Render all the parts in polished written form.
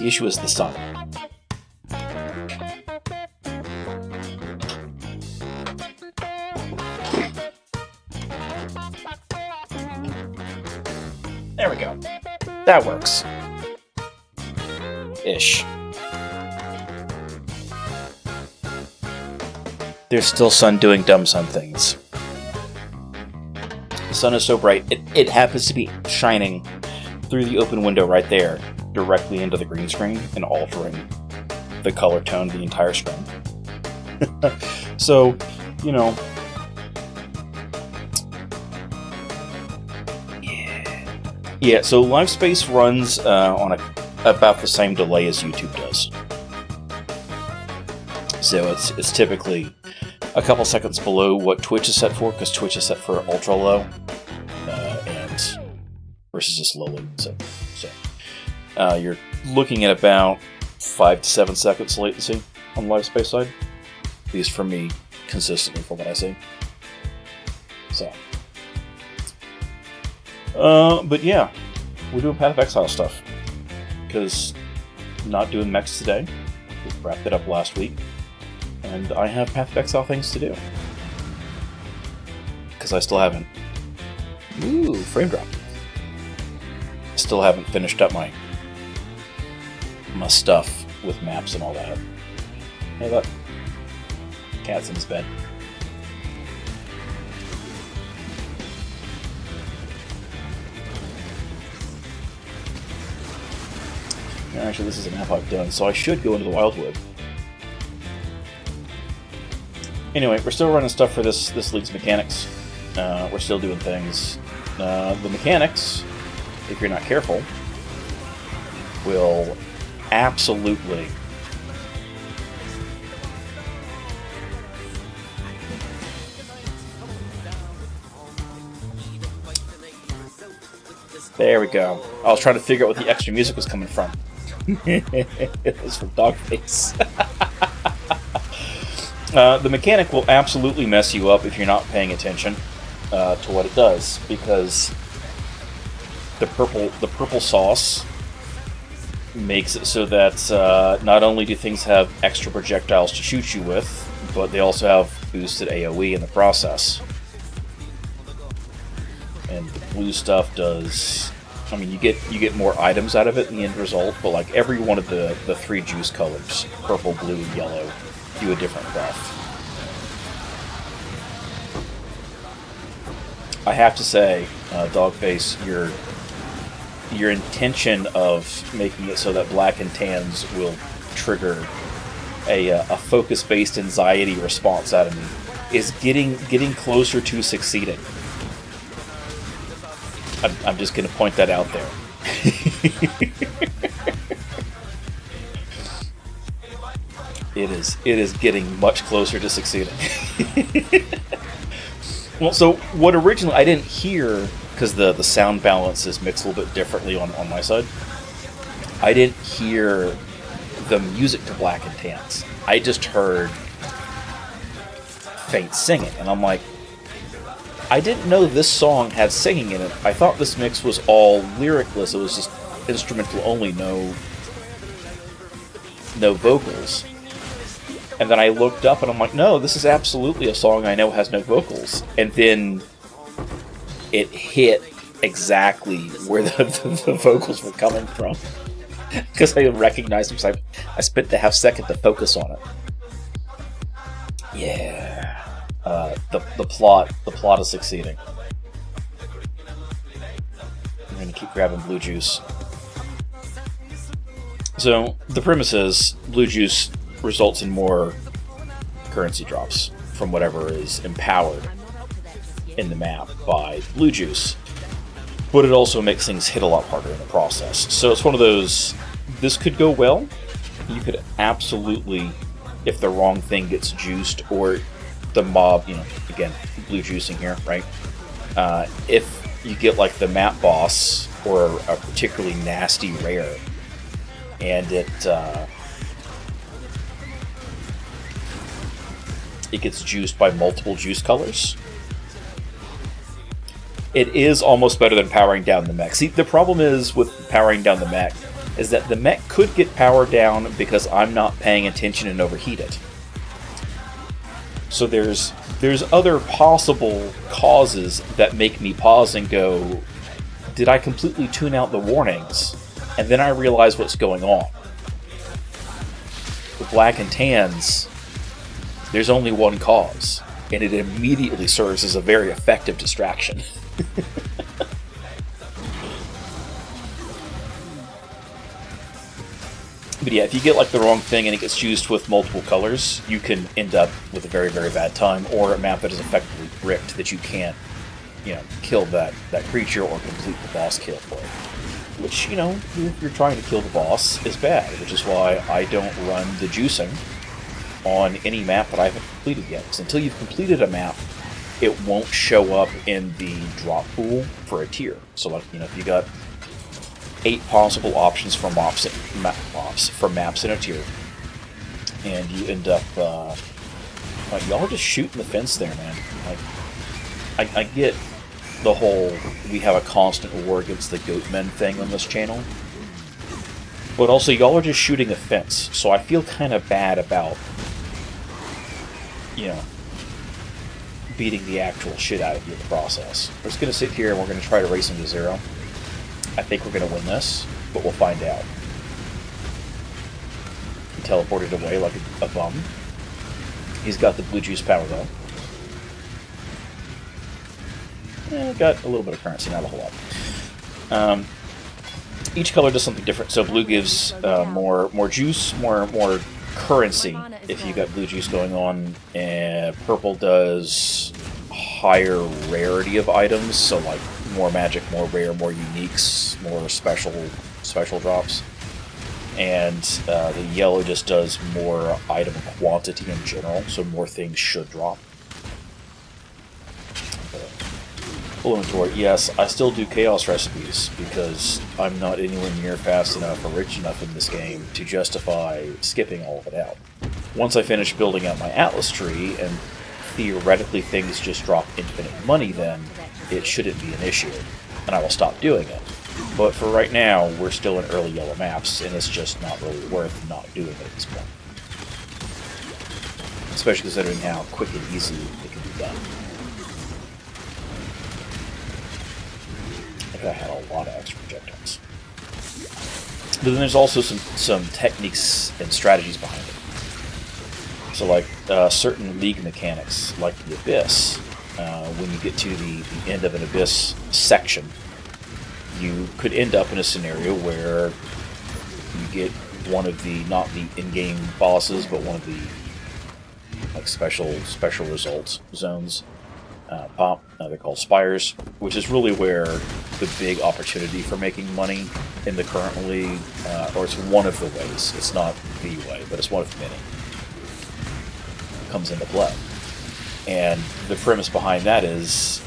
The issue is the sun. There we go. That works. Ish. There's still sun doing dumb sun things. The sun is so bright, it happens to be shining through the open window right there, directly into the green screen, and altering the color tone of the entire screen. So, you know... Yeah, so LiveSpace runs on about the same delay as YouTube does. So it's typically a couple seconds below what Twitch is set for, because Twitch is set for ultra low, and versus just low latency. So you're looking at about 5 to 7 seconds latency on the LiveSpace side, at least for me, consistently from what I see. So, but yeah, we're doing Path of Exile stuff because not doing mechs today. We wrapped it up last week. And I have Path of Exile things to do. Because I still haven't... Ooh, frame drop. Still haven't finished up my stuff with maps and all that. Hey, look. Cat's in his bed. Actually, this is a map I've done, so I should go into the Wildwood. Anyway, we're still running stuff for this league's mechanics. We're still doing things. The mechanics, if you're not careful, will absolutely There we go. I was trying to figure out what the extra music was coming from. It was from Dogface. The mechanic will absolutely mess you up if you're not paying attention to what it does, because the purple sauce makes it so that not only do things have extra projectiles to shoot you with, but they also have boosted AoE in the process. And the blue stuff does... I mean, you get more items out of it in the end result, but like every one of the 3 juice colors, purple, blue, and yellow, do a different buff. I have to say, Dogface, your intention of making it so that black and tans will trigger a focus-based anxiety response out of me is getting closer to succeeding. I'm just going to point that out there. It is getting much closer to succeeding. Well, so what originally I didn't hear, because the sound balance is mixed a little bit differently on my side. I didn't hear the music to Black and Tans. I just heard faint singing, and I'm like, I didn't know this song had singing in it. I thought this mix was all lyricless. It was just instrumental only, no vocals. And then I looked up and I'm like, no, this is absolutely a song I know has no vocals. And then it hit exactly where the vocals were coming from. Because I recognized them, because I spent the half second to focus on it. Yeah. The plot is succeeding. I'm going to keep grabbing blue juice. So, the premise is, blue juice results in more currency drops from whatever is empowered in the map by blue juice. But it also makes things hit a lot harder in the process. So it's one of those, this could go well. You could absolutely, if the wrong thing gets juiced, or the mob, again, blue juicing here, right? If you get like the map boss, or a particularly nasty rare, and it gets juiced by multiple juice colors, it is almost better than powering down the mech. See, the problem is with powering down the mech, is that the mech could get powered down because I'm not paying attention and overheat it. So there's other possible causes that make me pause and go, did I completely tune out the warnings? And then I realize what's going on. The black and tans, there's only one cause, and it immediately serves as a very effective distraction. But yeah, if you get like the wrong thing and it gets used with multiple colors, you can end up with a very, very bad time, or a map that is effectively bricked that you can't, kill that creature or complete the boss kill for it. Which, if you're trying to kill the boss, is bad, which is why I don't run the juicing on any map that I haven't completed yet. Because until you've completed a map, it won't show up in the drop pool for a tier. So, like, if you got 8 possible options for maps in a tier, and you end up, y'all are just shooting the fence there, man. Like, I get the whole we have a constant war against the goatmen thing on this channel, but also y'all are just shooting a fence, so I feel kind of bad about, beating the actual shit out of you in the process. We're just going to sit here and we're going to try to race him to 0. I think we're going to win this, but we'll find out. He teleported away like a bum. He's got the blue juice power, though. Got a little bit of currency, not a whole lot. Each color does something different. So blue gives more juice, more currency if you got blue juice going on, and purple does higher rarity of items. So like more magic, more rare, more uniques, more special drops. And the yellow just does more item quantity in general, so more things should drop. Full inventory. Yes, I still do chaos recipes because I'm not anywhere near fast enough or rich enough in this game to justify skipping all of it out. Once I finish building out my Atlas tree and theoretically things just drop infinite money, then it shouldn't be an issue, and I will stop doing it. But for right now, we're still in early yellow maps, and it's just not really worth not doing it at this point. Especially considering how quick and easy it can be done. I had a lot of extra projectiles. But then there's also some techniques and strategies behind it. So like certain league mechanics, like the Abyss, when you get to the end of an Abyss section, you could end up in a scenario where you get one of the, not the in-game bosses, but one of the like special results zones pop. They're called spires, which is really where the big opportunity for making money in the current league, or it's one of the ways. It's not the way, but it's one of many. Comes into play. And the premise behind that is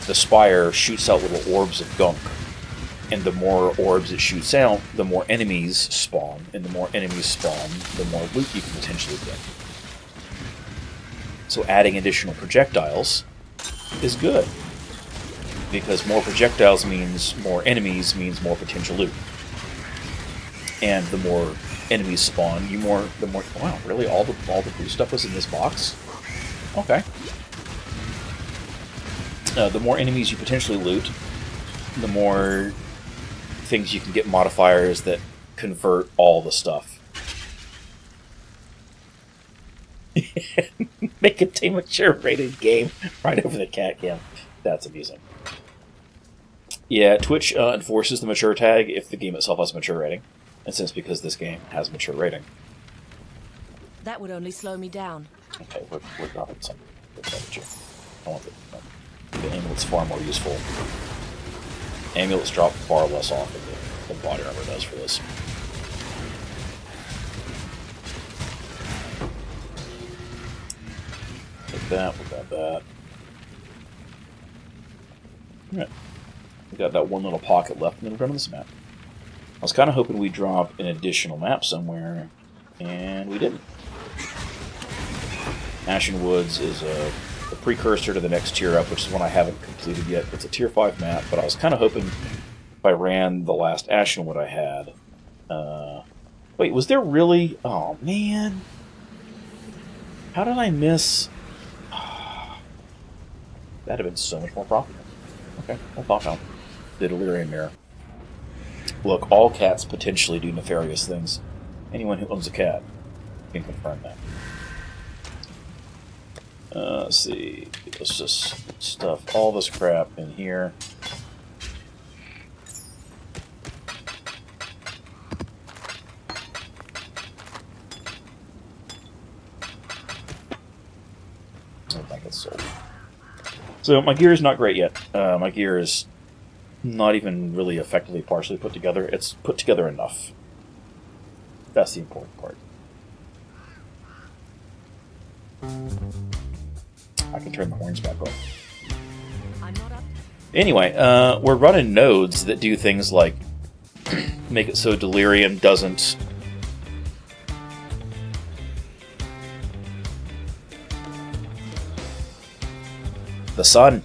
the spire shoots out little orbs of gunk, and the more orbs it shoots out, the more enemies spawn, and the more enemies spawn, the more loot you can potentially get. So adding additional projectiles is good, because more projectiles means more enemies, means more potential loot. And the more enemies spawn, the more wow, really all the blue stuff was in this box? Okay. The more enemies you potentially loot, the more things you can get modifiers that convert all the stuff. Make a too mature rated game right over the cat cam. That's amusing. Yeah, Twitch enforces the mature tag if the game itself has a mature rating. And since because this game has a mature rating. That would only slow me down. Okay, we're dropping some. I want the amulet's far more useful. Amulets drop far less often than body armor does for this. Take that, we'll grab that. Alright. We got that one little pocket left, and then we're done with this map. I was kind of hoping we'd drop an additional map somewhere, and we didn't. Ashen Woods is a precursor to the next tier up, which is one I haven't completed yet. It's a tier 5 map, but I was kind of hoping if I ran the last Ashenwood I had. Wait, was there really? Oh, man. How did I miss? That'd have been so much more profitable. Okay, well thought out. The Delirium Mirror. Look, all cats potentially do nefarious things. Anyone who owns a cat can confirm that. Let's see. Let's just stuff all this crap in here. I think it's sold. So my gear is not great yet. My gear is not even really effectively partially put together. It's put together enough. That's the important part. I can turn the horns back on. Anyway, we're running nodes that do things like make it so Delirium doesn't the sun.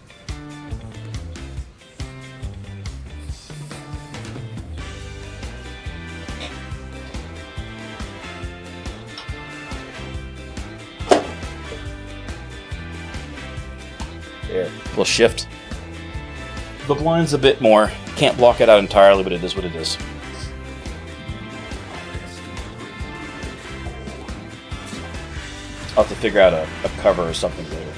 There, we'll shift the blinds a bit more. Can't block it out entirely, but it is what it is. I'll have to figure out a cover or something later.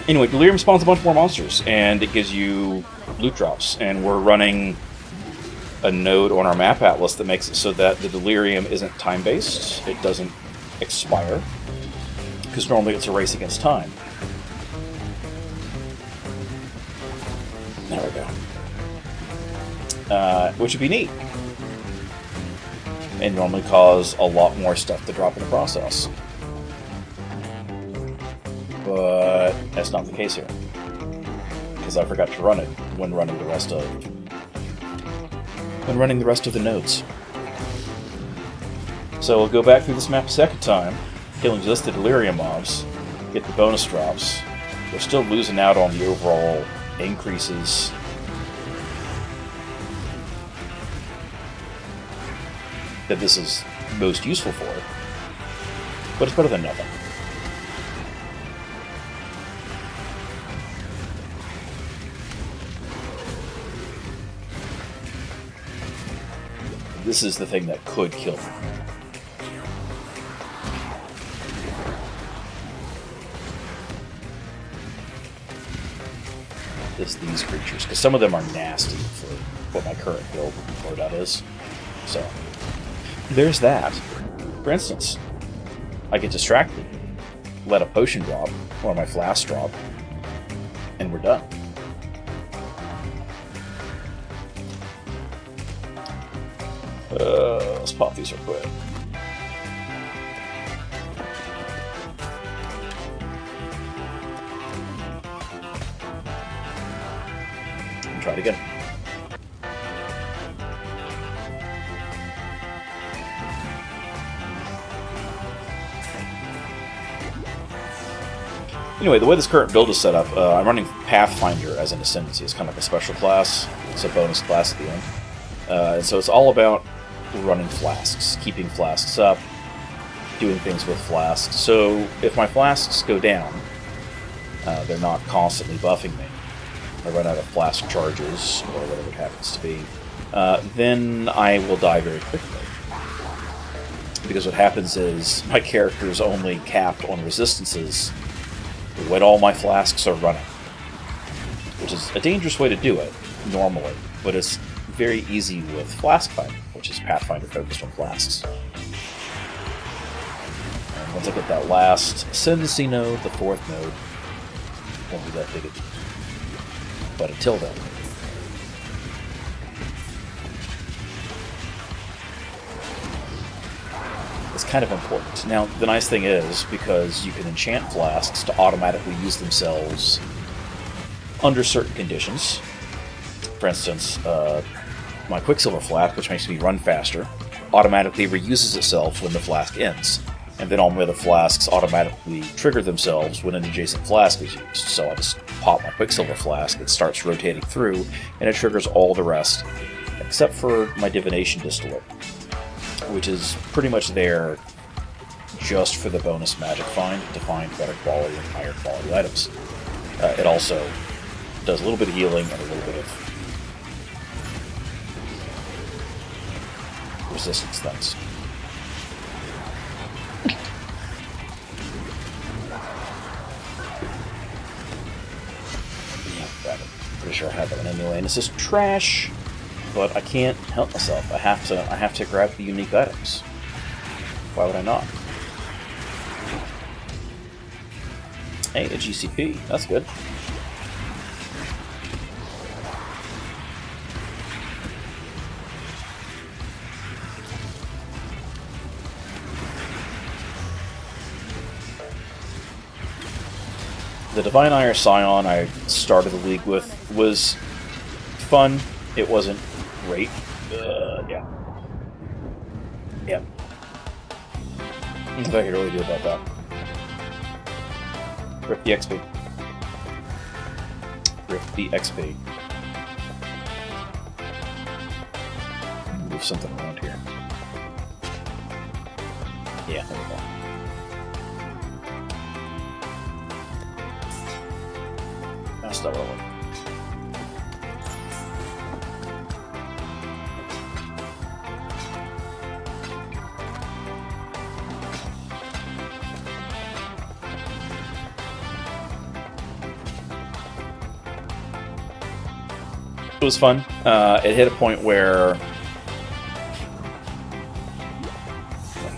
Anyway, Delirium spawns a bunch more monsters, and it gives you loot drops. And we're running a node on our map atlas that makes it so that the Delirium isn't time-based. It doesn't expire, because normally it's a race against time. There we go. Which would be neat. And normally cause a lot more stuff to drop in the process. But that's not the case here. Because I forgot to run it when running the rest of the nodes. So we'll go back through this map a second time, killing just the Delirium mobs, get the bonus drops. We're still losing out on the overall increases that this is most useful for, but it's better than nothing. This is the thing that could kill me. These creatures, because some of them are nasty for what my current build loadout is. So, there's that. For instance, I get distracted, let a potion drop, or my flask drop, and we're done. Let's pop these real quick. And try it again. Anyway, the way this current build is set up, I'm running Pathfinder as an Ascendancy. It's kind of like a special class. It's a bonus class at the end. And so it's all about running flasks, keeping flasks up, doing things with flasks. So if my flasks go down, they're not constantly buffing me. I run out of flask charges, or whatever it happens to be, then I will die very quickly. Because what happens is my character is only capped on resistances when all my flasks are running. Which is a dangerous way to do it, normally, but it's very easy with Flask Finder, which is Pathfinder focused on flasks. And once I get that last Ascendancy node, the fourth node, won't be that big a deal. But until then, it's kind of important. Now, the nice thing is, because you can enchant flasks to automatically use themselves under certain conditions. For instance, my Quicksilver Flask, which makes me run faster, automatically reuses itself when the flask ends. and then all my other flasks automatically trigger themselves when an adjacent flask is used. So I just pop my Quicksilver flask, it starts rotating through, and it triggers all the rest, except for my Divination Distillate, which is pretty much there just for the bonus magic find to find better quality and higher quality items. It also does a little bit of healing and a little bit of resistance things. I'm pretty sure I had that one anyway, and this is trash, but I can't help myself. I have to grab the unique items. Why would I not? Hey, a GCP. That's good. The Divine Ire Scion I started the league with was fun. It wasn't great. Yeah. Nothing I could really do about that. Rip the XP. Rip the XP. Move something around here. Yeah, there we go. That's not rolling. It was fun. It hit a point where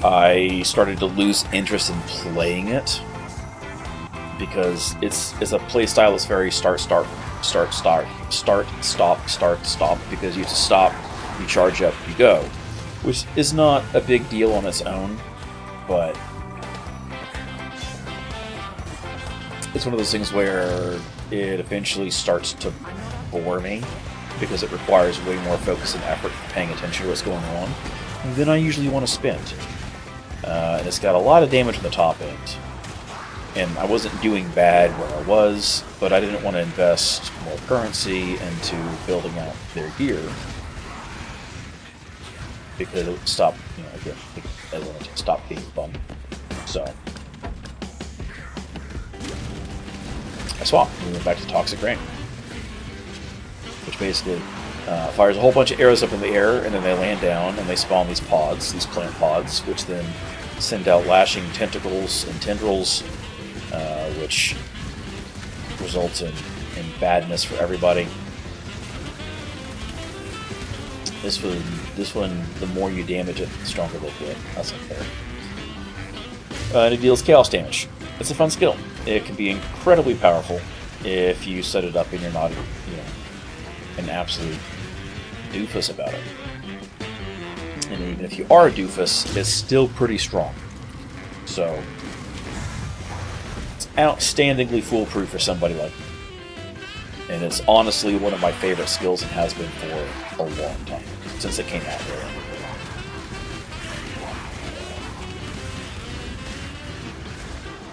I started to lose interest in playing it because it's a play style that's very start, stop. Because you have to stop, you charge up, you go, which is not a big deal on its own, but it's one of those things where it eventually starts to bore me because it requires way more focus and effort paying attention to what's going on than I usually want to spend. And it's got a lot of damage on the top end. And I wasn't doing bad where I was, but I didn't want to invest more currency into building out their gear because it would stop, again, everyone would stop being fun. So I swapped. We went back to Toxic Rain, which basically fires a whole bunch of arrows up in the air, and then they land down and they spawn these pods, these plant pods, which then send out lashing tentacles and tendrils, which results in badness for everybody. This one, the more you damage it, the stronger they'll get. That's unfair. And it deals chaos damage. It's a fun skill. It can be incredibly powerful if you set it up and you're not, an absolute doofus about it. And even if you are a doofus, it's still pretty strong. So it's outstandingly foolproof for somebody like me. And it's honestly one of my favorite skills and has been for a long time, since it came out there.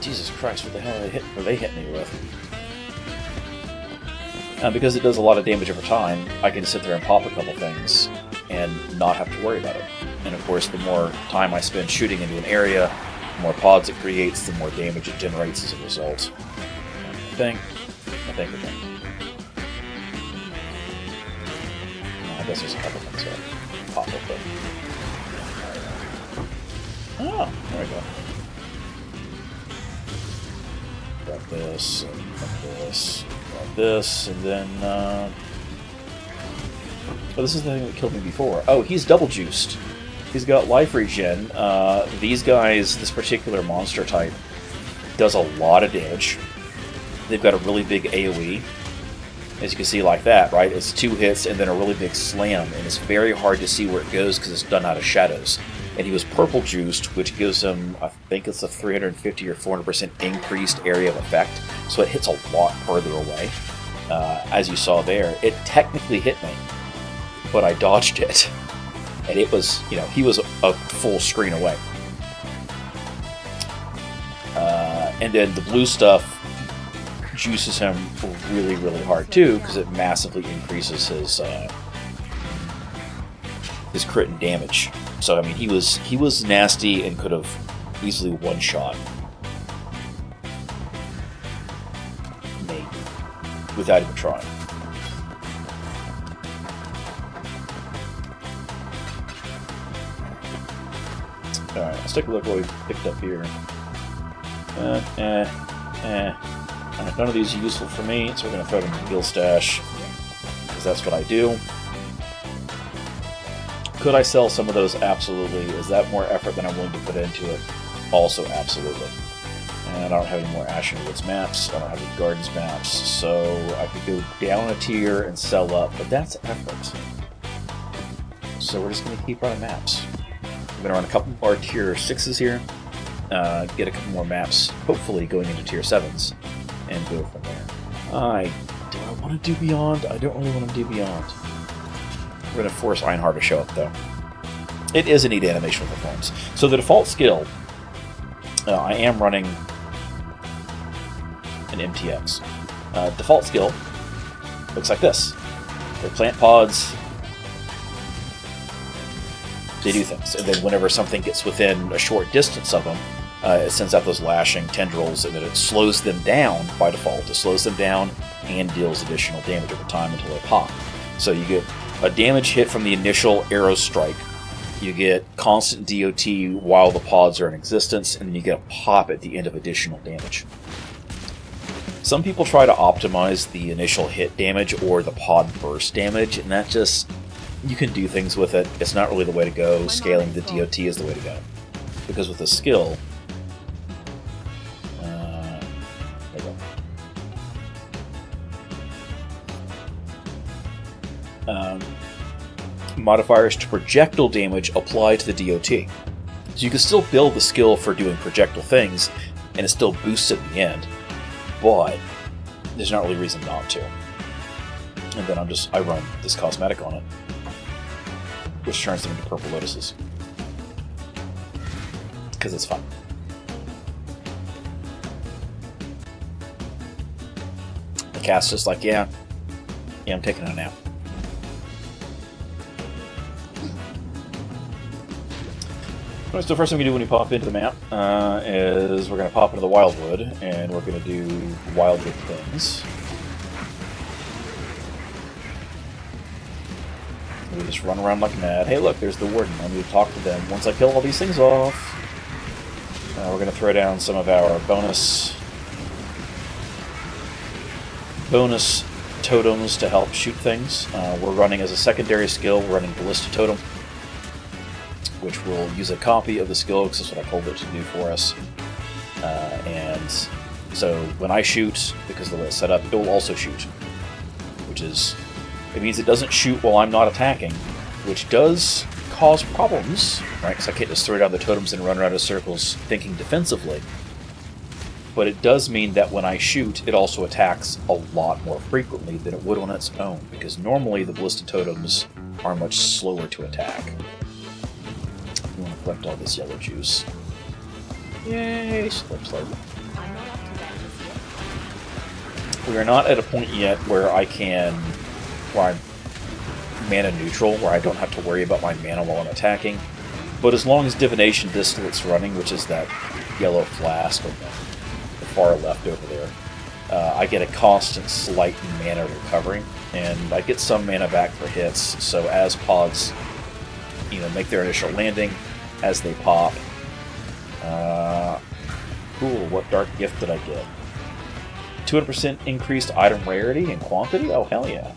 Jesus Christ, what the hell are they hitting me with? Because it does a lot of damage over time, I can sit there and pop a couple things and not have to worry about it. And of course, the more time I spend shooting into an area, the more pods it creates, the more damage it generates as a result. I think we're done. I guess there's a couple things that pop real quick. Oh, there we go. Grab this, and grab this, and then, oh, this is the thing that killed me before. Oh, he's double juiced. He's got life regen. These guys, this particular monster type, does a lot of damage. They've got a really big AoE. As you can see, like that, right? It's 2 hits and then a really big slam, and it's very hard to see where it goes because it's done out of shadows. And he was purple juiced, which gives him, I think it's a 350 or 400% increased area of effect, so it hits a lot further away. As you saw there, it technically hit me, but I dodged it, and it was, he was a full screen away. And then the blue stuff juices him really, really hard too, because it massively increases his crit and damage. So I mean, he was nasty and could have easily one-shot me without even trying. Alright, let's take a look at what we picked up here. Alright, none of these are useful for me, so we're going to throw them in the heal stash, because that's what I do. Could I sell some of those? Absolutely. Is that more effort than I'm willing to put into it? Also, absolutely. And I don't have any more Ashen Woods maps, I don't have any Gardens maps, so I could go down a tier and sell up, but that's effort. So we're just going to keep running maps. I'm going to run a couple more tier 6s here, get a couple more maps, hopefully going into tier 7s, and go from there. Do I want to do Beyond? I don't really want to do Beyond. We're going to force Einhar to show up, though. It is a neat animation with the forms. So the default skill, I am running an MTX. Default skill looks like this. They plant pods, they do things, and then whenever something gets within a short distance of them, it sends out those lashing tendrils, and then it slows them down by default. It slows them down and deals additional damage over time until they pop. So you get a damage hit from the initial arrow strike, you get constant DOT while the pods are in existence, and then you get a pop at the end of additional damage. Some people try to optimize the initial hit damage or the pod burst damage, and that just... you can do things with it. It's not really the way to go. Scaling the DOT is the way to go. Because with the skill... there we go. Modifiers to projectile damage apply to the DOT. So you can still build the skill for doing projectile things, and it still boosts at the end. But there's not really a reason not to. And then I run this cosmetic on it, which turns them into purple lotuses. Because it's fun. The cat's just like, yeah, I'm taking a nap. So the first thing we do when we pop into the map is we're going to pop into the Wildwood, and we're going to do Wildwood things. We just run around like mad. Hey look, there's the Warden. I need to talk to them once I kill all these things off. We're going to throw down some of our bonus totems to help shoot things. We're running as a secondary skill, we're running Ballista Totem, which will use a copy of the skill, because that's what I told it to do for us. And so when I shoot, because of the way it's set up, it will also shoot. Which is... it means it doesn't shoot while I'm not attacking, which does cause problems, right? Because I can't just throw down the totems and run around in circles thinking defensively. But it does mean that when I shoot, it also attacks a lot more frequently than it would on its own, because normally the Ballista Totems are much slower to attack. We want to collect all this yellow juice. Yay! Slip. We are not at a point yet where I'm mana neutral, where I don't have to worry about my mana while I'm attacking. But as long as Divination Distillate's running, which is that yellow flask on the far left over there, I get a constant slight mana recovery, and I get some mana back for hits, so as pods make their initial landing, as they pop. Cool, what dark gift did I get? 200% increased item rarity and quantity? Oh, hell yeah.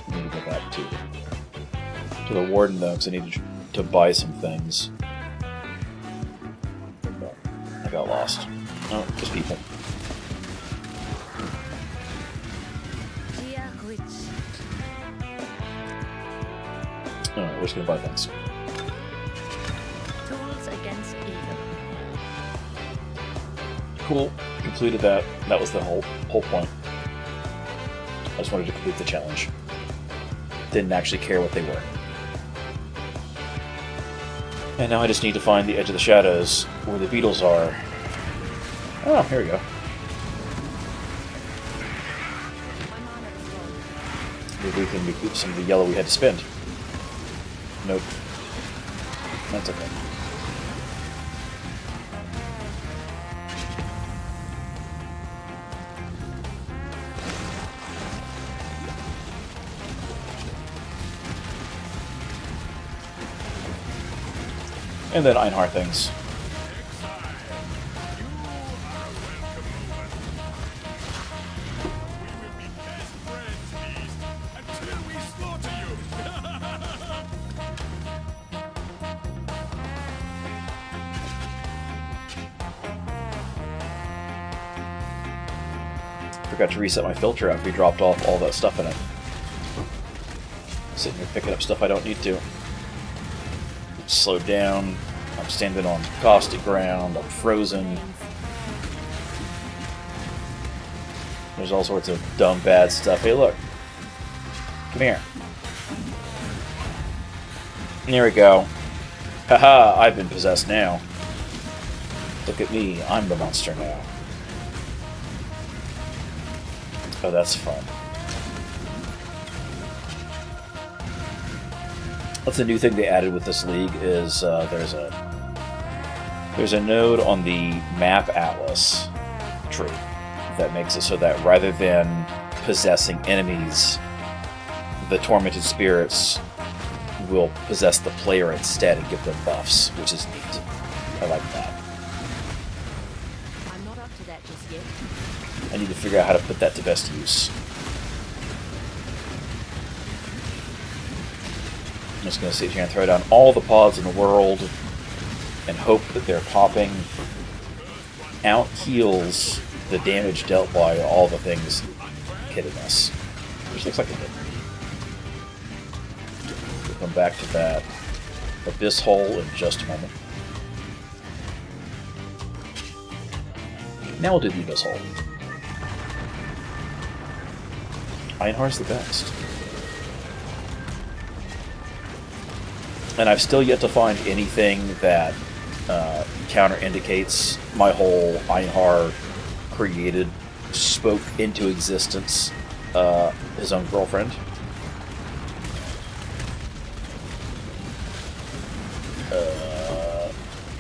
I need to go back to the Warden, though, because I need to buy some things. I got lost. Oh, just people. Alright, we're just gonna buy things. Tools against evil. Cool. Completed that. That was the whole point. I just wanted to complete the challenge. Didn't actually care what they were. And now I just need to find the Edge of the Shadows where the beetles are. Oh, here we go. Maybe we can recoup some of the yellow we had to spend. Nope. That's okay. And then Einhar things. Forgot to reset my filter after we dropped off all that stuff in it. Sitting here picking up stuff I don't need to. Slowed down. I'm standing on caustic ground. I'm frozen. There's all sorts of dumb, bad stuff. Hey, look. Come here. There we go. Haha, I've been possessed now. Look at me. I'm the monster now. Oh, that's fun. That's a new thing they added with this league is there's a node on the map atlas tree that makes it so that rather than possessing enemies, the tormented spirits will possess the player instead and give them buffs, which is neat. I like that. I'm not up to that just yet. I need to figure out how to put that to best use. I'm just going to sit here and throw down all the pods in the world and hope that they're popping out heals the damage dealt by all the things hitting us. Which looks like it did. We'll come back to that abyss hole in just a moment. Now we'll do the abyss hole. Einhar's the best. And I've still yet to find anything that counter-indicates my whole Einhar created, spoke into existence his own girlfriend.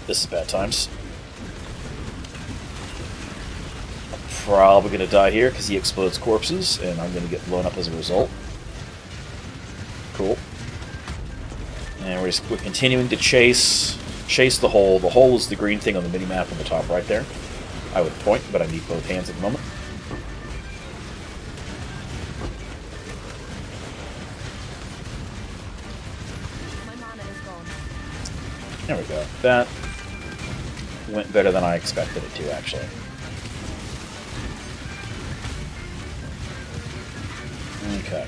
This is bad times. I'm probably going to die here because he explodes corpses, and I'm going to get blown up as a result. Cool. And we're continuing to chase the hole. The hole is the green thing on the mini-map on the top right there. I would point, but I need both hands at the moment. My mana is gone. There we go. That went better than I expected it to, actually. Okay.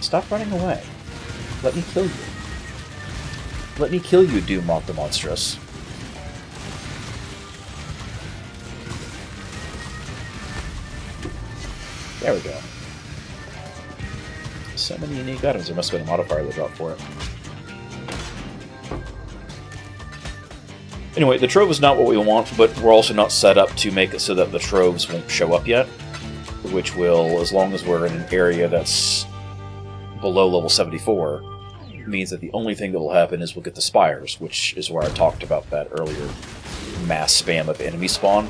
Stop running away. Let me kill you. Let me kill you, Doommock the Monstrous. There we go. So many unique items. There must have been a modifier that dropped for it. Anyway, the trove is not what we want, but we're also not set up to make it so that the troves won't show up yet. Which will, as long as we're in an area that's below level 74, means that the only thing that will happen is we'll get the spires, which is where I talked about that earlier mass spam of enemy spawn,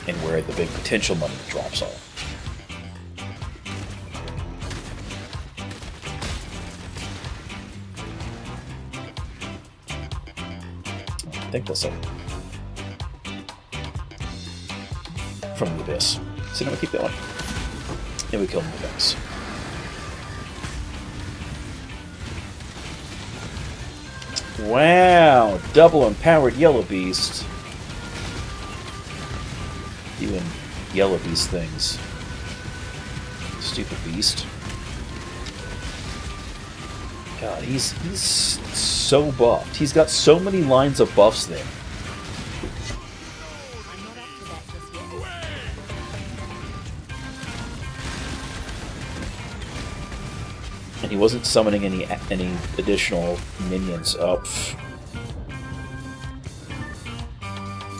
and where the big potential money drops are. I think that's it. From the abyss. So now we keep going. And we kill the things. Wow! Double empowered Yellow Beast. Doing Yellow Beast things. Stupid beast. God, he's so buffed. He's got so many lines of buffs there. I'm not up to that just yet. And he wasn't summoning any additional minions up.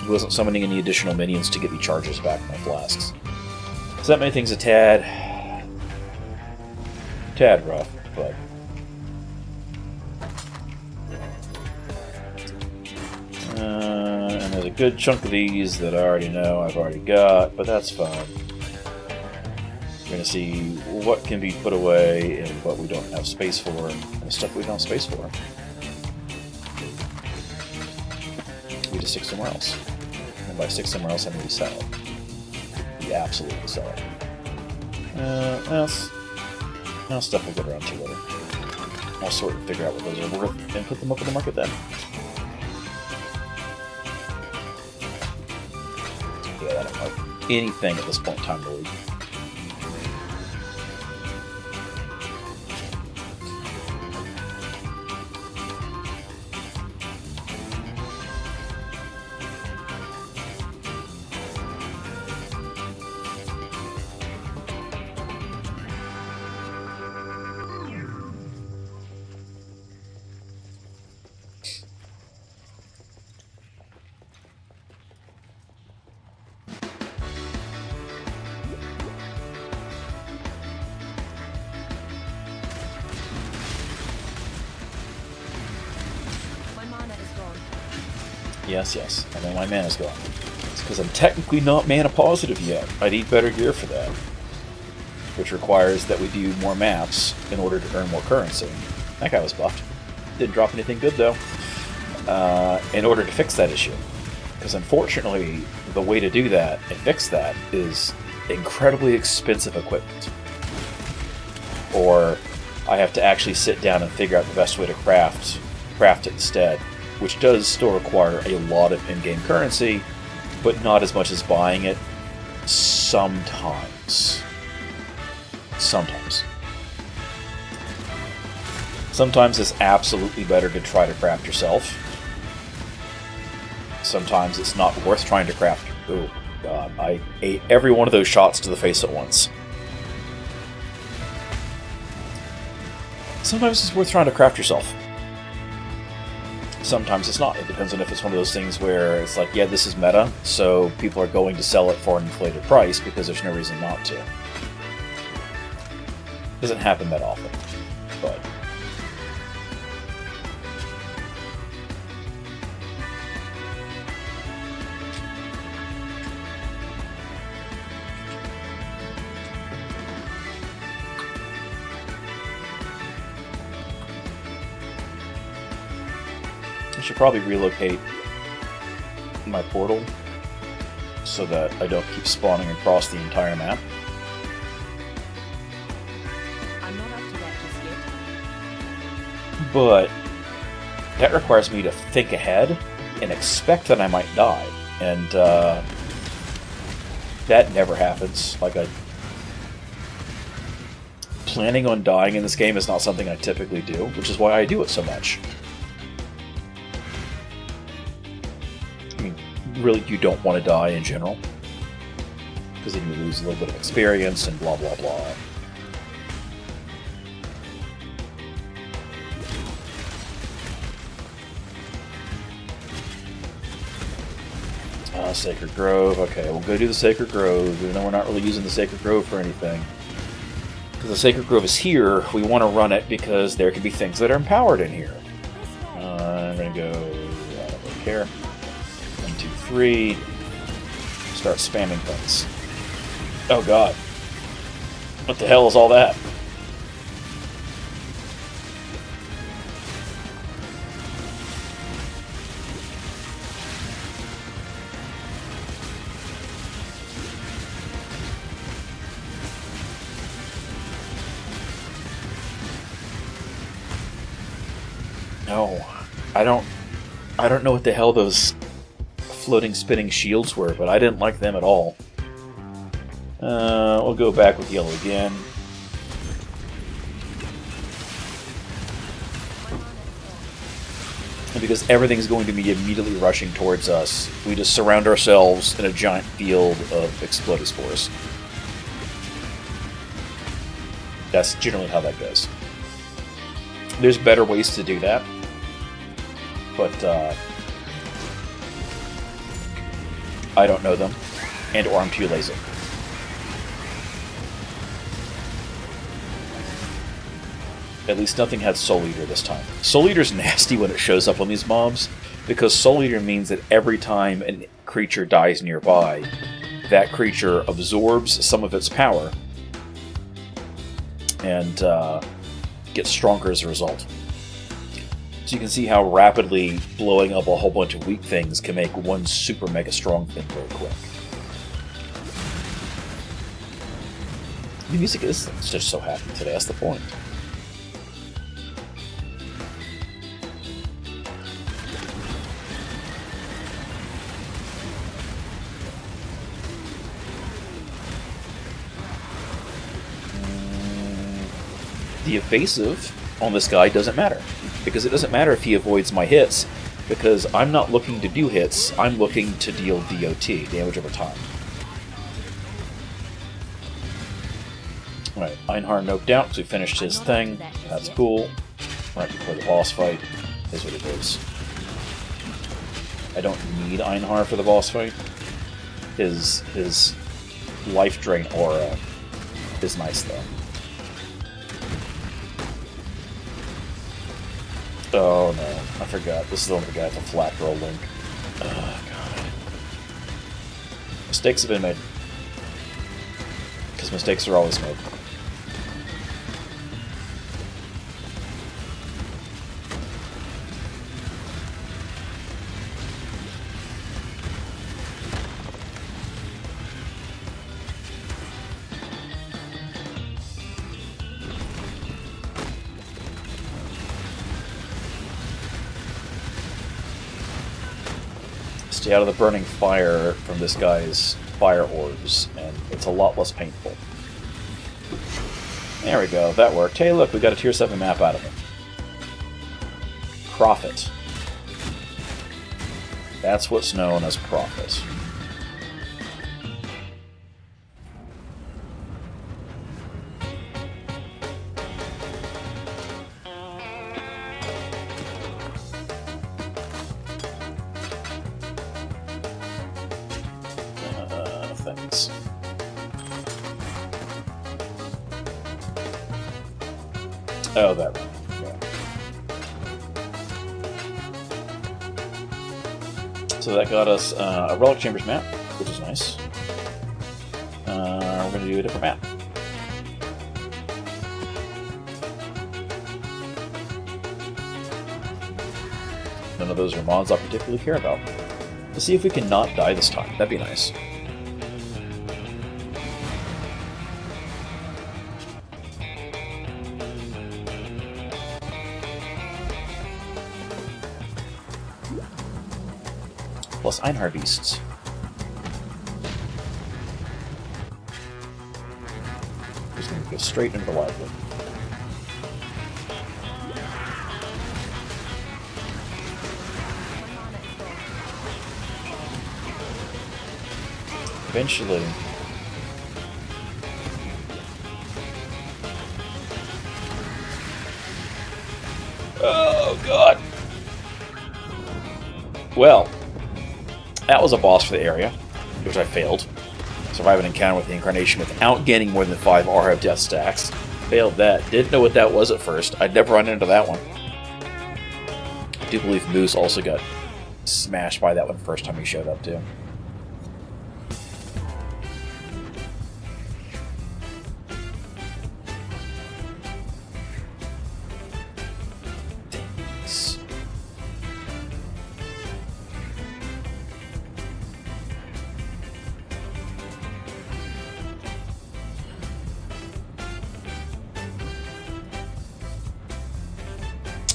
He wasn't summoning any additional minions to get me charges back from my flasks. So that made things a tad rough, but and there's a good chunk of these that I already know I've already got, but that's fine. We're going to see what can be put away and what we don't have space for, and stuff we don't have space for. We just stick somewhere else. And by stick somewhere else, I mean we sell it. We absolutely sell it. Well, stuff we'll get around to later. I'll sort and figure out what those are worth and put them up in the market then. Yeah, I don't have anything at this point in time, really. Yes, I know my mana's gone. It's because I'm technically not mana positive yet. I need better gear for that. Which requires that we do more maps in order to earn more currency. That guy was buffed. Didn't drop anything good though. In order to fix that issue. Because unfortunately, the way to do that and fix that is incredibly expensive equipment. Or I have to actually sit down and figure out the best way to craft it instead. Which does still require a lot of in-game currency, but not as much as buying it sometimes. Sometimes it's absolutely better to try to craft yourself. Sometimes it's not worth trying to craft. Oh god, I ate every one of those shots to the face at once. Sometimes it's worth trying to craft yourself. Sometimes it's not. It depends on if it's one of those things where it's like, yeah, this is meta, so people are going to sell it for an inflated price because there's no reason not to. Doesn't happen that often, but I should probably relocate my portal so that I don't keep spawning across the entire map. I'm not up to that just yet. But that requires me to think ahead and expect that I might die. And that never happens. Planning on dying in this game is not something I typically do, which is why I do it so much. Really, you don't want to die in general, because then you lose a little bit of experience and blah blah blah. Sacred Grove. Okay, we'll go do the Sacred Grove, even though we're not really using the Sacred Grove for anything. Because the Sacred Grove is here, we want to run it because there can be things that are empowered in here. I'm going to go, I don't really care. 1, 2, 3. Start spamming things. Oh god. What the hell is all that? No, I don't know what the hell those floating spinning shields were, but I didn't like them at all. We'll go back with yellow again. And because everything's going to be immediately rushing towards us, we just surround ourselves in a giant field of exploding spores. That's generally how that goes. There's better ways to do that, but I don't know them, and or I'm too lazy. At least nothing had Soul Eater this time. Soul Eater's nasty when it shows up on these mobs, because Soul Eater means that every time a creature dies nearby, that creature absorbs some of its power and gets stronger as a result. So you can see how rapidly blowing up a whole bunch of weak things can make one super mega strong thing very quick. The music is just so happy today, that's the point. The evasive on this guy doesn't matter, because it doesn't matter if he avoids my hits, because I'm not looking to do hits, I'm looking to deal DOT, damage over time. Alright, Einhar noped out because we finished his thing, that's cool. Right before the boss fight, is what it is. I don't need Einhar for the boss fight. His life drain aura is nice though. Oh no, I forgot. This is the one with the guy with the flat girl link. Oh god. Mistakes have been made. Because mistakes are always made. Stay out of the burning fire from this guy's fire orbs, and it's a lot less painful. There we go, that worked. Hey look, we got a tier 7 map out of it. Profit. That's what's known as profit. Things. Oh, that one. Yeah. So that got us a Relic Chambers map, which is nice. We're going to do a different map. None of those are mods I particularly care about. Let's see if we can not die this time. That'd be nice. Plus Einhar Beasts. Just going to go straight into the lively. Eventually. Oh god. Well. That was a boss for the area, which I failed. Survived an encounter with the Incarnation without gaining more than 5 Arhab death stacks. Failed that. Didn't know what that was at first. I'd never run into that one. I do believe Moose also got smashed by that one first time he showed up, too.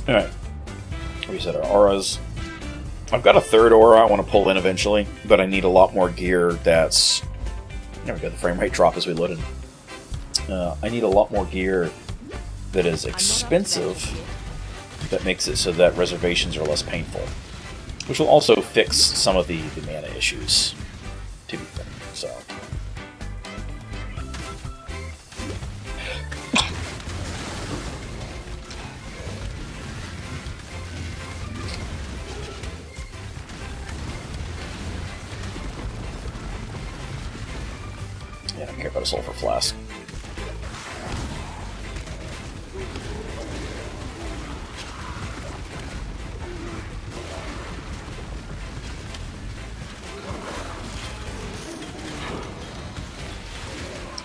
Alright. Reset our auras. I've got a third aura I want to pull in eventually, but I need a lot more gear that's... There we go, the frame rate drop as we loaded. I need a lot more gear that is expensive, that makes it so that reservations are less painful. Which will also fix some of the mana issues, to be fair, so... Yeah, I don't care about a sulfur flask.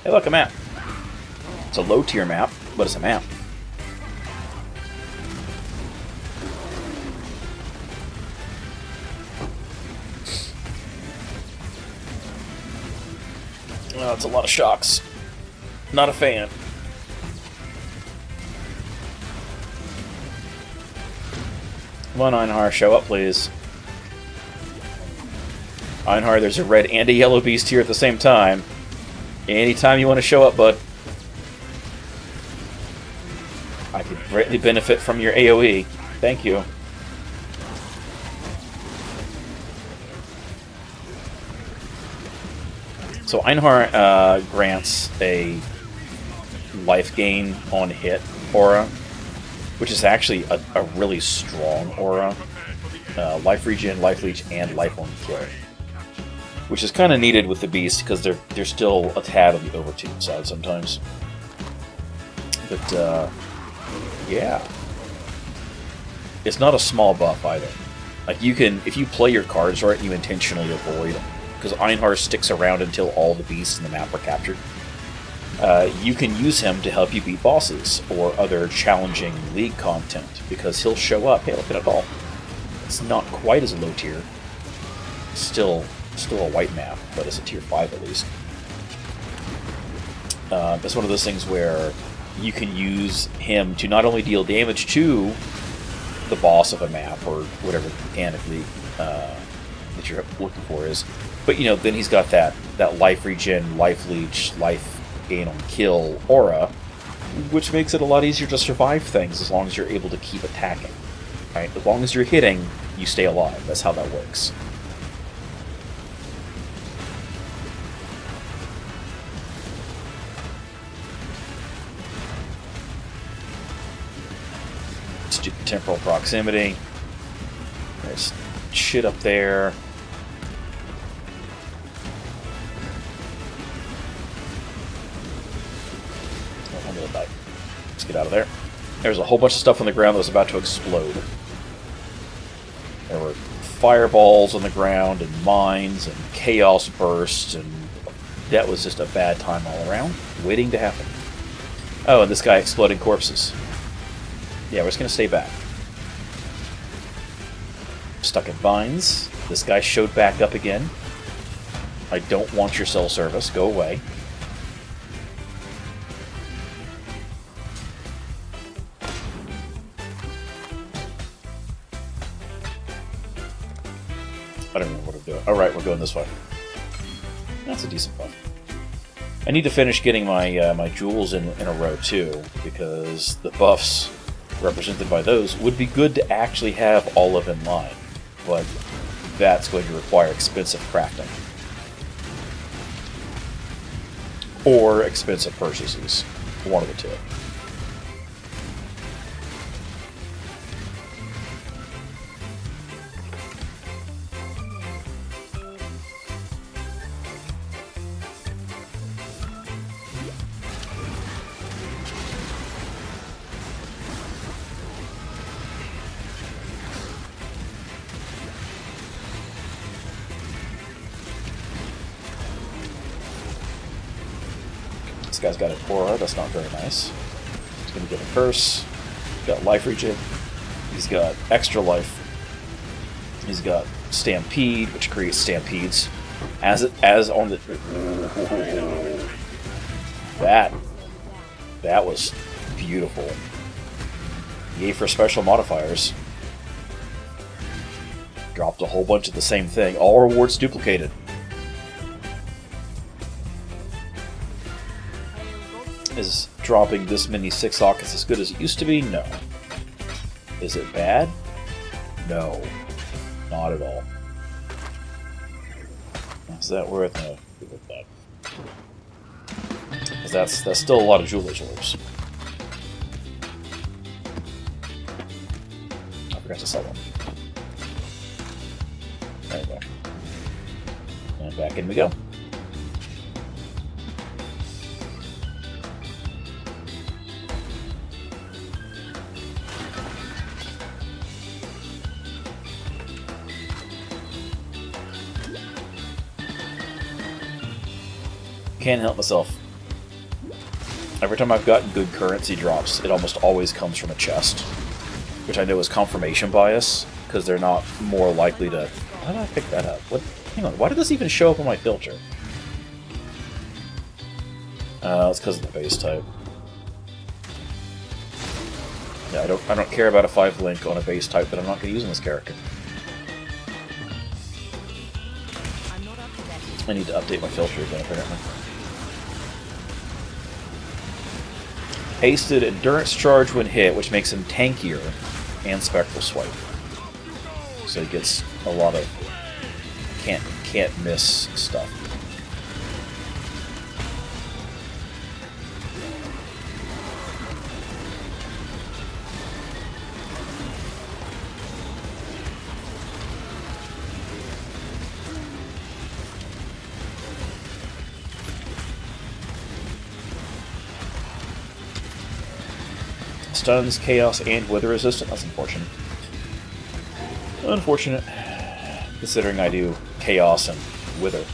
Hey, look, a map. It's a low-tier map, but it's a map. Oh, it's a lot of shocks. Not a fan. Come on, Einhar, show up, please. Einhar, there's a red and a yellow beast here at the same time. Anytime you want to show up, bud. I could greatly benefit from your AoE. Thank you. So Einhar grants a life gain on hit aura, which is actually a really strong aura. Life regen, life leech, and life on kill. Which is kind of needed with the beast because they're still a tad on the overtuned side sometimes. But yeah, it's not a small buff either. Like you can, if you play your cards right, you intentionally avoid them because Einhar sticks around until all the beasts in the map are captured. You can use him to help you beat bosses or other challenging league content because he'll show up. Hey, look at it all. It's not quite as low tier. Still a white map, but it's a tier 5 at least. It's one of those things where you can use him to not only deal damage to the boss of a map or whatever mechanically that you're looking for is, but you know, then he's got that life regen, life leech, life gain on kill aura, which makes it a lot easier to survive things as long as you're able to keep attacking. Right? As long as you're hitting, you stay alive. That's how that works. Stupid temporal proximity. There's shit up there. Oh, I'm gonna die. Let's get out of there. There's a whole bunch of stuff on the ground that was about to explode. There were fireballs on the ground and mines and chaos bursts, and that was just a bad time all around, waiting to happen. Oh, and this guy exploding corpses. Yeah, we're just going to stay back. Stuck in vines. This guy showed back up again. I don't want your cell service. Go away. I don't know what I'm doing. Alright, we're going this way. That's a decent buff. I need to finish getting my my jewels in a row too, because the buffs represented by those would be good to actually have all of in line, but that's going to require expensive crafting. Or expensive purchases. One of the two. This guy's got an aura, that's not very nice. He's going to get a curse. He's got life regen. He's got extra life. He's got stampede, which creates stampedes. As on the that was beautiful. Yay for special modifiers. Dropped a whole bunch of the same thing. All rewards duplicated. Is dropping this many 6 sockets as good as it used to be? No. Is it bad? No. Not at all. Is that worth no? With that? Because that's still a lot of jewelers orbs. I forgot to sell them. There we go. And back in we go. Can't help myself. Every time I've gotten good currency drops, it almost always comes from a chest, which I know is confirmation bias, because they're not more likely to... How did I pick that up? What? Hang on, why did this even show up on my filter? It's because of the base type. Yeah, I don't care about a 5 link on a base type that I'm not going to use on this character. I need to update my filter again, apparently. Hasted endurance charge when hit, which makes him tankier, and spectral swipe. So he gets a lot of can't miss stuff. Stuns, chaos, and wither resistant. That's unfortunate. Unfortunate, considering I do chaos and wither.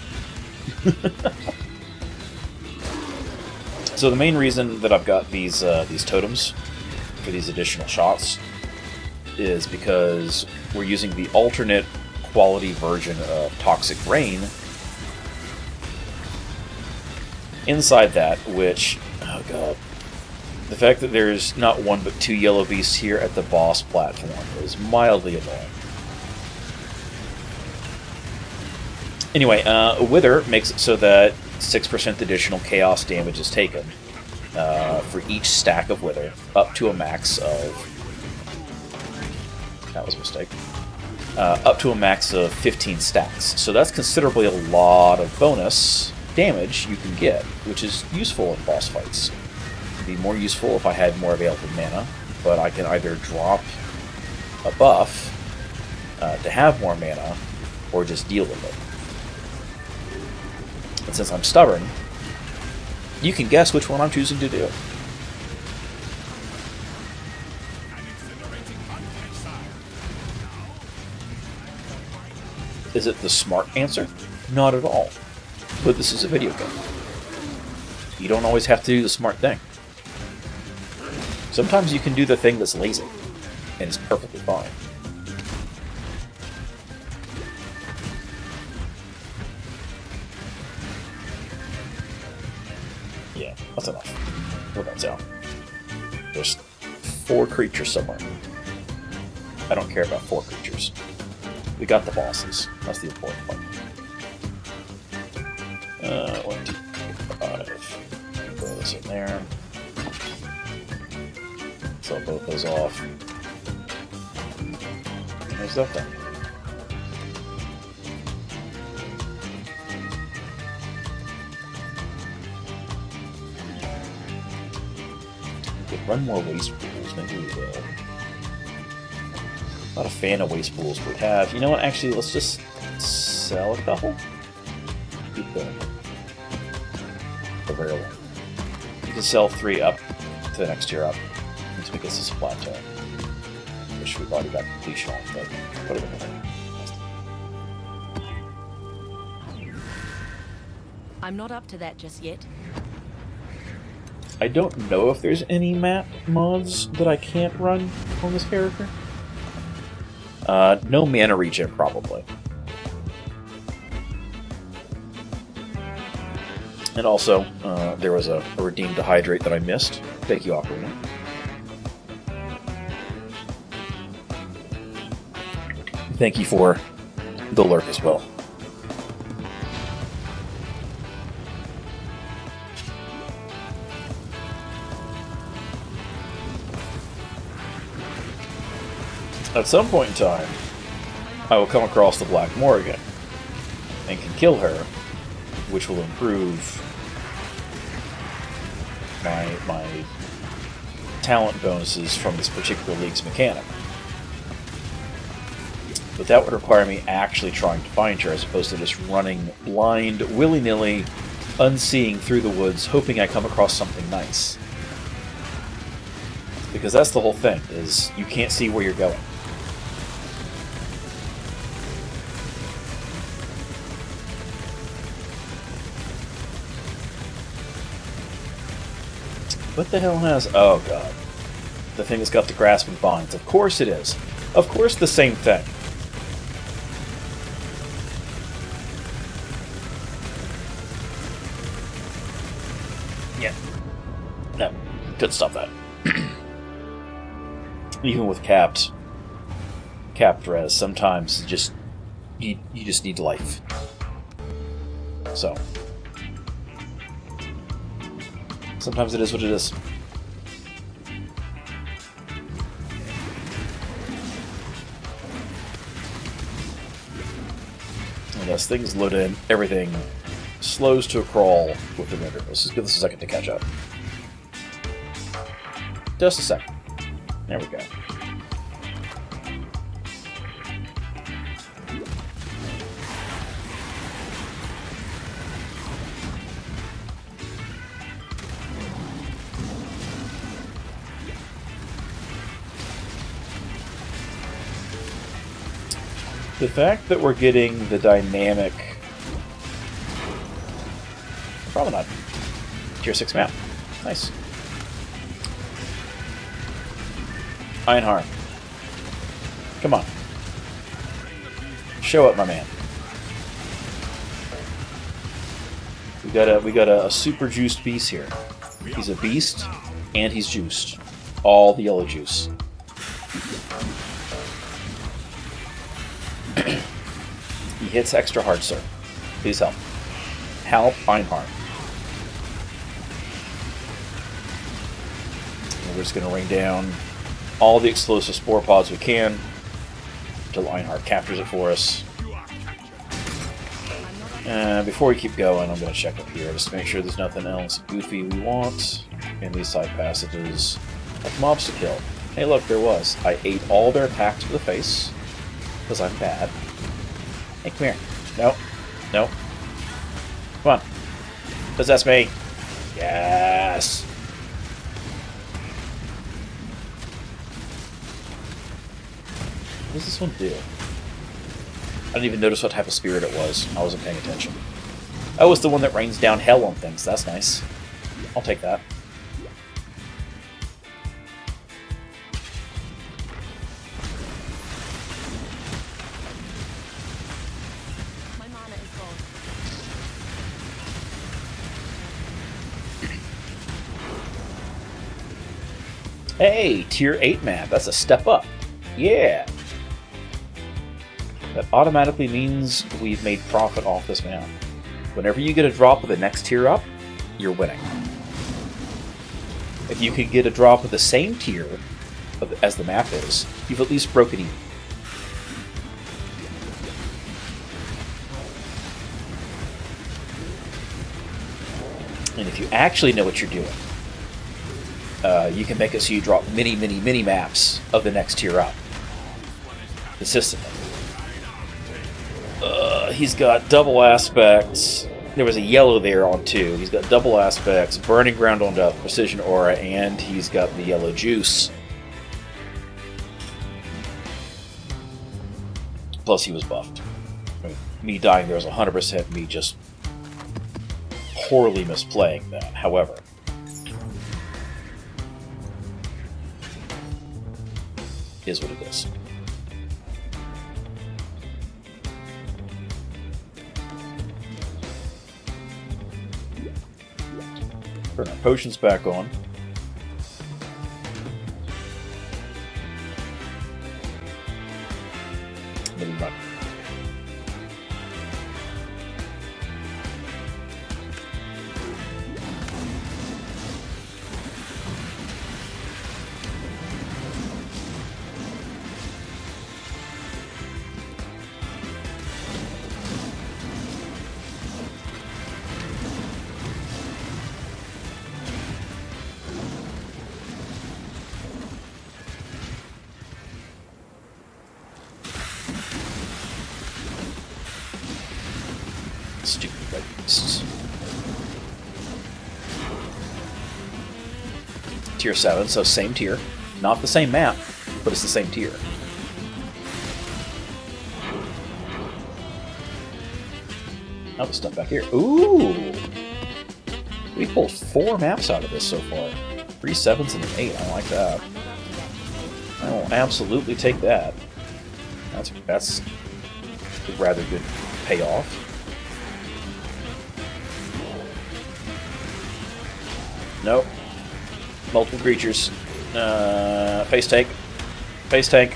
So the main reason that I've got these totems for these additional shots is because we're using the alternate quality version of Toxic Rain inside that, which, oh god. The fact that there's not one but 2 yellow beasts here at the boss platform is mildly annoying. Anyway, Wither makes it so that 6% additional chaos damage is taken for each stack of Wither, up to a max of... That was a mistake. Up to a max of 15 stacks. So that's considerably a lot of bonus damage you can get, which is useful in boss fights. Be more useful if I had more available mana, but I can either drop a buff to have more mana, or just deal with it. And since I'm stubborn, you can guess which one I'm choosing to do. Is it the smart answer? Not at all. But this is a video game. You don't always have to do the smart thing. Sometimes you can do the thing that's lazy, and it's perfectly fine. Yeah, that's enough. We're going down. There's 4 creatures somewhere. I don't care about 4 creatures. We got the bosses. That's the important part. 1, 2, 5. Throw this in there. Sell both those off. There's that done. We could run more waste pools, maybe we will. Not a fan of waste pools, but have. You know what, actually, let's just sell a couple. Keep the rare one. You can sell 3 up to the next tier up. Because it's a plateau, which we've already got completion on, but put it in there. I'm not up to that just yet. I don't know if there's any map mods that I can't run on this character. No mana regen, probably. And also, there was a redeem to hydrate that I missed. Thank you, Ocarina. Thank you for the lurk as well. At some point in time, I will come across the Black Morrigan and can kill her, which will improve my talent bonuses from this particular league's mechanic. But that would require me actually trying to find her, as opposed to just running blind, willy-nilly, unseeing through the woods, hoping I come across something nice. Because that's the whole thing, is you can't see where you're going. What the hell has... Oh, God. The thing that's got the grasping vines. Of course it is. Of course the same thing. Yeah. No. Good stuff, that. Even with capped res, sometimes just you just need life. So sometimes it is what it is. And as things load in, everything slows to a crawl with the render. Let's just give this a second to catch up. Just a second. There we go. The fact that we're getting the dynamic promenade tier 6 map. Nice. Einhar. Come on. Show up, my man. We got a super juiced beast here. He's a beast and he's juiced. All the yellow juice. He hits extra hard, sir. Please help. Help Einhar. And we're just going to rain down all the explosive spore pods we can until Einhar captures it for us. Before we keep going, I'm going to check up here just to make sure there's nothing else goofy we want in these side passages. Like mobs to kill. Hey look, there was. I ate all their attacks to the face because I'm bad. Hey, come here. No. No. Come on. Possess me. Yes. What does this one do? I didn't even notice what type of spirit it was. I wasn't paying attention. Oh, it's the one that rains down hell on things. That's nice. I'll take that. My mana is gone. Hey, tier 8 map. That's a step up. Yeah. That automatically means we've made profit off this map. Whenever you get a drop of the next tier up, you're winning. If you could get a drop of the same tier as the map is, you've at least broken even. And if you actually know what you're doing, you can make it so you drop many maps of the next tier up. Consistently. He's got double aspects. There was a yellow there on 2. He's got double aspects, burning ground on death, precision aura, and he's got the yellow juice. Plus he was buffed. I mean, me dying there was 100% me just poorly misplaying that. However, is what it is. Turn our potions back on. Maybe run. Stupid red beasts. Tier 7, so same tier. Not the same map, but it's the same tier. Oh, stuff back here. Ooh! We pulled 4 maps out of this so far. 3 7s and an 8. I like that. I'm not up to that just yet. I will absolutely take that. That's a rather good payoff. Nope. Multiple creatures. Face tank. Face tank.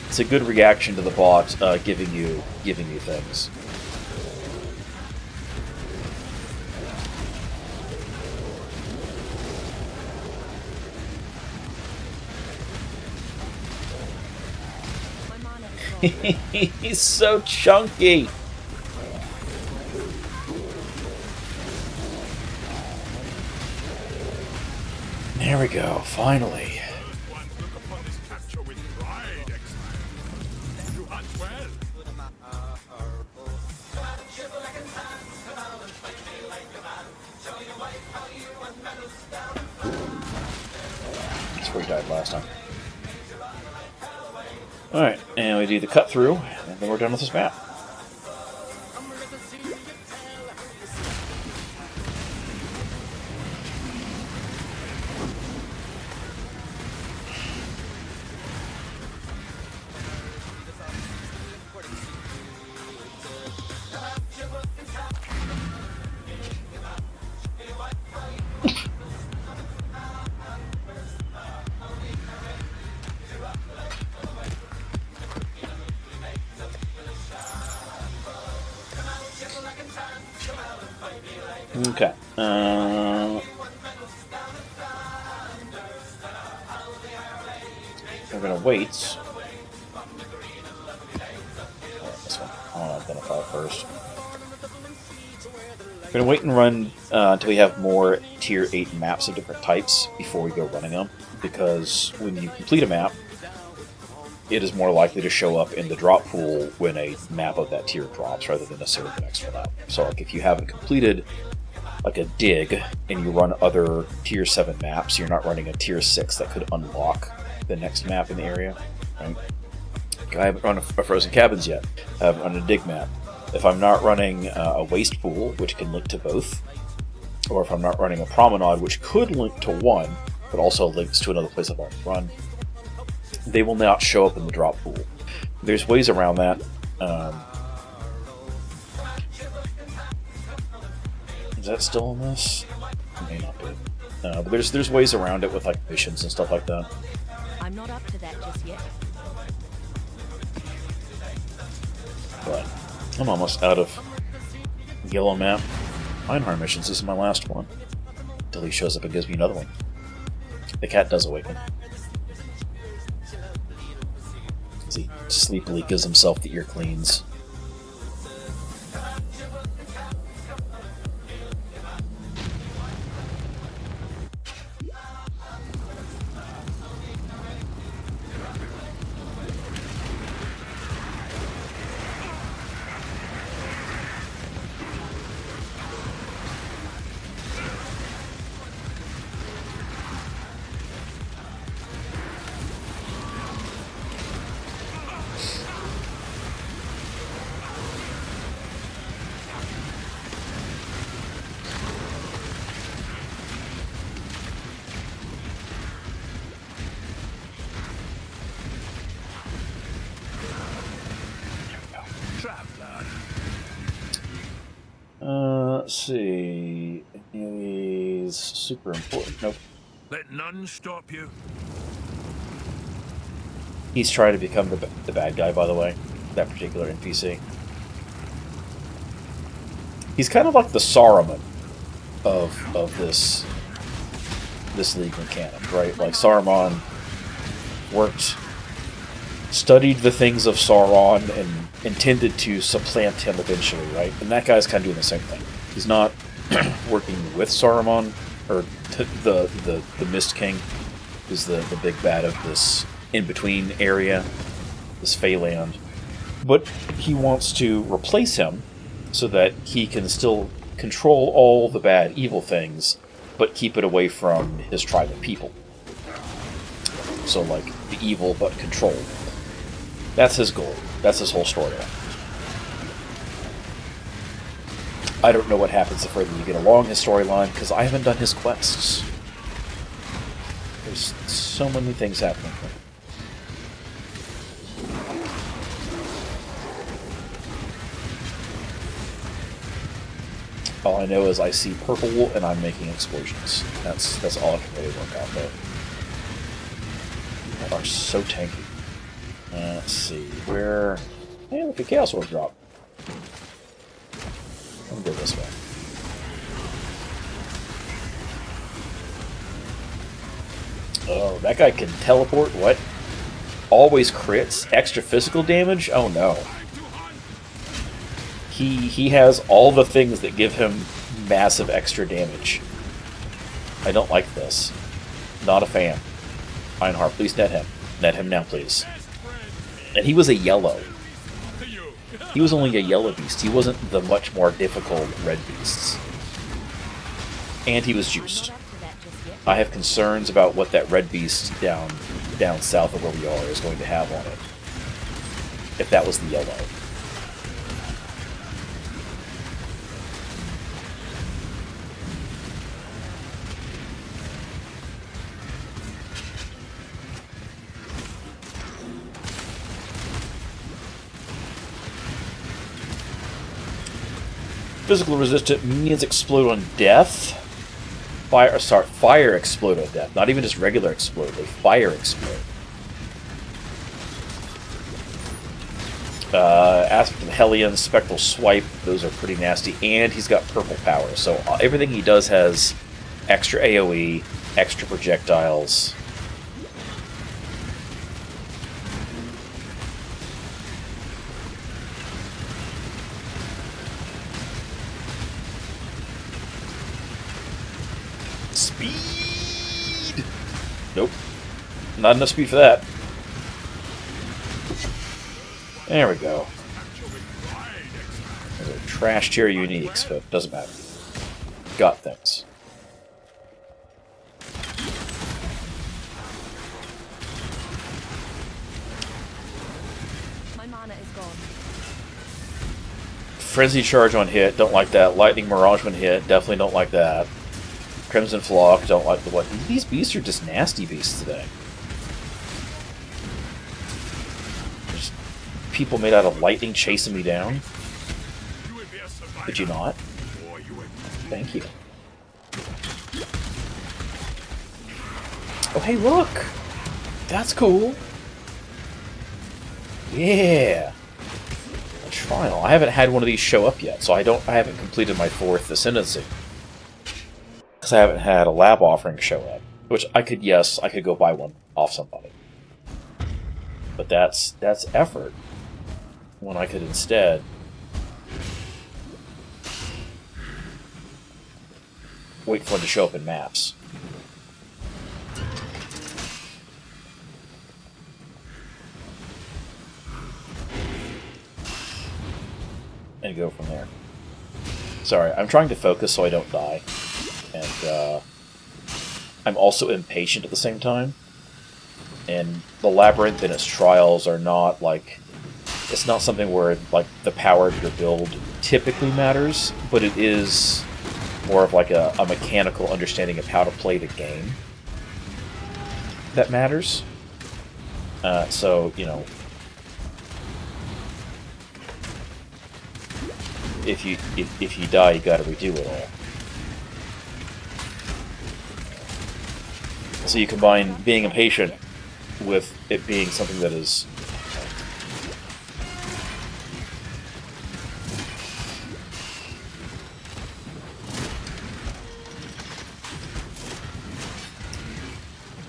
It's a good reaction to the bot giving you things. My mana is gone. He's so chunky. There we go, finally. One look upon this capture with pride, Exile. You hunt well. That's where he died last time. Alright, and we do the cut through, and then we're done with this map. Okay. We're gonna wait. This one. I want to identify it first. We're gonna wait and run until we have more tier 8 maps of different types before we go running them, because when you complete a map, it is more likely to show up in the drop pool when a map of that tier drops rather than necessarily the next one up. So like if you haven't completed like a dig and you run other tier 7 maps, you're not running a tier 6 that could unlock the next map in the area. Right? I haven't run a Frozen Cabins yet. I haven't run a dig map. If I'm not running a waste pool, which can link to both, or if I'm not running a promenade, which could link to one, but also links to another place I've already run, they will not show up in the drop pool. There's ways around that. Is that still in this? It may not be. But there's ways around it with like missions and stuff like that. I'm not up to that just yet. But I'm almost out of yellow map Einhorn missions. This is my last one. Until he shows up and gives me another one. The cat does awaken. As he sleepily gives himself the ear cleans. Let's see. He's super important. Nope. Let none stop you. He's trying to become the bad guy, by the way. That particular NPC. He's kind of like the Saruman of this League mechanic, right? Like Saruman studied the things of Sauron and intended to supplant him eventually, right? And that guy's kind of doing the same thing. He's not working with Saruman, or the Mist King, who's the big bad of this in-between area, this Feyland. But he wants to replace him so that he can still control all the bad, evil things, but keep it away from his tribe of people. So, like, the evil but controlled. That's his goal. That's his whole storyline. I don't know what happens the further you get along his storyline, because I haven't done his quests. There's so many things happening here. All I know is I see purple and I'm making explosions. That's all I can really work out there. They are so tanky. Let's see, where... Hey, look, a Chaos Orb drop. Let me go this way. Oh, that guy can teleport? What? Always crits? Extra physical damage? Oh no. He has all the things that give him massive extra damage. I don't like this. Not a fan. Einhar, please net him. Net him now, please. And he was a yellow. He was only a yellow beast. He wasn't the much more difficult red beasts. And he was juiced. I have concerns about what that red beast down south of where we are is going to have on it. If that was the yellow. Physical resistant minions explode on death. Fire explode on death. Not even just regular explode, they fire explode. Aspect of Hellion, Spectral Swipe, those are pretty nasty. And he's got purple power, so everything he does has extra AoE, extra projectiles. Speed! Nope. Not enough speed for that. There we go. Those are trash tier uniques, but doesn't matter. Got things. My mana is gone. Frenzy Charge on hit, don't like that. Lightning Mirage on hit, definitely don't like that. Crimson Flock, don't like the what. These beasts are just nasty beasts today. There's people made out of lightning chasing me down. Did you not? Thank you. Oh, hey, look! That's cool! Yeah! A trial. I haven't had one of these show up yet, so I haven't completed my 4th Ascendancy. Because I haven't had a lab offering show up. Which I could go buy one off somebody. But that's effort. When I could instead wait for one to show up in maps. And go from there. Sorry, I'm trying to focus so I don't die. And I'm also impatient at the same time. And the Labyrinth and its trials are not like... It's not something where like the power of your build typically matters, but it is more of like a mechanical understanding of how to play the game that matters. So, you know... If you die, you gotta redo it all. So you combine being impatient with it being something that is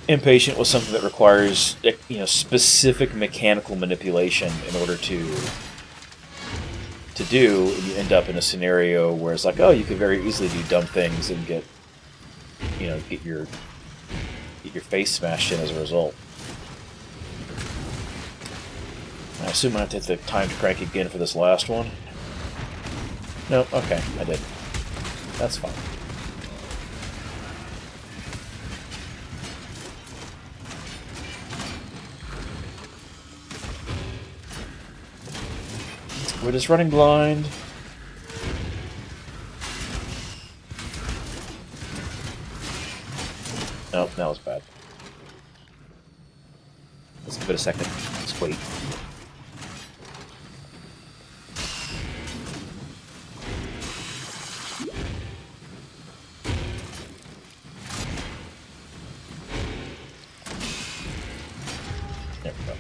impatient with something that requires, you know, specific mechanical manipulation in order to do, and you end up in a scenario where it's like, oh, you could very easily do dumb things and get your face smashed in as a result. I assume I have to take the time to crank again for this last one. No, okay, I did. That's fine. We're just running blind. Nope, that was bad. Let's give it a second. Let's wait. There we go.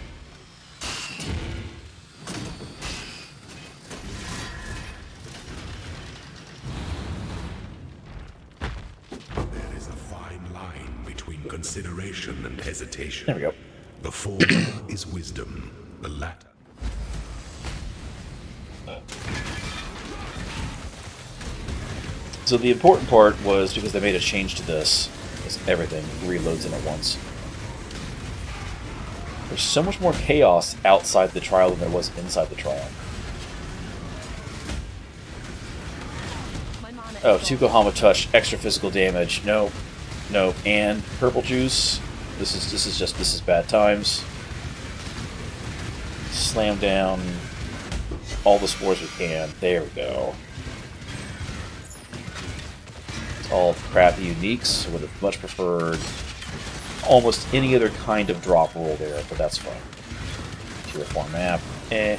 There is a fine line between consideration and hesitation. There we go. The former is wisdom, the latter. So the important part was, because they made a change to this, is everything reloads in at once. There's so much more chaos outside the trial than there was inside the trial. My mana Oh, is 2 gone. Kohama touch, extra physical damage. No, no, and purple juice. This is bad times. Slam down all the spores we can. There we go. It's all crappy uniques. Would have much preferred almost any other kind of drop roll there, but that's fine. Tier 4 map. Eh.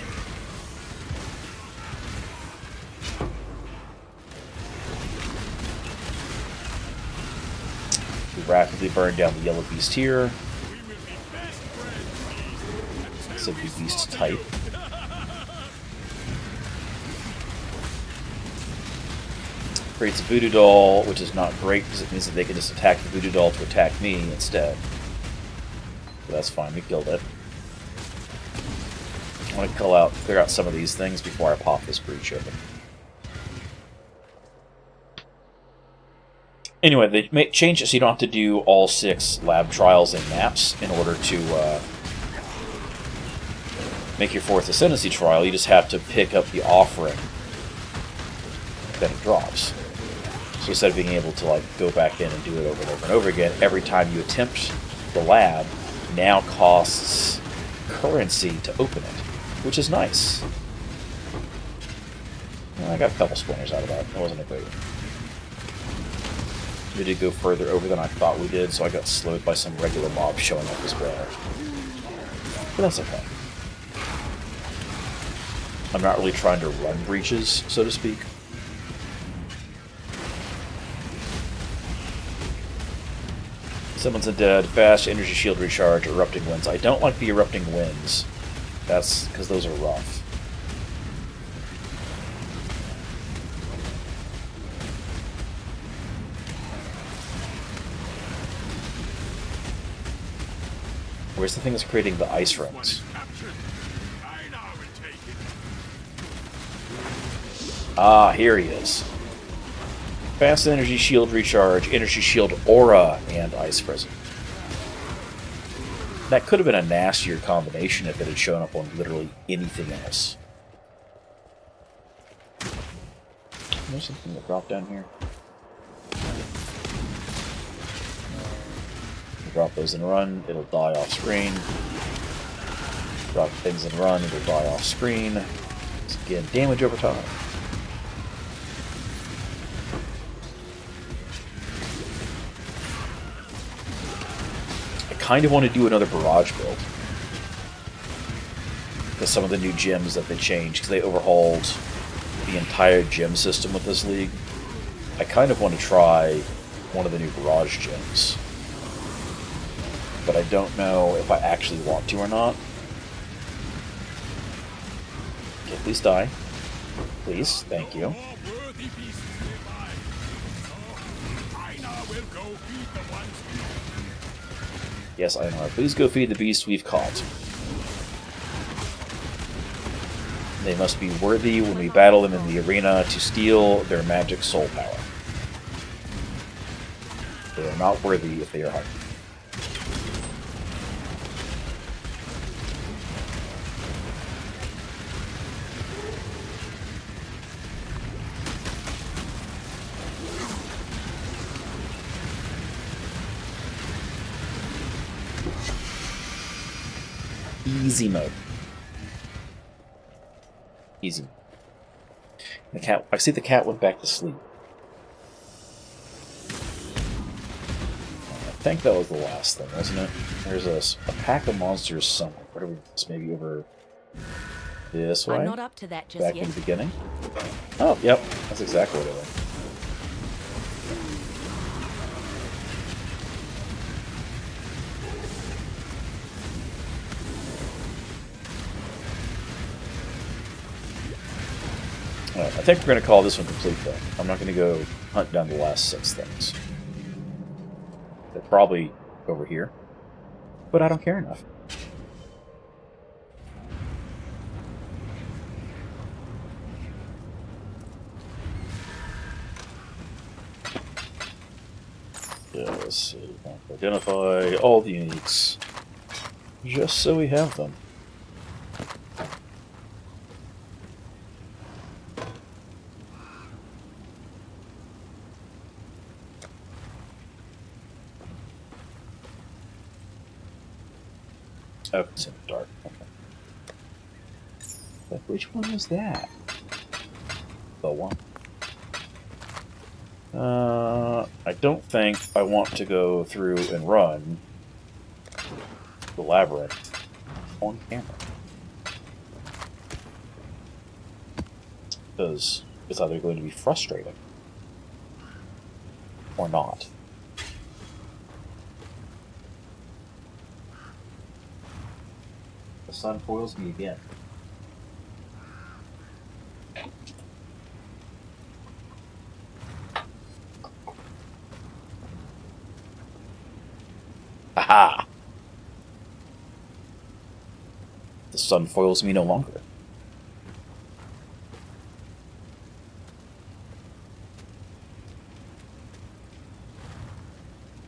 We rapidly burn down the yellow beast here. Simply beast type. Creates a voodoo doll, which is not great because it means that they can just attack the voodoo doll to attack me instead. So that's fine, we killed it. I want to clear out some of these things before I pop this breach open. Anyway, they changed it so you don't have to do all 6 lab trials and maps in order to make your 4th Ascendancy trial. You just have to pick up the offering that it drops. So instead of being able to like go back in and do it over and over and over again, every time you attempt the lab, now costs currency to open it, which is nice. Well, I got a couple splinters out of that. That wasn't a great. We did go further over than I thought we did, so I got slowed by some regular mobs showing up as well. But that's okay. I'm not really trying to run breaches, so to speak. Someone's dead. Fast energy shield recharge, erupting winds. I don't like the erupting winds. That's because those are rough. Where's the thing that's creating the ice rings? Ah, here he is. Fast energy shield recharge, energy shield aura, and ice prison. That could have been a nastier combination if it had shown up on literally anything else. There's something that dropped down here. Drop those and run, it'll die off screen. Drop things and run, it'll die off screen. It's again damage over time. I kind of want to do another barrage build. Because some of the new gyms that they changed, because they overhauled the entire gym system with this league. I kind of want to try one of the new barrage gyms. But I don't know if I actually want to or not. Okay, please die. Please, thank you. Yes, I know. Please go feed the beast we've caught. They must be worthy when we battle them in the arena to steal their magic soul power. They are not worthy if they are hungry. easy mode. Easy. The cat. I see the cat went back to sleep. I think that was the last thing, wasn't it? There's a pack of monsters somewhere. What are we? Maybe over this way. I'm not up to that just Back yet. in the beginning. Oh, yep. That's exactly what it was. Alright, I think we're going to call this one complete, though. I'm not going to go hunt down the last 6 things. They're probably over here. But I don't care enough. Yeah, let's see. Identify all the uniques. Just so we have them. Oh, it's in the dark. Okay. But which one was that? The one. I don't think I want to go through and run the labyrinth on camera. Because it's either going to be frustrating or not. The sun foils me again. Aha! The sun foils me no longer.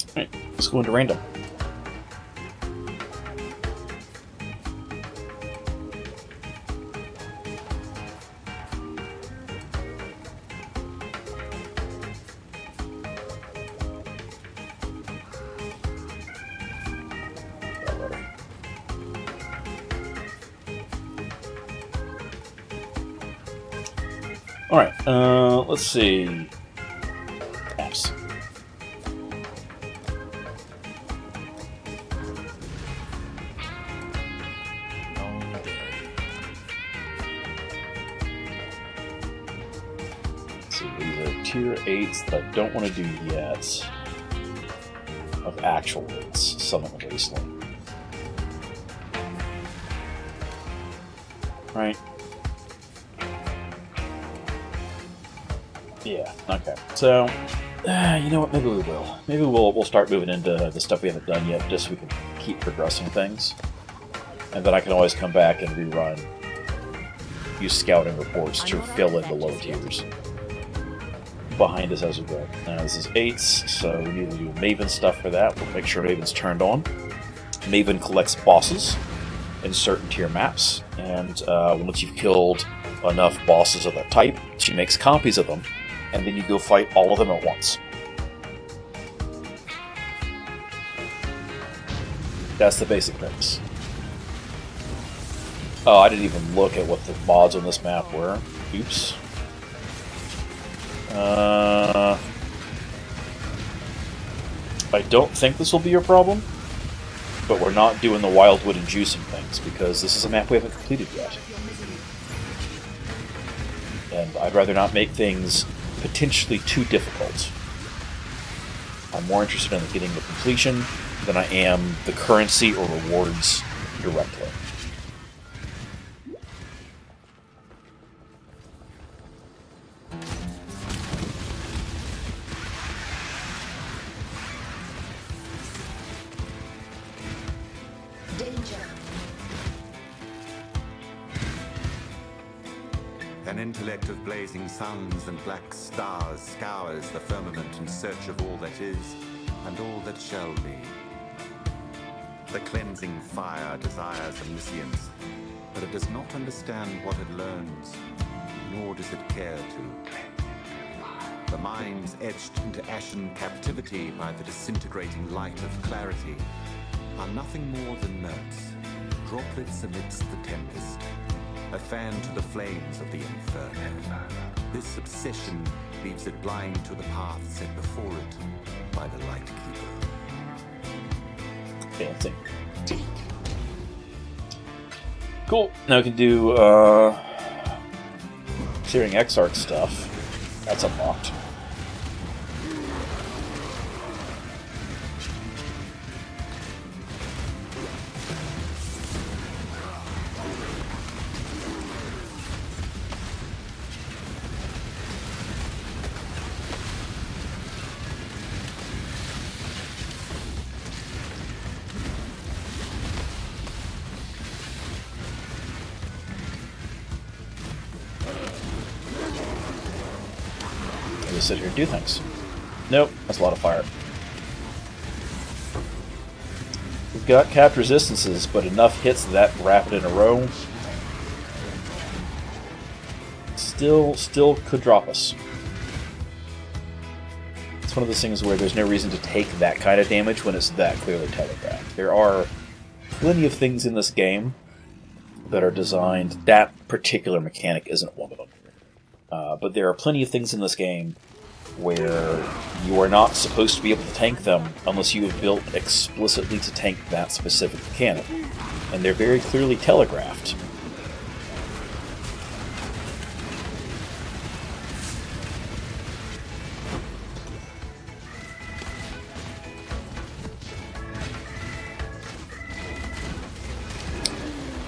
Alright, let's go into random. Alright, let's see. Apps. Let's see, these are tier 8s that I don't want to do yet. Of actual 8s, Summon the Wasteland. Right. Yeah, okay. So, you know what, maybe we will. Maybe we'll start moving into the stuff we haven't done yet, just so we can keep progressing things. And then I can always come back and rerun, use scouting reports to fill in the low tiers behind us as we go. This is 8s, so we need to do Maven stuff for that. We'll make sure Maven's turned on. Maven collects bosses in certain tier maps, and once you've killed enough bosses of that type, she makes copies of them, and then you go fight all of them at once. That's the basic premise. Oh, I didn't even look at what the mods on this map were. Oops. I don't think this will be your problem, but we're not doing the wildwood and juicing things, because this is a map we haven't completed yet. And I'd rather not make things potentially too difficult. I'm more interested in getting the completion than I am the currency or rewards directly. An intellect of blazing suns and black stars scours the firmament in search of all that is and all that shall be. The cleansing fire desires omniscience, but it does not understand what it learns, nor does it care to. The minds etched into ashen captivity by the disintegrating light of clarity are nothing more than notes, droplets amidst the tempest, a fan to the flames of the inferno. This obsession leaves it blind to the path set before it by the Light Keeper. Fancy. Cool. Now we can do Searing Exarch stuff. That's unlocked. Just sit here and do things. Nope, that's a lot of fire. We've got capped resistances, but enough hits that rapid in a row still could drop us. It's one of those things where there's no reason to take that kind of damage when it's that clearly telegraphed. There are plenty of things in this game that are designed. That particular mechanic isn't one of them. But there are plenty of things in this game where you are not supposed to be able to tank them unless you have built explicitly to tank that specific mechanic. And they're very clearly telegraphed.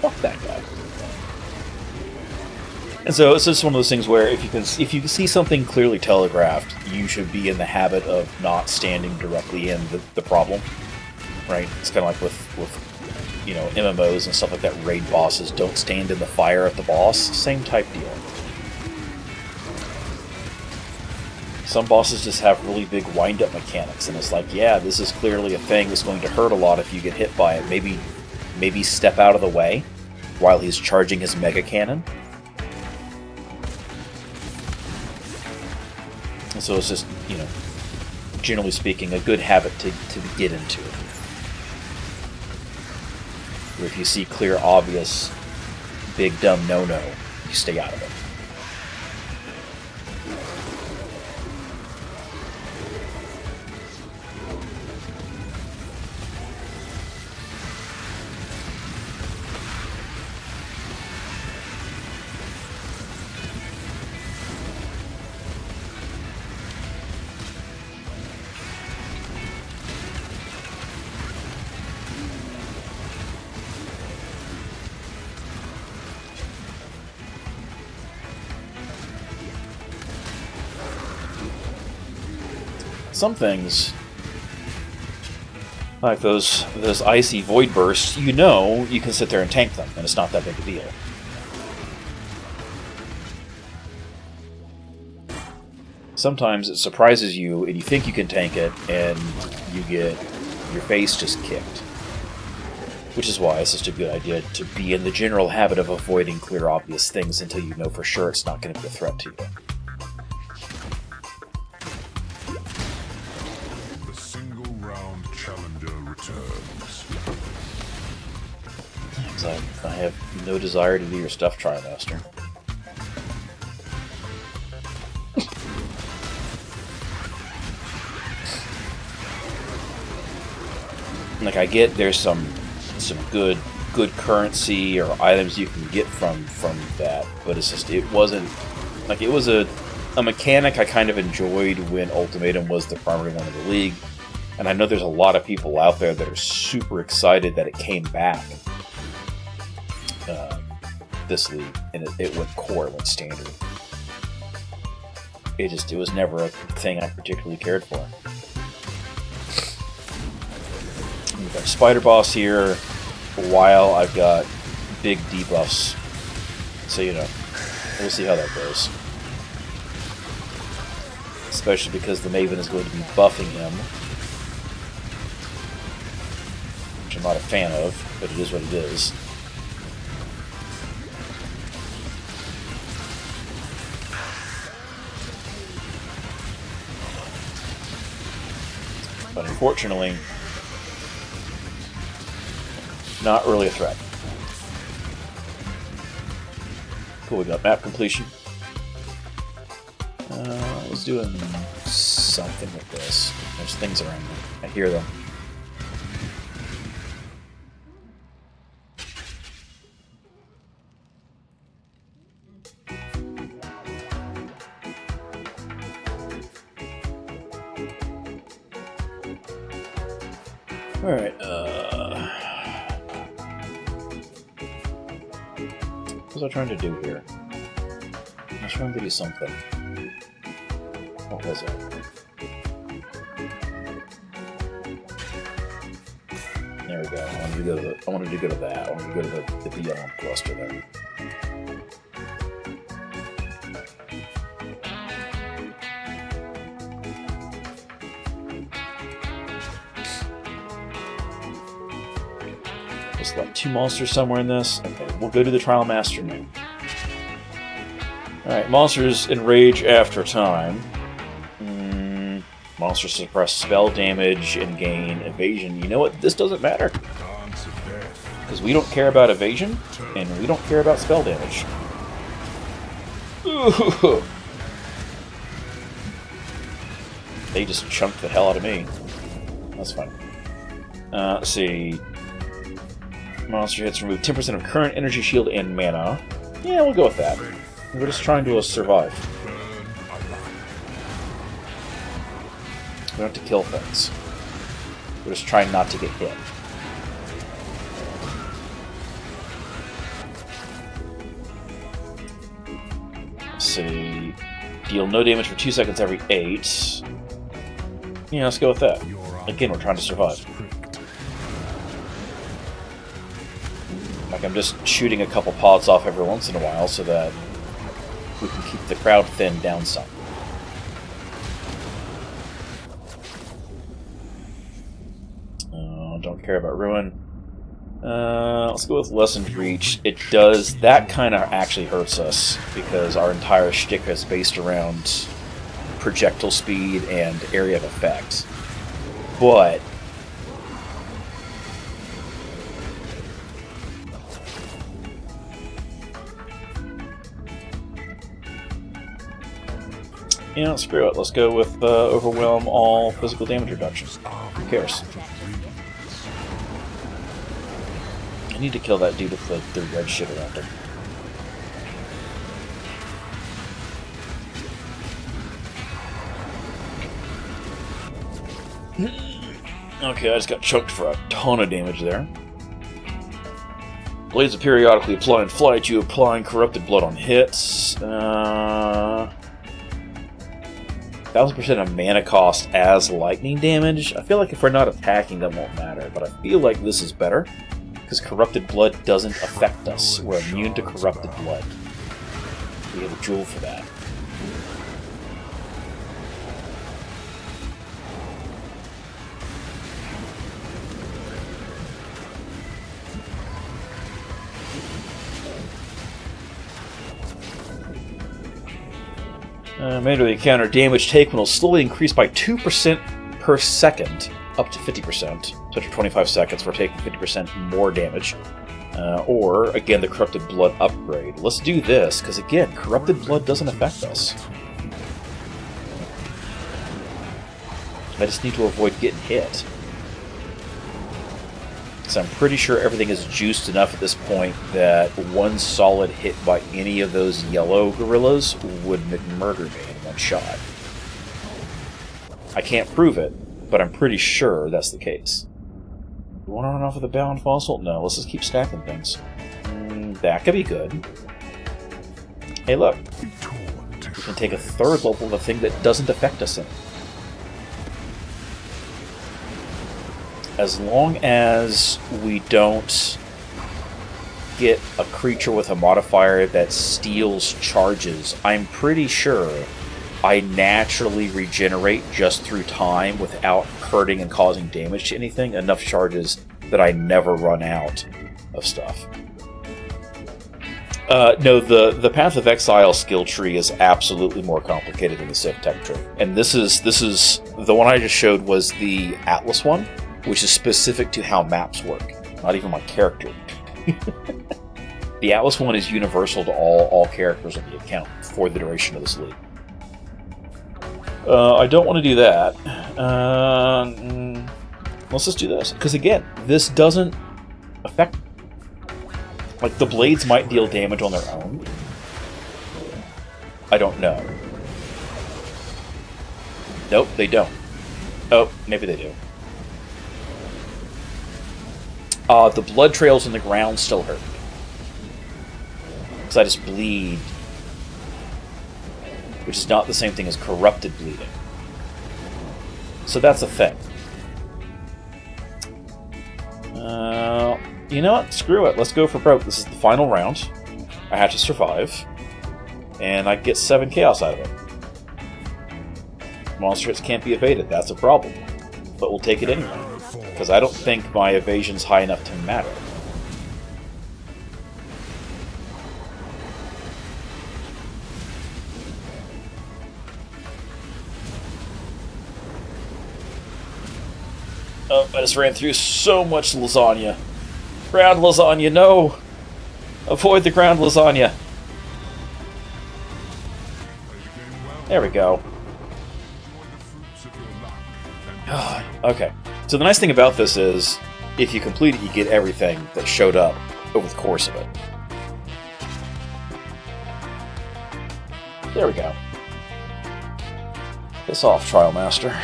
Fuck that guy. And so it's just one of those things where if you can see something clearly telegraphed, you should be in the habit of not standing directly in the problem, right? It's kind of like with you know, MMOs and stuff like that. Raid bosses don't stand in the fire at the boss. Same type deal. Some bosses just have really big wind-up mechanics, and it's like, yeah, this is clearly a thing that's going to hurt a lot if you get hit by it. Maybe step out of the way while he's charging his mega cannon. And so it's just, you know, generally speaking, a good habit to get into it. Where if you see clear, obvious, big, dumb no-no, you stay out of it. Some things, like those icy void bursts, you know you can sit there and tank them, and it's not that big a deal. Sometimes it surprises you, and you think you can tank it, and you get your face just kicked. Which is why it's such a good idea to be in the general habit of avoiding clear, obvious things until you know for sure it's not going to be a threat to you. I have no desire to be your stuffed Trimaster. Like, I get there's some good currency or items you can get from that, but it's just, it wasn't like, it was a mechanic I kind of enjoyed when Ultimatum was the primary one of the league, and I know there's a lot of people out there that are super excited that it came back. This league, and it went core, it went standard. It was never a thing I particularly cared for. We've got Spider Boss here. For a while, I've got big debuffs, so you know, we'll see how that goes. Especially because the Maven is going to be buffing him, which I'm not a fan of, but it is what it is. But unfortunately, not really a threat. Cool, we got map completion. Let's do something with this. There's things around me. I hear them. Alright, what was I trying to do here? I was trying to do something. What was it? There we go. I wanted to go to that. I wanted to go to the Beyond cluster there. There's like 2 monsters somewhere in this. Okay, we'll go to the Trial Master now. Alright, monsters enrage after time. Monsters suppress spell damage and gain evasion. You know what? This doesn't matter. Because we don't care about evasion, and we don't care about spell damage. Ooh. They just chunked the hell out of me. That's fine. Let's see. Monster hits remove 10% of current energy, shield, and mana. Yeah, we'll go with that. We're just trying to survive. We don't have to kill things. We're just trying not to get hit. Let's see. Deal no damage for 2 seconds every 8. Yeah, let's go with that. Again, we're trying to survive. Like, I'm just shooting a couple pods off every once in a while so that we can keep the crowd thinned down some. Don't care about Ruin. Let's go with Lessened Reach. It does... That kind of actually hurts us, because our entire shtick is based around projectile speed and area of effect. But... you know, screw it. Let's go with Overwhelm all physical damage reduction. Who cares? I need to kill that dude with the red shit around him. Okay, I just got chunked for a ton of damage there. Blades of periodically apply and fly at you, applying corrupted blood on hits. 1000% of mana cost as lightning damage. I feel like if we're not attacking, that won't matter, but I feel like this is better, because corrupted blood doesn't affect us. We're immune to corrupted blood. We have a jewel for that. Manually counter damage taken will slowly increase by 2% per second, up to 50%. So after 25 seconds, we're taking 50% more damage. Or, again, the Corrupted Blood upgrade. Let's do this, because again, Corrupted Blood doesn't affect us. I just need to avoid getting hit. So I'm pretty sure everything is juiced enough at this point that one solid hit by any of those yellow gorillas would murder me in one shot. I can't prove it, but I'm pretty sure that's the case. You want to run off with a bound fossil? No, let's just keep stacking things. That could be good. Hey, look. We can take a third level of a thing that doesn't affect us any. As long as we don't get a creature with a modifier that steals charges, I'm pretty sure I naturally regenerate just through time without hurting and causing damage to anything, enough charges that I never run out of stuff. No, the Path of Exile skill tree is absolutely more complicated than the Civ Tech tree. And this is the one I just showed was the Atlas one, which is specific to how maps work, not even my character. The Atlas one is universal to all characters on the account for the duration of this league. I don't want to do that. Let's just do this. Because again, this doesn't affect... Like, the blades might deal damage on their own. I don't know. Nope, they don't. Oh, maybe they do. The blood trails in the ground still hurt. Because I just bleed. Which is not the same thing as corrupted bleeding. So that's a thing. You know what? Screw it. Let's go for broke. This is the final round. I have to survive. And I get 7 chaos out of it. Monster hits can't be evaded. That's a problem. But we'll take it anyway. Because I don't think my evasion's high enough to matter. Oh, I just ran through so much lasagna. Ground lasagna, no! Avoid the ground lasagna. There we go. Okay. So the nice thing about this is, if you complete it, you get everything that showed up over the course of it. There we go. Piss off, Trial Master.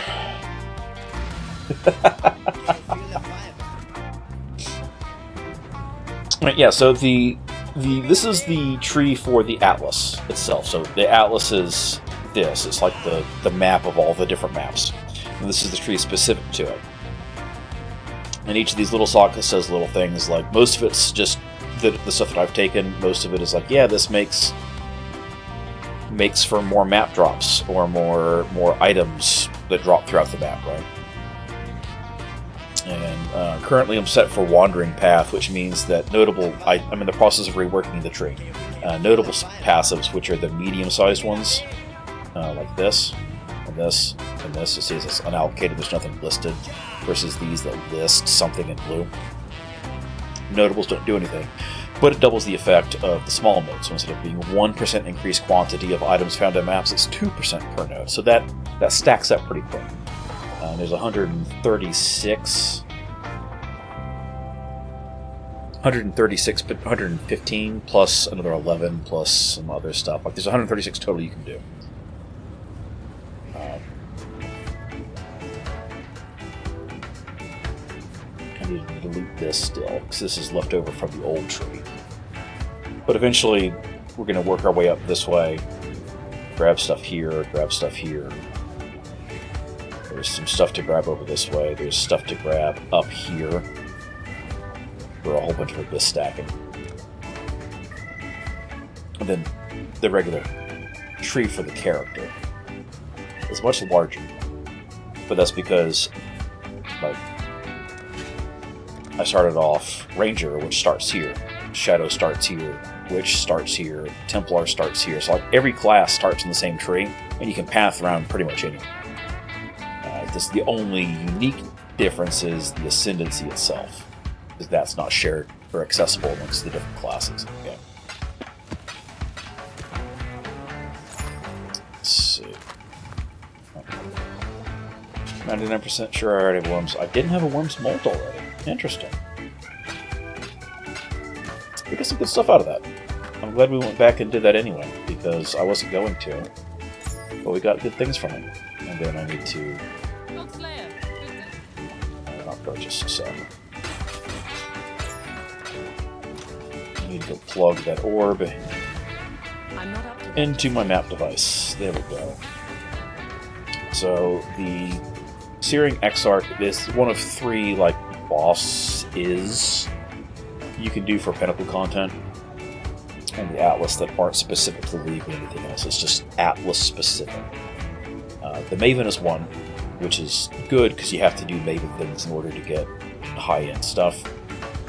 Right, yeah, so this is the tree for the Atlas itself. So the Atlas is this. It's like the map of all the different maps. And this is the tree specific to it. And each of these little sockets says little things, like most of it's just the stuff that I've taken. Most of it is like, yeah, this makes for more map drops or more items that drop throughout the map, right? And currently I'm set for Wandering Path, which means that I'm in the process of reworking the tree. Notable passives, which are the medium-sized ones, like this, and this, and this. It says it's unallocated, there's nothing listed, versus these that list something in blue. Notables don't do anything, but it doubles the effect of the small node. So instead of being 1% increased quantity of items found in maps, it's 2% per node. So that stacks up pretty quick. There's 136, 115 plus another 11 plus some other stuff. Like there's 136 total you can do. I need to delete this still, because this is left over from the old tree. But eventually, we're going to work our way up this way. Grab stuff here, grab stuff here. There's some stuff to grab over this way. There's stuff to grab up here. For a whole bunch of this stacking. And then the regular tree for the character is much larger. But that's because, like, I started off Ranger, which starts here. Shadow starts here. Witch starts here. Templar starts here. So like every class starts in the same tree, and you can path around pretty much anywhere. The only unique difference is the Ascendancy itself, because that's not shared or accessible amongst the different classes. Okay. Let's see. 99% sure I already have worms. I didn't have a worms molt already. Interesting. We got some good stuff out of that. I'm glad we went back and did that anyway, because I wasn't going to. But we got good things from it. And then I need to... I'll purchase some. I need to go plug that orb into my map device. There we go. So the Searing Exarch is one of 3 like bosses you can do for Pinnacle content, and the Atlas that aren't specific to the League or anything else. It's just Atlas specific. The Maven is one, which is good because you have to do Maven things in order to get high-end stuff.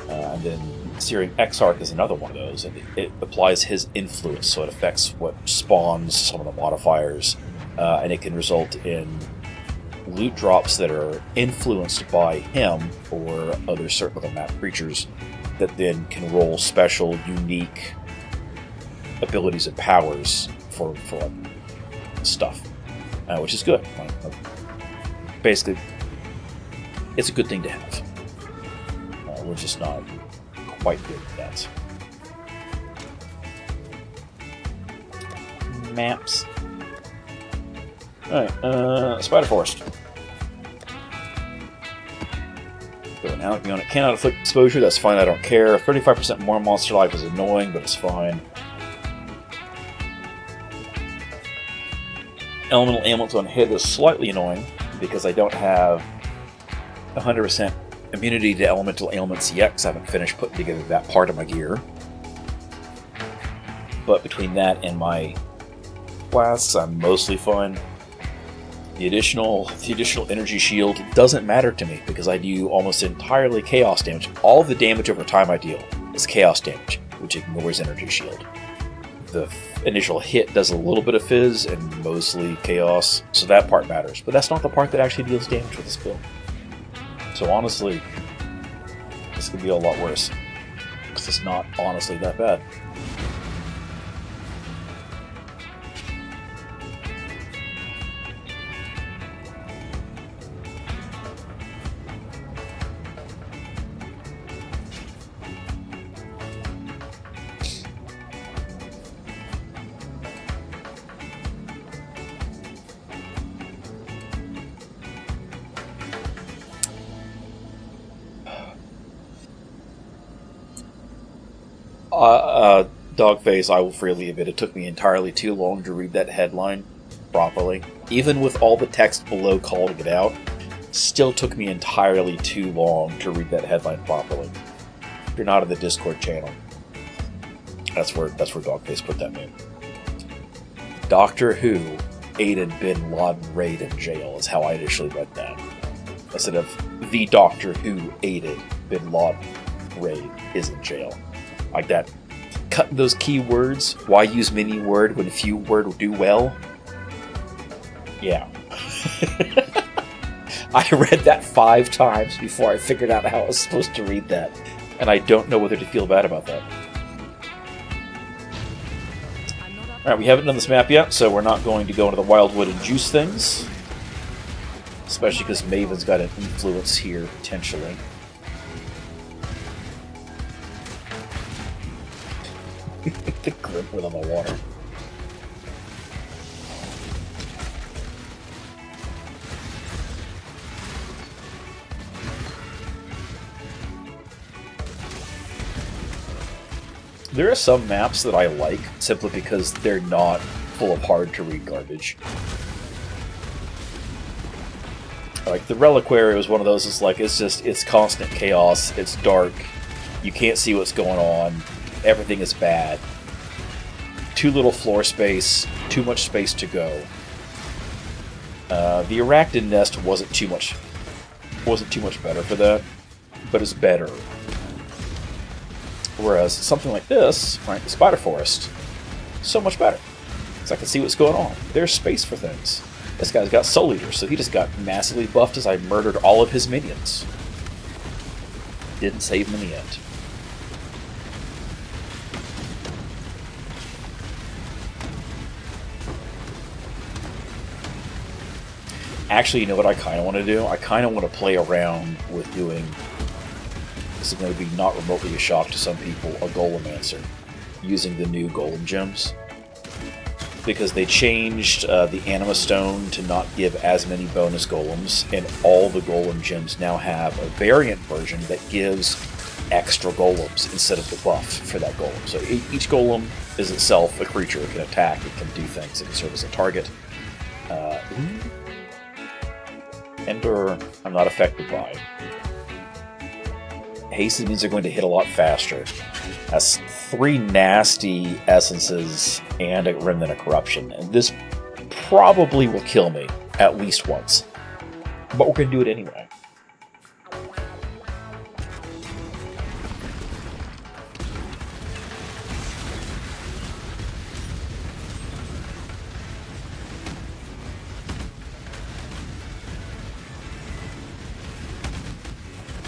And then Searing Exarch is another one of those, and it applies his influence, so it affects what spawns some of the modifiers, and it can result in loot drops that are influenced by him or other certain other map creatures that then can roll special, unique abilities and powers for like, stuff, which is good. Basically, it's a good thing to have. We're just not quite good at that. Maps. Alright, Spider Forest. So now the unit cannot inflict exposure, that's fine, I don't care. 35% more monster life is annoying, but it's fine. Elemental ailments on hit is slightly annoying, because I don't have 100% immunity to elemental ailments yet, because I haven't finished putting together that part of my gear. But between that and my flasks, I'm mostly fine. The additional energy shield doesn't matter to me because I do almost entirely chaos damage. All the damage over time I deal is chaos damage, which ignores energy shield. The initial hit does a little bit of fizz and mostly chaos, so that part matters. But that's not the part that actually deals damage with this build. So honestly, this could be a lot worse because it's not honestly that bad. Dogface, I will freely admit it took me entirely too long to read that headline properly. Even with all the text below calling it out, still took me entirely too long to read that headline properly. If you're not in the Discord channel, that's where Dogface put that in. Doctor Who aided Bin Laden raid in jail is how I initially read that. Instead of the Doctor Who aided Bin Laden raid is in jail. Like that. Cutting those keywords. Why use many word when few word will do well? Yeah. I read that 5 times before I figured out how I was supposed to read that. And I don't know whether to feel bad about that. Alright, we haven't done this map yet, so we're not going to go into the Wildwood and juice things. Especially because Maven's got an influence here, potentially. The grip with on the water. There are some maps that I like simply because they're not full of hard-to-read garbage. Like, the Reliquary was one of those, it's constant chaos, it's dark, you can't see what's going on, everything is bad. Too little floor space, too much space to go. The Arachnid Nest wasn't too much better for that, but it's better. Whereas something like this, right, the Spider Forest, so much better. Because I can see what's going on. There's space for things. This guy's got Soul Eater, so he just got massively buffed as I murdered all of his minions. Didn't save him in the end. Actually, you know what I kind of want to do? I kind of want to play around with doing, this is going to be not remotely a shock to some people, a Golemancer, using the new Golem gems. Because they changed the Anima Stone to not give as many bonus Golems, and all the Golem gems now have a variant version that gives extra Golems instead of the buff for that Golem. So each Golem is itself a creature. It can attack, it can do things, it can serve as a target. Ender, I'm not affected by. Haste means they're going to hit a lot faster. That's 3 nasty essences and a remnant of corruption. And this probably will kill me at least once. But we're going to do it anyway.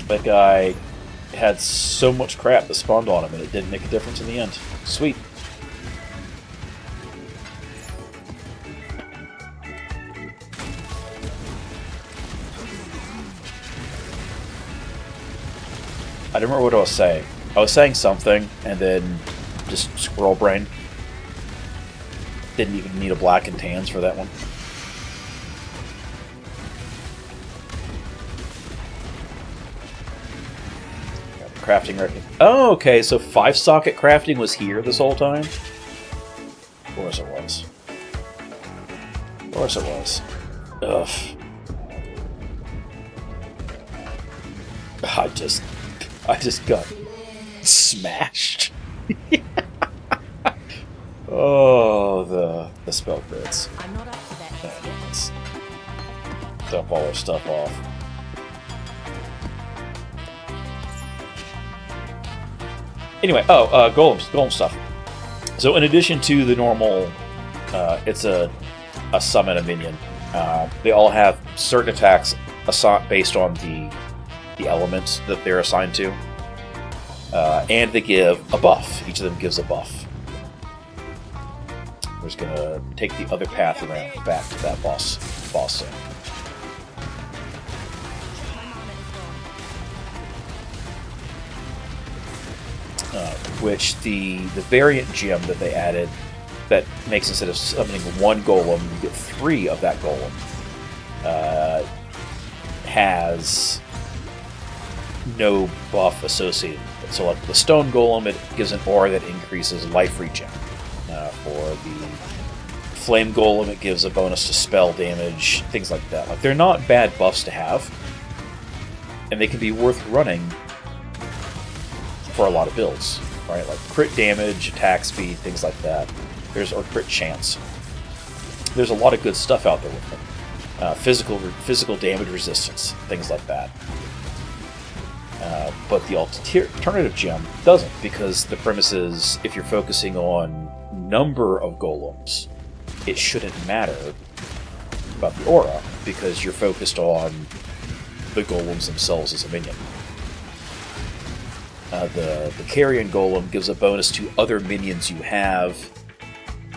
That guy had so much crap that spawned on him, and it didn't make a difference in the end. Sweet. I don't remember what I was saying. I was saying something, and then just squirrel brain. Didn't even need a black and tans for that one. Got the crafting record. Oh, okay, so 5-socket crafting was here this whole time? Of course it was. Of course it was. Ugh. I just got smashed. Oh, the spell crits. I'm not up to that just yet. Let's dump all our stuff off. Anyway, golem stuff. So in addition to the normal, it's a summon a minion. They all have certain attacks based on the elements that they're assigned to, and they give a buff. Each of them gives a buff. We're just gonna take the other path around back to that boss zone. Which the variant gem that they added that makes, instead of summoning one golem, you get 3 of that golem, has no buff associated with it. So like the stone golem, it gives an aura that increases life regen. For the flame golem, it gives a bonus to spell damage, things like that. Like, they're not bad buffs to have, and they can be worth running for a lot of builds, right? Like crit damage, attack speed, things like that. Or crit chance. There's a lot of good stuff out there with them. Physical damage resistance, things like that. But the alternative gem doesn't, because the premise is, if you're focusing on number of golems, it shouldn't matter about the aura, because you're focused on the golems themselves as a minion. The carrion golem gives a bonus to other minions you have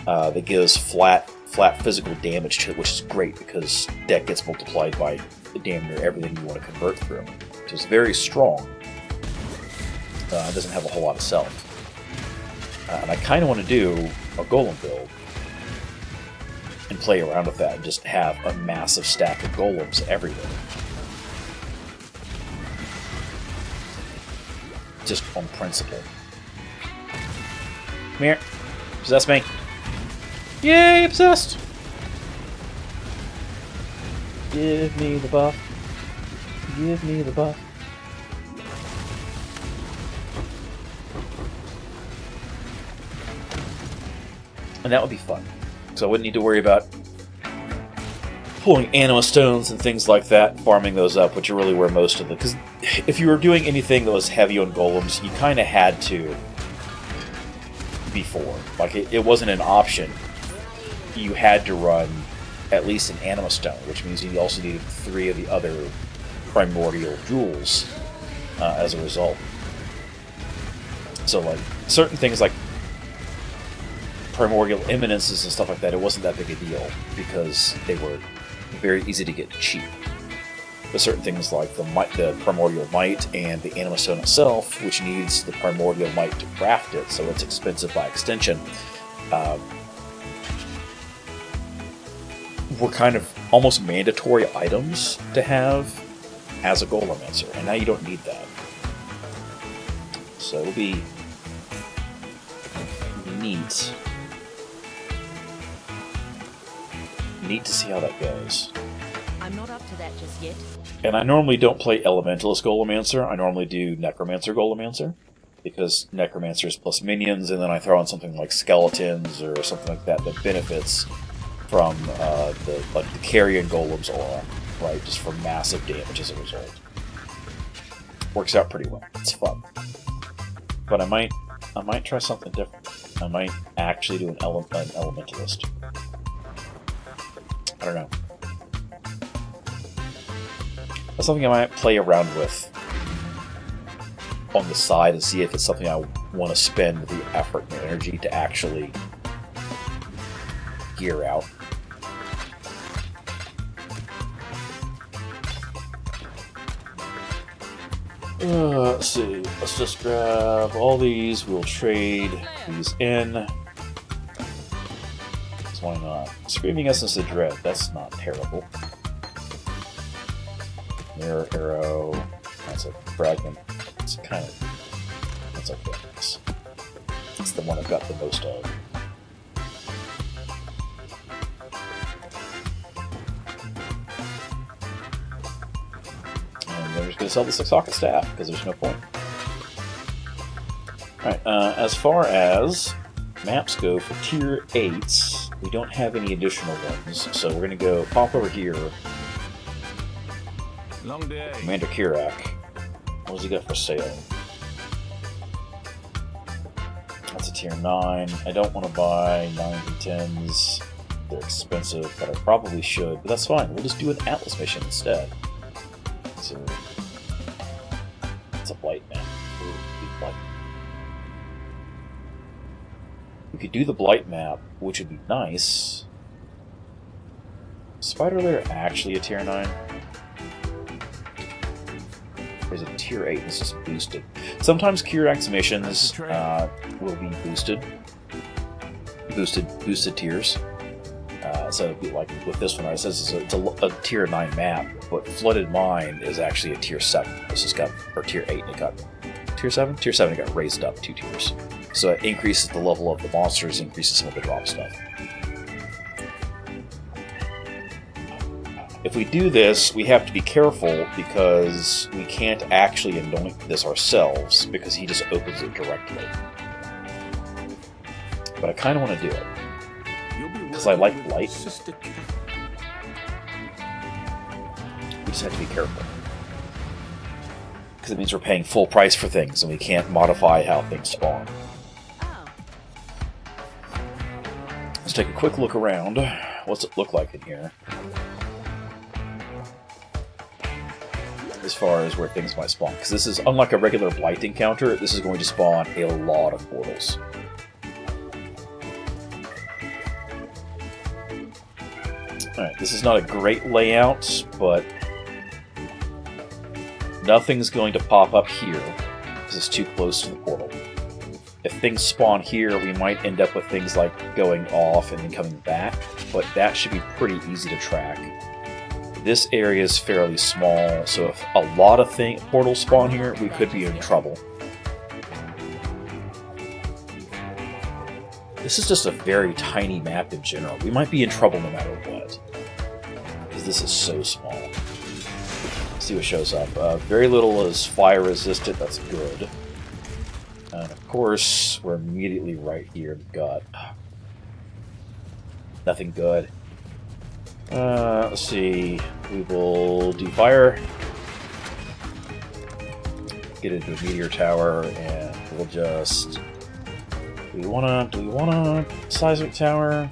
that gives flat physical damage to it, which is great because deck gets multiplied by damn near everything you want to convert through. So it's very strong. It doesn't have a whole lot of self. And I kind of want to do a golem build and play around with that and just have a massive stack of golems everywhere. Just on principle. Come here. Possess me. Yay, obsessed! Give me the buff. Give me the buff. And that would be fun. So I wouldn't need to worry about pulling anima stones and things like that, farming those up, which are really where most of the... Because if you were doing anything that was heavy on golems, you kind of had to before. Like, it wasn't an option. You had to run at least an anima stone, which means you also needed 3 of the other primordial jewels as a result. So, like, certain things like primordial eminences and stuff like that, it wasn't that big a deal because they were very easy to get cheap. But certain things like the primordial might and the anima stone itself, which needs the primordial might to craft it, so it's expensive by extension, were kind of almost mandatory items to have as a Golemancer, and now you don't need that. So it'll be neat. Neat to see how that goes. I'm not up to that just yet. And I normally don't play Elementalist Golemancer, I normally do Necromancer Golemancer, because Necromancer is plus minions, and then I throw in something like Skeletons or something like that that benefits from the Carrion Golem's aura, right? Just for massive damage as a result. Works out pretty well. It's fun. But I might try something different. I might actually do an Elementalist. I don't know. That's something I might play around with on the side and see if it's something I want to spend the effort and energy to actually gear out. Let's see. Let's just grab all these. We'll trade these in. Why not? Screaming Essence of Dread. That's not terrible. Mirror Arrow. That's a fragment. It's kind of... That's okay. It's the one I've got the most of. And they're just going to sell the 6-socket staff, because there's no point. Alright, as far as maps go for tier 8s, we don't have any additional ones, so we're going to go pop over here. Long day. Commander Kirak. What does he got for sale? That's a tier 9. I don't want to buy 9s and 10s. They're expensive, but I probably should. But that's fine. We'll just do an Atlas mission instead. So, it's a Blight map. Ooh, Blight. We could do the Blight map, which would be nice. Spider Lair actually a tier 9? There's a tier 8 that's just boosted. Sometimes Kirak's missions will be boosted. Boosted tiers. So it'd be like with this one, it says it's a tier 9 map, but Flooded Mine is actually a tier 7. This has got, or tier 8, and it got tier 7? Tier 7 got raised up 2 tiers. So it increases the level of the monsters, increases some of the drop stuff. If we do this, we have to be careful because we can't actually anoint this ourselves because he just opens it directly. But I kind of want to do it because I like Blight. We just have to be careful because it means we're paying full price for things and we can't modify how things spawn. Let's take a quick look around. What's it look like in here? As far as where things might spawn. Because this is, unlike a regular Blight encounter, this is going to spawn a lot of portals. Alright, this is not a great layout, but nothing's going to pop up here because it's too close to the portal. If things spawn here, we might end up with things like going off and then coming back, but that should be pretty easy to track. This area is fairly small, so if a lot of portals spawn here, we could be in trouble. This is just a very tiny map in general. We might be in trouble no matter what, because this is so small. Let's see what shows up. Very little is fire resistant, that's good. And of course, we're immediately right here. We've got nothing good. Let's see. We will do fire. Get into the meteor tower, and we'll just. Do we want a seismic tower?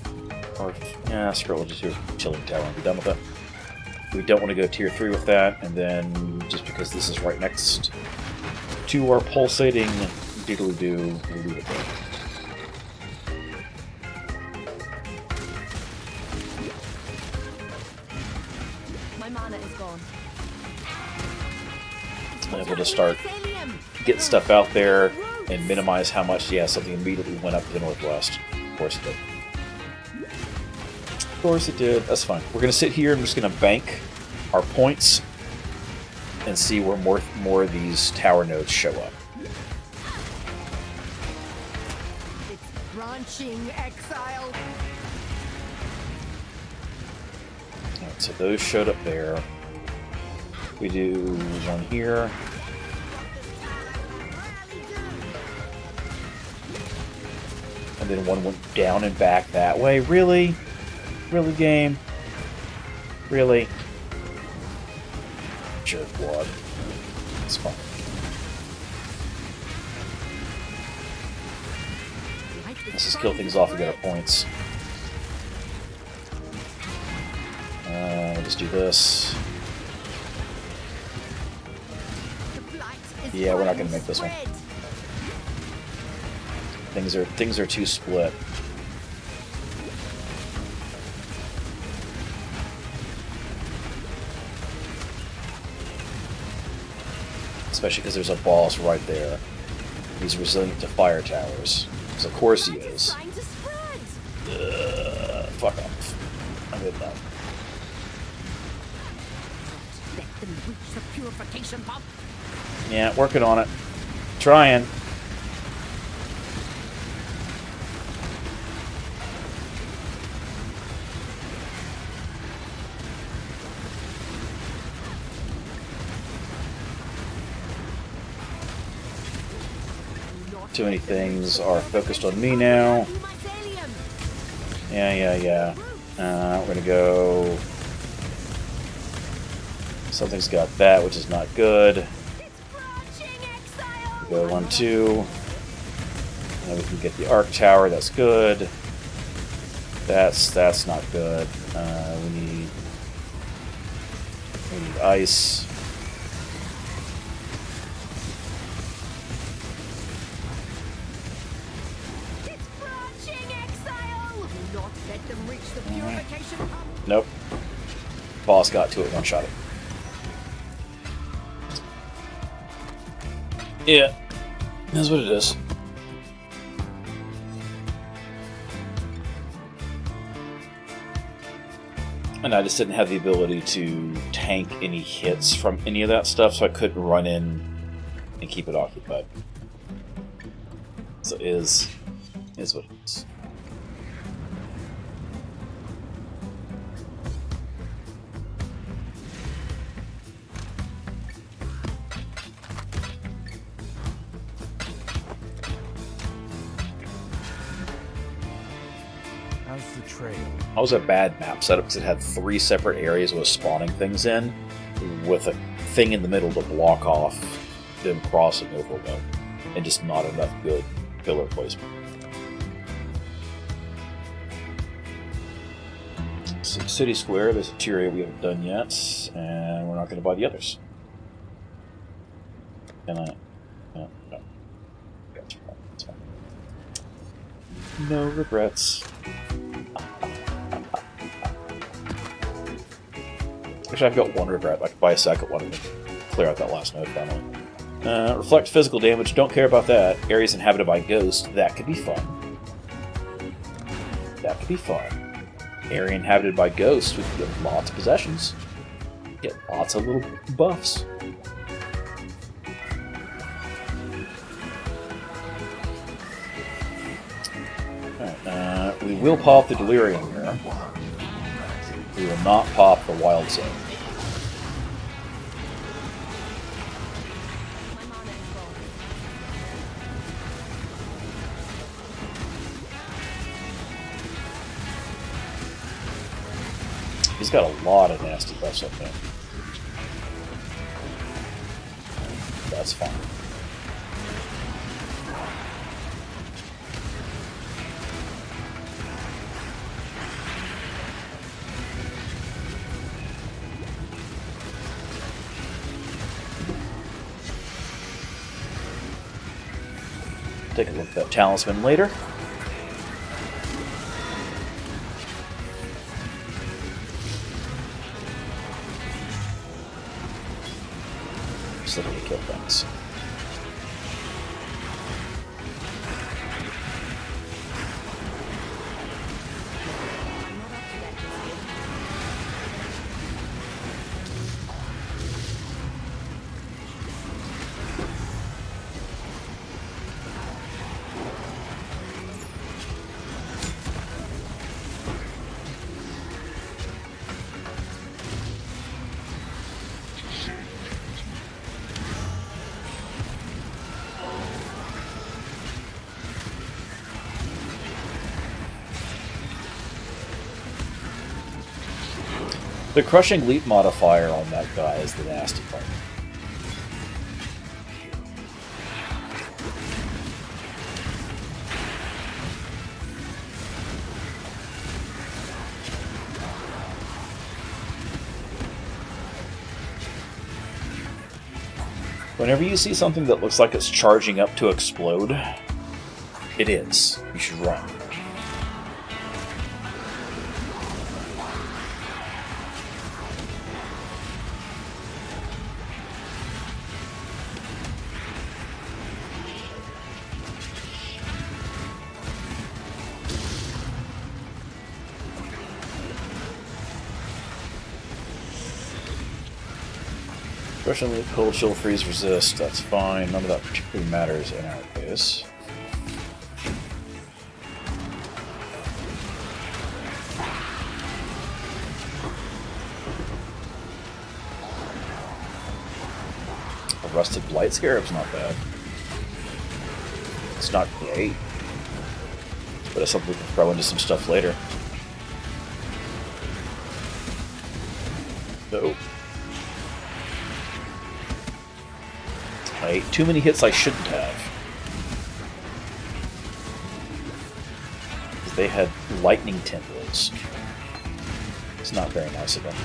Or yeah, screw it. We'll just do a chilling tower and be done with it. We don't want to go tier 3 with that, and then just because this is right next to our pulsating diddly-doo, we'll leave it there. I'm able to start getting stuff out there and minimize how much, yeah, something immediately went up to the northwest. Of course it did. Of course it did. That's fine. We're going to sit here and we're just going to bank our points and see where more of these tower nodes show up. It's branching Exile. Alright, so those showed up there. We do one here. And then one went down and back that way. Really? Really, game? Really? Jerkwad. It's fine. Let's just kill things off and get our points. We'll just do this. Yeah, we're not going to make this one. Things are too split. Especially because there's a boss right there. He's resilient to fire towers. Because of course he is. Trying to spread. Fuck off. I'm good now. Let them reach the purification pump. Yeah, working on it. Trying. Too many things are focused on me now. Yeah. We're gonna go. Something's got that, which is not good. Go 1, 2. And we can get the arc tower. That's good. That's not good. We need ice. Nope. Boss got to it, one-shot it. Yeah. That's what it is. And I just didn't have the ability to tank any hits from any of that stuff, so I couldn't run in and keep it occupied. So it is what it is. That was a bad map setup because it had 3 separate areas with spawning things in, with a thing in the middle to block off them crossing over them, and just not enough good pillar placement. So City Square, there's a tier area we haven't done yet, and we're not going to buy the others. Can I? No. Gotcha. That's fine. No regrets. Actually, I've got one regret. I could buy a second one and clear out that last node finally. Reflect physical damage. Don't care about that. Areas inhabited by ghosts. That could be fun. That could be fun. Area inhabited by ghosts. We could get lots of possessions. Get lots of little buffs. Alright, we will pop the Delirium here. We will not pop the Wild Zone. He's got a lot of nasty buffs up there. That's fine. Take a look at that talisman later. Just looking to kill things. The crushing leap modifier on that guy is the nasty part. Whenever you see something that looks like it's charging up to explode, it is. You should run. Especially cold, chill, freeze, resist. That's fine. None of that particularly matters in our case. A rusted blight scarab's not bad. It's not great, but it's something we can throw into some stuff later. No. I ate too many hits I shouldn't have. They had lightning tendrils. It's not very nice of them.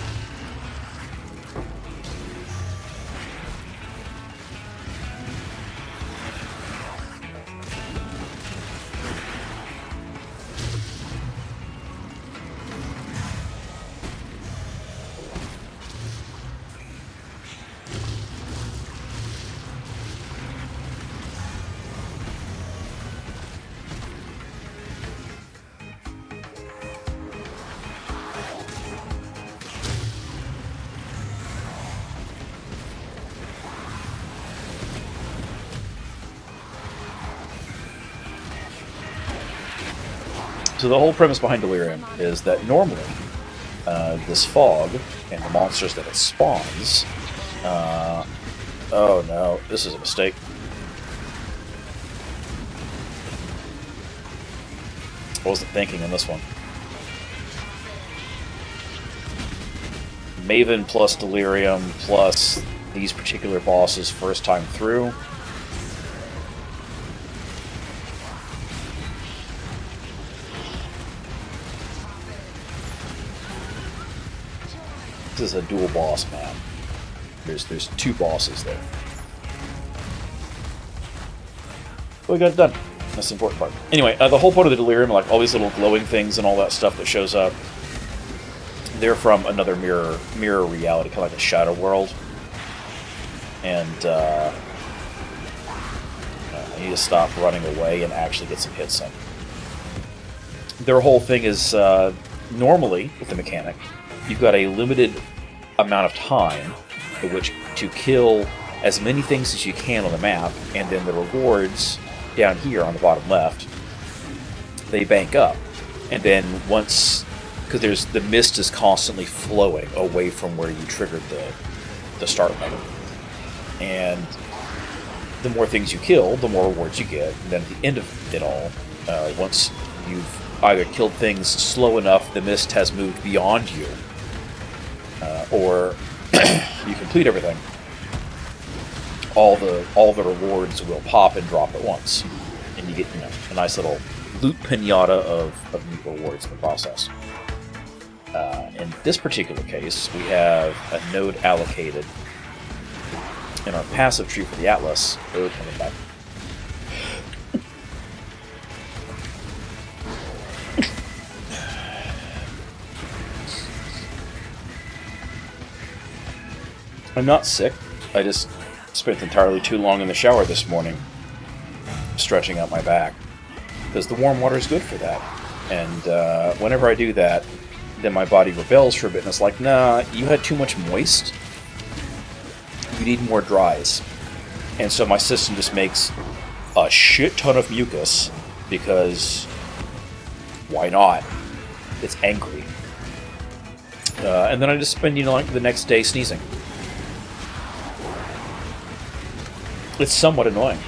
So the whole premise behind Delirium is that normally this fog and the monsters that it spawns... oh no, this is a mistake. I wasn't thinking on this one. Maven plus Delirium plus these particular bosses first time through. This is a dual boss map. There's two bosses there. But we got it done. That's the important part. Anyway, the whole point of the Delirium, like all these little glowing things and all that stuff that shows up, they're from another mirror reality, kind of like a shadow world. And I need to stop running away and actually get some hits in. Their whole thing is normally with the mechanic, you've got a limited amount of time in which to kill as many things as you can on the map, and then the rewards down here on the bottom left, they bank up. And then once, because the mist is constantly flowing away from where you triggered the start menu. And the more things you kill, the more rewards you get. And then at the end of it all, once you've either killed things slow enough the mist has moved beyond you, or you complete everything, all the rewards will pop and drop at once, and you get a nice little loot pinata of neat rewards in the process. In this particular case, we have a node allocated in our passive tree for the Atlas. Oh, coming back. I'm not sick. I just spent entirely too long in the shower this morning stretching out my back, because the warm water is good for that. And whenever I do that, then my body rebels for a bit, and it's like, nah, you had too much moist. You need more dries. And so my system just makes a shit ton of mucus, because why not? It's angry. And then I just spend, like the next day sneezing. It's somewhat annoying.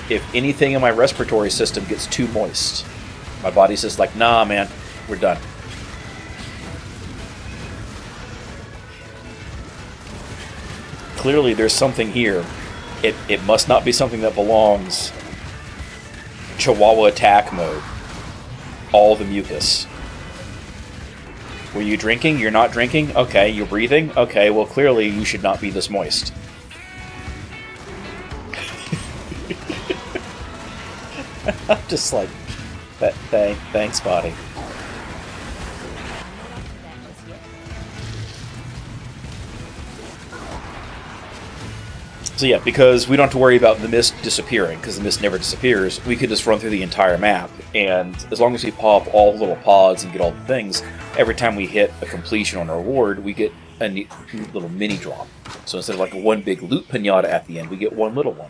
If anything in my respiratory system gets too moist, my body's just like, nah, man, we're done. Clearly, there's something here. It must not be something that belongs. Chihuahua attack mode. All the mucus. Were you drinking? You're not drinking? Okay, you're breathing? Okay, well clearly you should not be this moist. I'm just like, thanks, buddy. So yeah, because we don't have to worry about the mist disappearing, because the mist never disappears, we could just run through the entire map, and as long as we pop all the little pods and get all the things, every time we hit a completion on a reward, we get a neat little mini drop. So instead of like one big loot pinata at the end, we get one little one.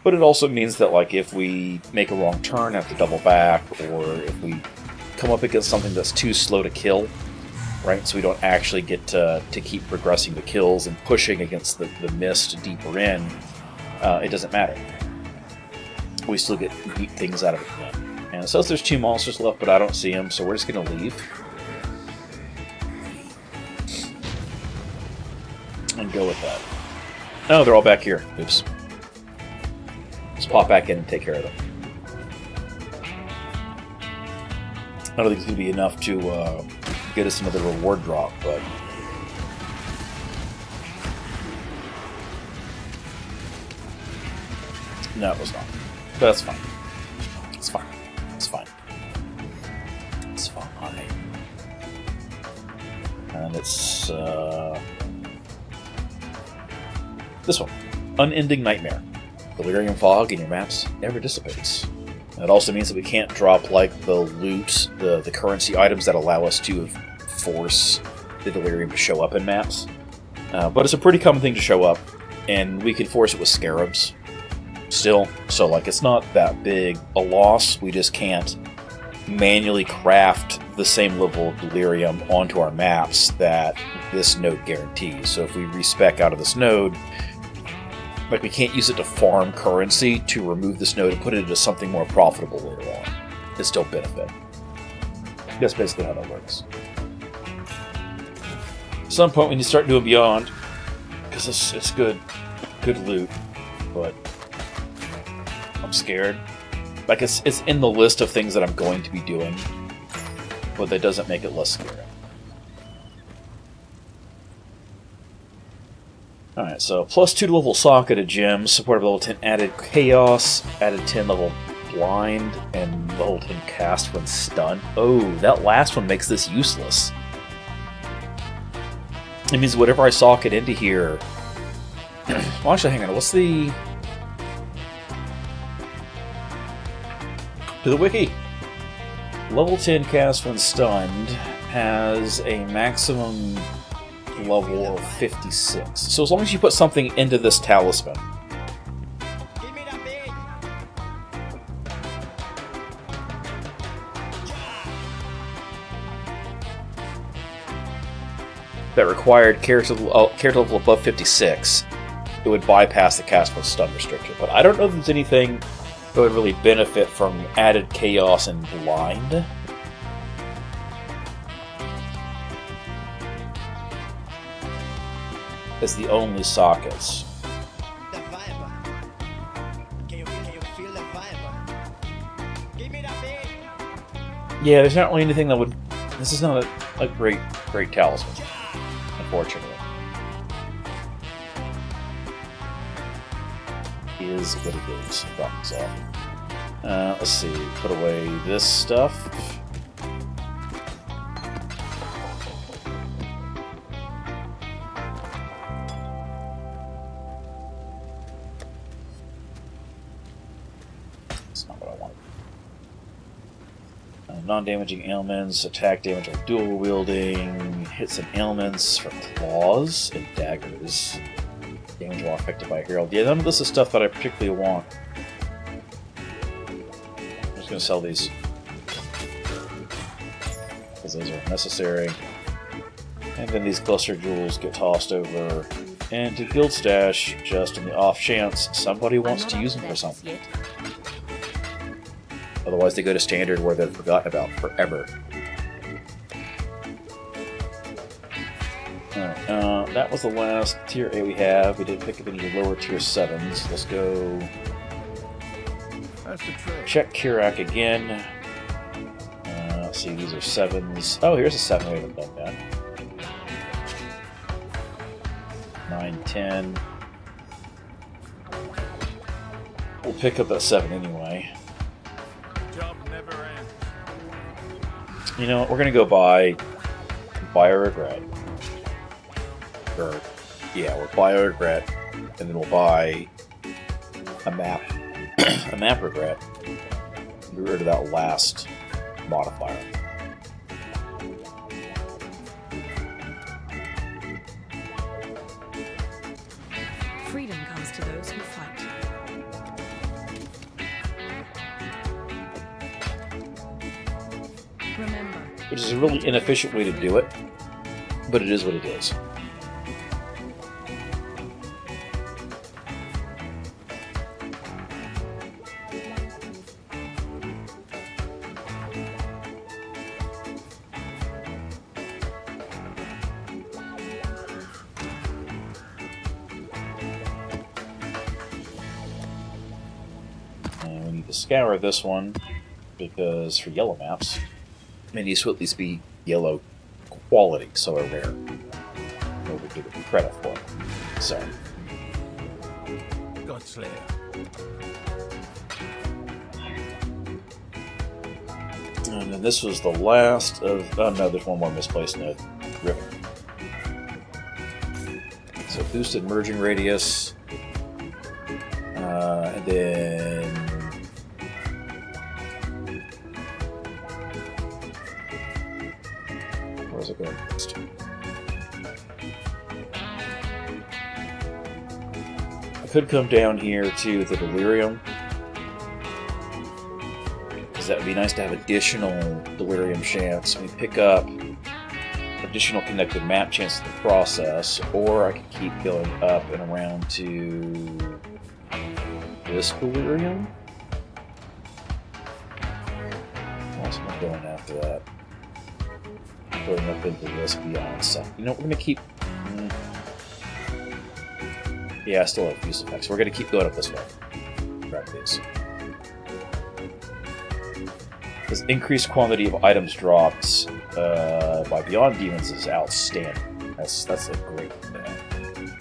But it also means that like if we make a wrong turn, have to double back, or if we come up against something that's too slow to kill, right? So we don't actually get to keep progressing the kills and pushing against the mist deeper in. It doesn't matter. We still get neat things out of it then. And it says there's 2 monsters left, but I don't see them, so we're just going to leave. And go with that. Oh, they're all back here. Oops. Let's pop back in and take care of them. I don't think it's going to be enough to get us another reward drop, but no, it was not. But that's fine. It's fine. It's fine. It's fine. And it's this one. Unending Nightmare. Delirium fog in your maps never dissipates. That also means that we can't drop like the loot, the currency items that allow us to force the delirium to show up in maps. But it's a pretty common thing to show up, and we can force it with scarabs still. So like it's not that big a loss. We just can't manually craft the same level of delirium onto our maps that this node guarantees. So if we respec out of this node, like we can't use it to farm currency to remove this node and put it into something more profitable later on. It still benefit. That's basically how that works. At some point we need to start doing beyond, because it's good loot, but I'm scared. Like it's in the list of things that I'm going to be doing, but that doesn't make it less scary. Alright, so plus 2 to level socket at gems, supported level 10 added chaos, added 10 level blind, and level 10 cast when stunned. Oh, that last one makes this useless. It means whatever I socket into here... well, actually, hang on, what's the... To the wiki! Level 10 cast when stunned has a maximum level of 56. So as long as you put something into this talisman, that required character level above 56, it would bypass the cast when stun restriction. But I don't know if there's anything that would really benefit from added chaos and blind. As the only sockets. The vibe. Can you feel the vibe? Give me that beat. Yeah, there's not really anything that would... This is not a great talisman, unfortunately. Is what it is. Problems off. Let's see. Put away this stuff. Non-damaging ailments, attack damage on dual wielding, hits and ailments from claws and daggers. Damage while affected by a herald. Yeah, none of this is stuff that I particularly want. I'm just going to sell these, because those are necessary. And then these cluster jewels get tossed over into guild stash, just in the off chance somebody wants to use them for something. Otherwise they go to standard where they're forgotten about forever. Alright, that was the last tier 8 we have. We didn't pick up any lower tier 7s. Let's go check Kirak again. Let's see, these are 7s. Oh, here's a 7. We haven't done that. 9, 10. We'll pick up that 7 anyway. Job never ends. You know what? We're gonna go buy a regret. Or, yeah, we'll buy a regret, and then we'll buy a map, a map regret. Get rid of that last modifier. Freedom comes to those who fight. Remember, Which is a really inefficient way to do it, but it is what it is. And we need to scour this one because for yellow maps, it needs to at least be yellow quality, so are rare. Or we give it credit for it. So, Godslayer. and then this was the last of. Oh no, there's one more misplaced node. Ribbon. So boosted merging radius, and then. Where's it going next? I could come down here to the Delirium, because that would be nice to have additional Delirium chance. We pick up additional connected map chance in the process, or I could keep going up and around to this Delirium. What else am I going after that? Going up into this beyond stuff. You know, we're gonna keep. Yeah, I still have fuse effects. We're gonna keep going up this way. Grab these. This increased quantity of items dropped by Beyond Demons is outstanding. That's a great thing.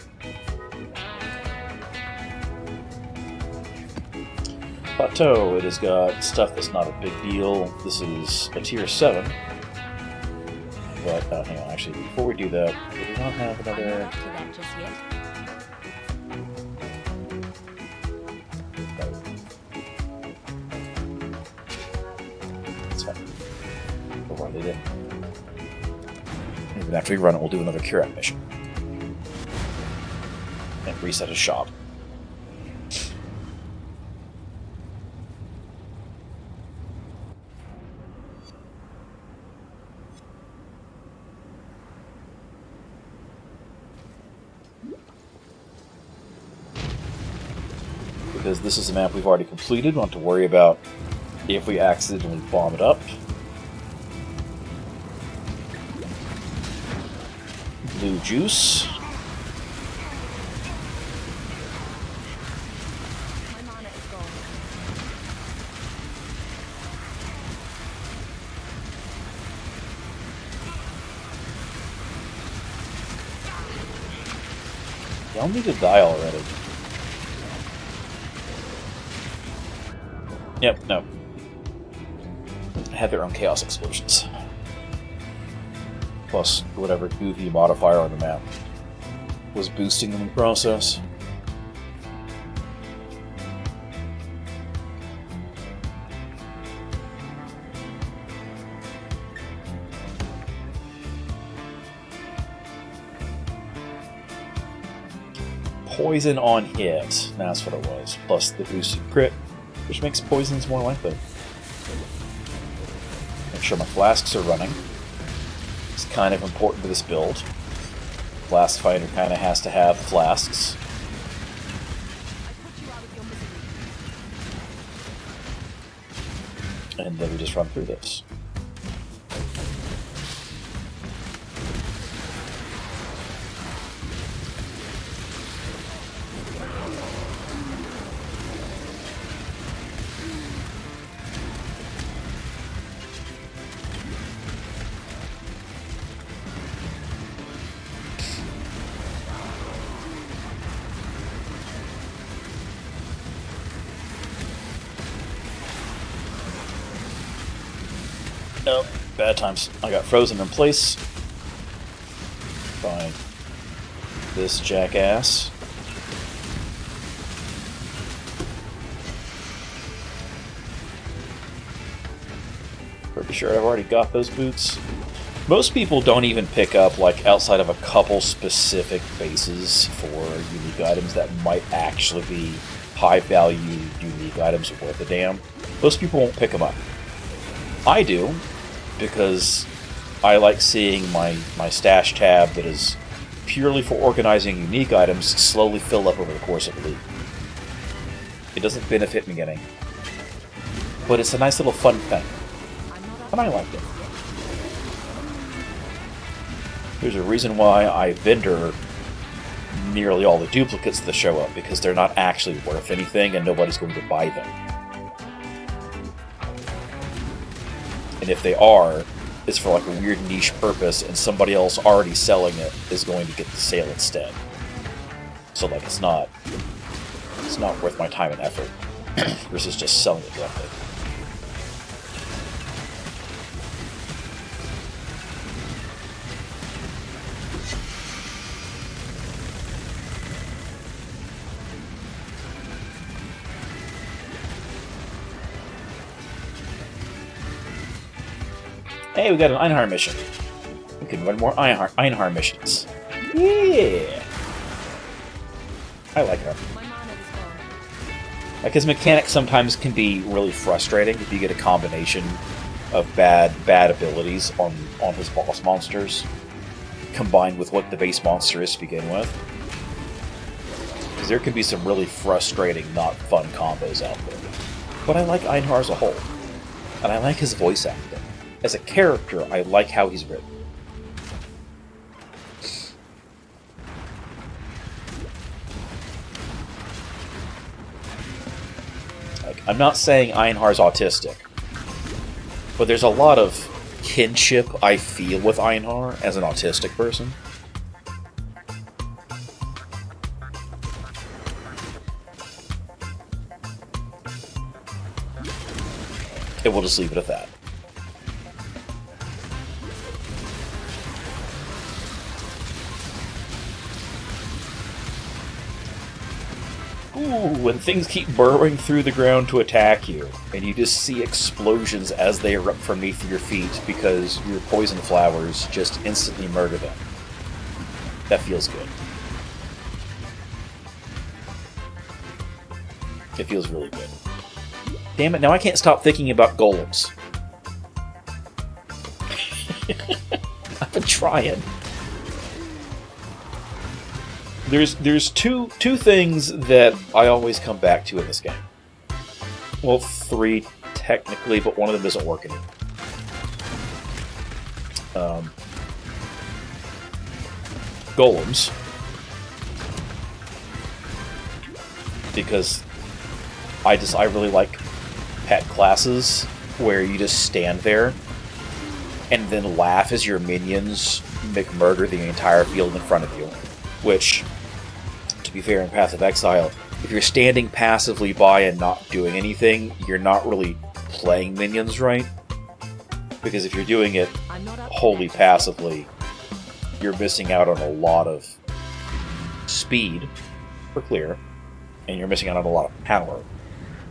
Plateau. It has got stuff that's not a big deal. This is a tier 7. But, hang on, actually, before we do that, do we not have I'm not another... up to that just yet. That's fine. We'll run it in. Even after we run it, we'll do another Curate mission. And reset a shop. Because this is a map we've already completed, we don't have to worry about if we accidentally bomb it up. Blue juice. My mana is gone. Y'all need to die already. Yep, no. Have their own chaos explosions. Plus whatever goofy modifier on the map was boosting them in the process. Poison on hit, that's what it was. Plus the boosted crit, which makes poisons more likely. Make sure my flasks are running. It's kind of important for this build. Blast Fighter kind of has to have flasks. I put you out of your misery. And then we just run through this. Nope, bad times. I got frozen in place by this jackass. Pretty sure I've already got those boots. Most people don't even pick up, like, outside of a couple specific bases for unique items that might actually be high-value unique items worth a damn. Most people won't pick them up. I do, because I like seeing my stash tab that is purely for organizing unique items slowly fill up over the course of a week. It doesn't benefit me getting, but it's a nice little fun thing, and I like it. There's a reason why I vendor nearly all the duplicates that show up, because they're not actually worth anything and nobody's going to buy them. And if they are, it's for like a weird niche purpose, and somebody else already selling it is going to get the sale instead. So like it's not worth my time and effort versus just selling it directly. Hey, we got an Einhar mission. We can run more Einhar missions. Yeah! I like her. Like, his mechanics sometimes can be really frustrating if you get a combination of bad abilities on his boss monsters, combined with what the base monster is to begin with. Because there can be some really frustrating, not fun combos out there. But I like Einhar as a whole. And I like his voice acting. As a character, I like how he's written. Like, I'm not saying Einhar's autistic, but there's a lot of kinship I feel with Einhar as an autistic person. And we'll just leave it at that. Ooh, when things keep burrowing through the ground to attack you, and you just see explosions as they erupt from beneath your feet because your poison flowers just instantly murder them. That feels good. It feels really good. Damn it, now I can't stop thinking about golems. I've been trying. There's two things that I always come back to in this game. Well, three technically, but one of them isn't working. Golems, because I really like pet classes where you just stand there and then laugh as your minions murder the entire field in front of you, which, to be fair, in Path of Exile, if you're standing passively by and not doing anything, you're not really playing minions right. Because if you're doing it wholly passively, you're missing out on a lot of speed for clear, and you're missing out on a lot of power,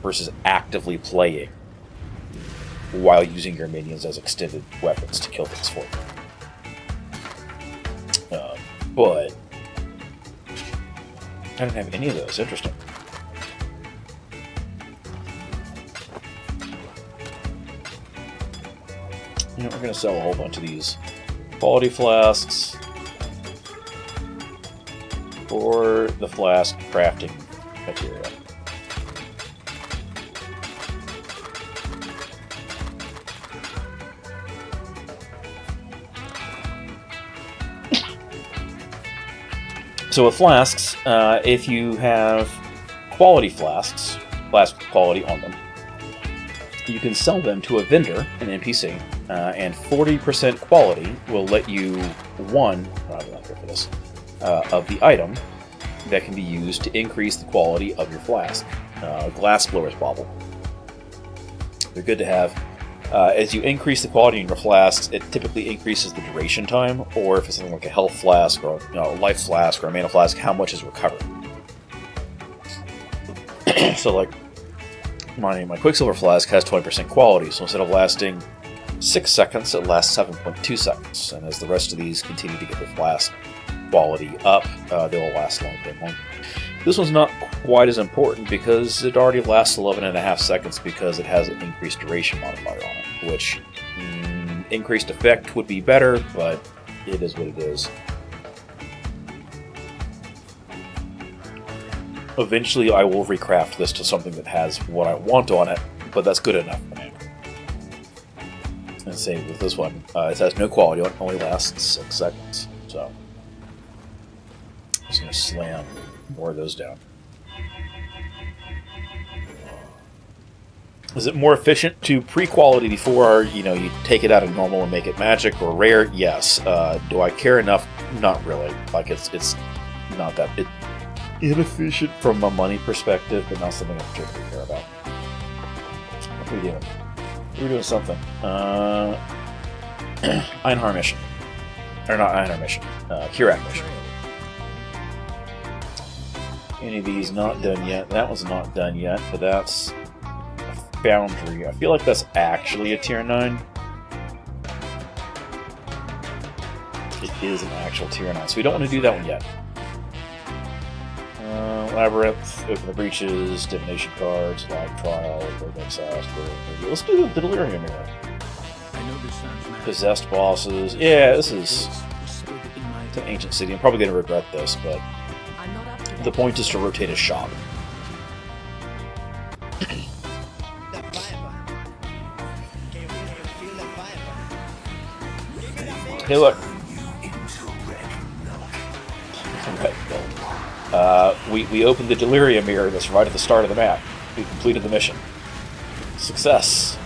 versus actively playing while using your minions as extended weapons to kill things for you. But I don't have any of those. Interesting. You know, we're going to sell a whole bunch of these quality flasks for the flask crafting material. So with flasks, if you have quality flasks, flask quality on them, you can sell them to a vendor, an NPC, and 40% quality will let you of the item that can be used to increase the quality of your flask. Glass blower's bauble. They're good to have. As you increase the quality in your flasks, it typically increases the duration time, or if it's something like a health flask or a life flask or a mana flask, how much is recovered. So, like, my Quicksilver flask has 20% quality, so instead of lasting 6 seconds, it lasts 7.2 seconds. And as the rest of these continue to get their flask quality up, they will last longer. This one's not quite as important because it already lasts 11.5 seconds because it has an increased duration modifier on it, which increased effect would be better, but it is what it is. Eventually I will recraft this to something that has what I want on it, but that's good enough for now. And same with this one. It has no quality on it, only lasts 6 seconds. So I'm just going to slam more of those down. Is it more efficient to pre-quality before you take it out of normal and make it magic or rare? Yes. Do I care enough? Not really. Like it's not that inefficient from a money perspective, but not something I particularly care about. What are we doing? We're doing something. Einhar mission. Or not Einhar mission. Kirak mission. Any of these not done yet. That one's not done yet, but that's a Foundry. I feel like that's actually a tier 9. It is an actual tier 9, so we don't want to do that one yet. Labyrinth, Open the Breaches, Divination cards, Live Trial, Exile. Let's do the Delirium Mirror. Possessed bosses. Yeah, this is it's an ancient city. I'm probably going to regret this, but the point is to rotate a shop. The vibe. Can you feel the vibe? Give me that big Hey, look. We opened the Delirium Mirror that's right at the start of the map. We completed the mission. Success.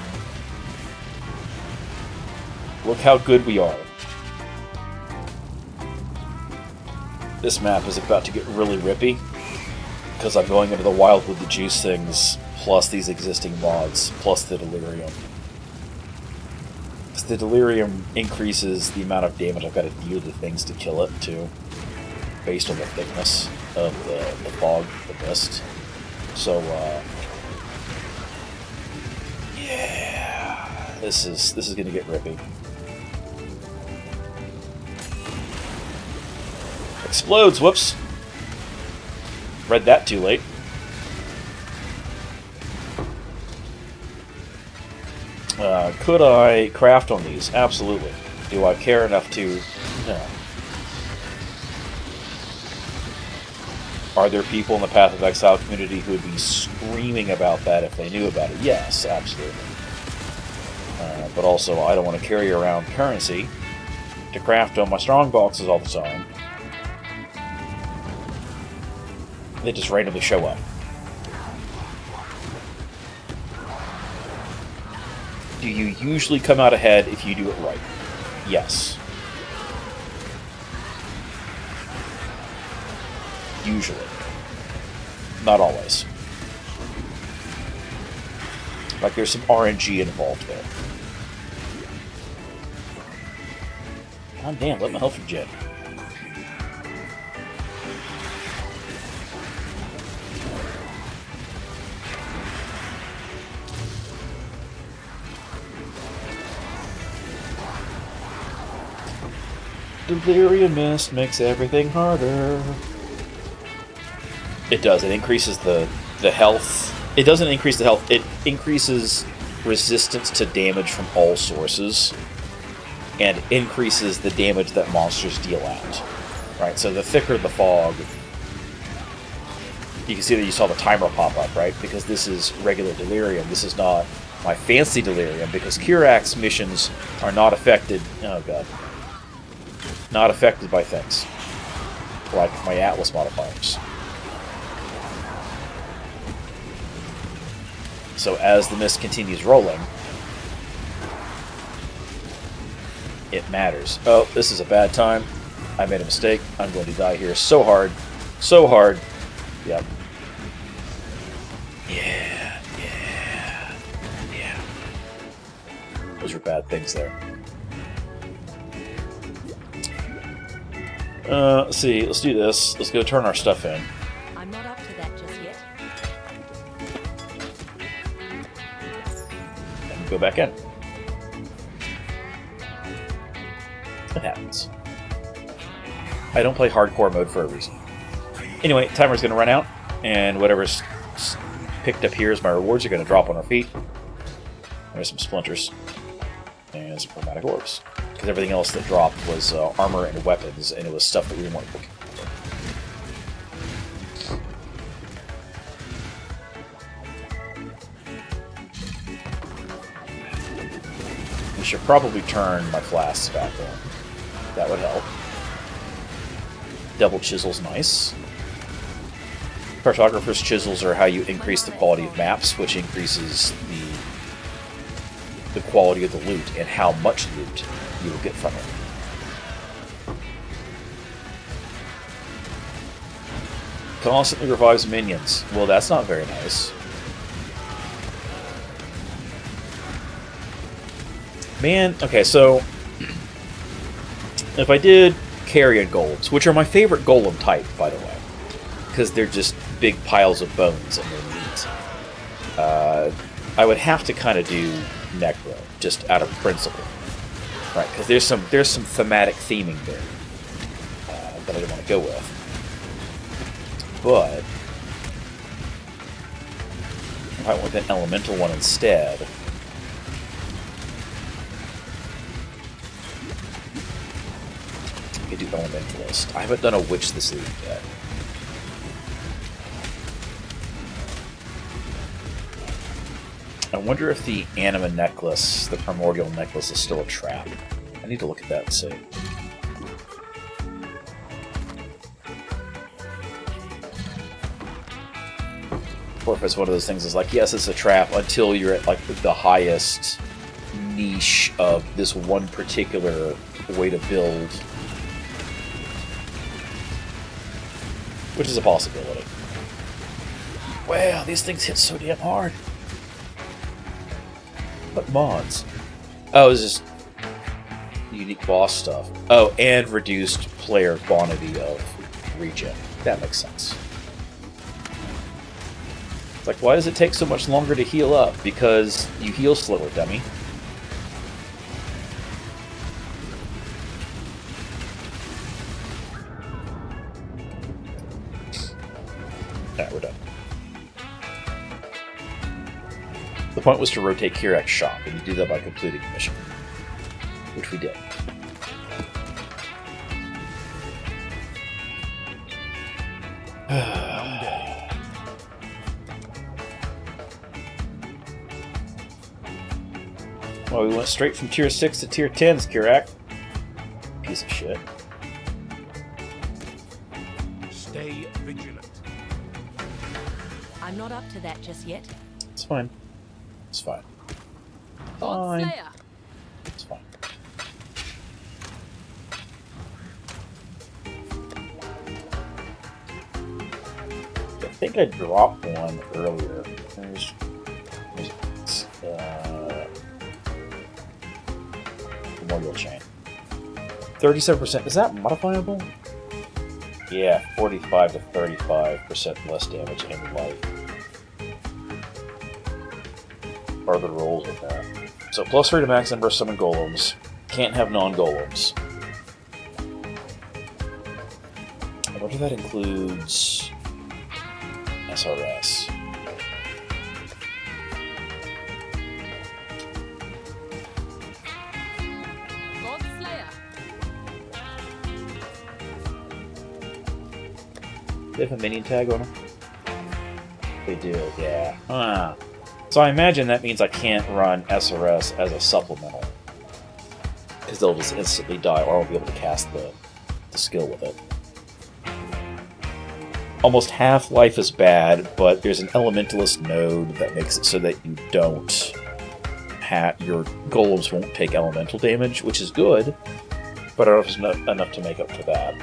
Look how good we are. This map is about to get really rippy because I'm going into the wild with the juice things, plus these existing mods, plus the Delirium. Because the Delirium increases the amount of damage I've got to deal to things to kill it, too, based on the thickness of the fog, the mist. So, yeah, this is going to get rippy. Explodes! Whoops! Read that too late. Could I craft on these? Absolutely. Do I care enough to? No. Are there people in the Path of Exile community who would be screaming about that if they knew about it? Yes, absolutely. But also, I don't want to carry around currency to craft on my strong boxes all the time. They just randomly show up. Do you usually come out ahead if you do it right? Yes. Usually. Not always. Like there's some RNG involved there. God damn, let my health regen. Delirium Mist makes everything harder. It does. It increases the health. It doesn't increase the health. It increases resistance to damage from all sources, and increases the damage that monsters deal out. Right. So the thicker the fog, you can see that you saw the timer pop up, right? Because this is regular Delirium. This is not my fancy Delirium, because Kirak's missions are not affected. Oh god. Not affected by things like my Atlas modifiers. So as the mist continues rolling, it matters. Oh, this is a bad time. I made a mistake. I'm going to die here so hard. So hard. Yep. Yeah. Those are bad things there. Let's see. Let's do this. Let's go turn our stuff in. I'm not up to that just yet. And go back in. It happens. I don't play hardcore mode for a reason. Anyway, timer's going to run out, and whatever's picked up here as my rewards are going to drop on our feet. There's some splinters and some chromatic orbs. Because everything else that dropped was armor and weapons, and it was stuff that we weren't looking for. We should probably turn my flasks back on. That would help. Double chisel's nice. Cartographer's chisels are how you increase the quality of maps, which increases the quality of the loot and how much loot you will get from it. Constantly revives minions. Well, that's not very nice. Man, okay, so if I did carrion golems, which are my favorite golem type, by the way, because they're just big piles of bones and they're neat, I would have to kind of do necro, just out of principle, right? Because there's some thematic theming there that I don't want to go with. But if I went with an elemental one instead, I could do elementalist. I haven't done a witch this league yet. I wonder if the anima necklace, the primordial necklace, is still a trap. I need to look at that and see. Or if it's one of those things that's like, yes, it's a trap until you're at like the highest niche of this one particular way to build, which is a possibility. Wow, these things hit so damn hard. What mods? Oh, it's just unique boss stuff. Oh, and reduced player quantity of regen. That makes sense. It's like, why does it take so much longer to heal up? Because you heal slower, dummy. Alright, we're done. The point was to rotate Kirak's shop, and you do that by completing the mission. Which we did. Well, we went straight from tier 6 to tier 10s, Kirak. Piece of shit. Stay vigilant. I'm not up to that just yet. It's fine. It's fine. God Fine. Slayer. It's fine. I think I dropped one earlier. There's Memorial Chain. 37%. Is that modifiable? Yeah, 45 to 35% less damage and life. Are the rolls with that. So plus 3 to max number of summon golems. Can't have non-golems. I wonder if that includes SRS. God Slayer. They have a minion tag on them? They do, yeah. Ah. So I imagine that means I can't run SRS as a supplemental. Because they'll just instantly die, or I won't be able to cast the skill with it. Almost half life is bad, but there's an elementalist node that makes it so that you don't your golems won't take elemental damage, which is good, but I don't know if it's enough to make up for that.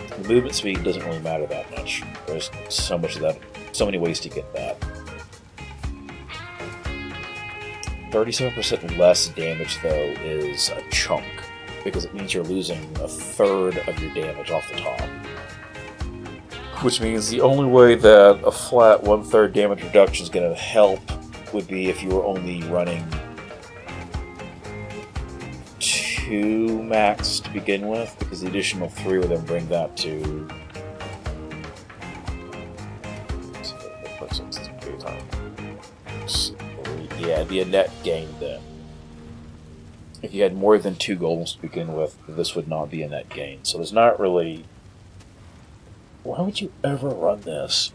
The movement speed doesn't really matter that much. There's so much of that, so many ways to get that. 37% less damage, though, is a chunk, because it means you're losing a third of your damage off the top. Which means the only way that a flat 1/3 damage reduction is going to help would be if you were only running 2 max to begin with, because the additional 3 would then bring that to... Yeah, it'd be a net gain then. If you had more than 2 golems to begin with, this would not be a net gain. So there's not really... Why would you ever run this?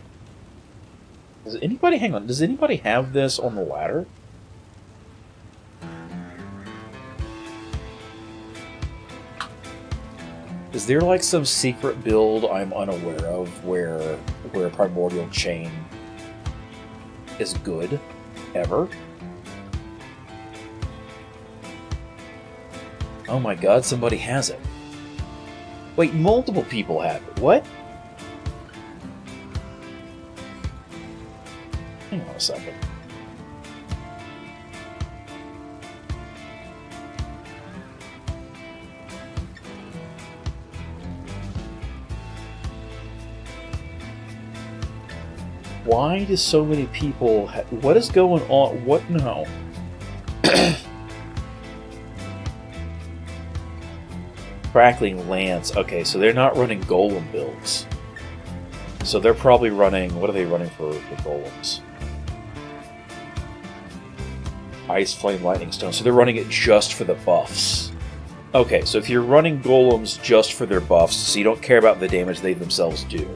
Does anybody... Hang on, does anybody have this on the ladder? Is there like some secret build I'm unaware of where Primordial Chain is good? Ever? Oh my god, somebody has it. Wait, multiple people have it. What? Hang on a second. Why do so many people... What is going on? What? No. Crackling Lance. Okay, so they're not running golem builds. So they're probably running... What are they running for golems? Ice, Flame, Lightning Stone. So they're running it just for the buffs. Okay, so if you're running golems just for their buffs, so you don't care about the damage they themselves do,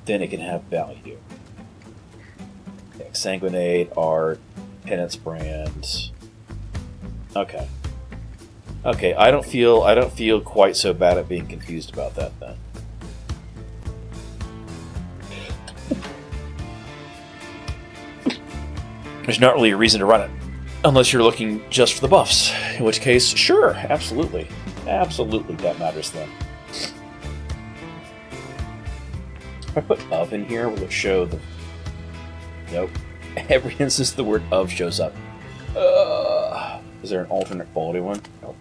then it can have value. Sanguinate, Art, Penance Brand. Okay. Okay, I don't feel quite so bad at being confused about that then. There's not really a reason to run it. Unless you're looking just for the buffs. In which case, sure, absolutely. Absolutely, that matters then. If I put of in here, will it show the... Nope. Every instance the word of shows up. Is there an alternate quality one? Nope.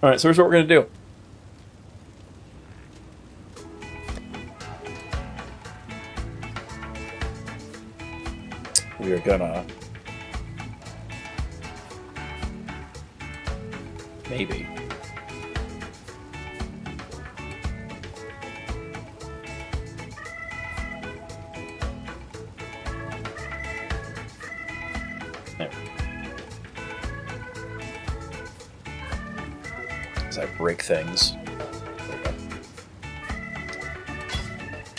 Alright, so here's what we're going to do. We are gonna... Maybe. There. As I break things. There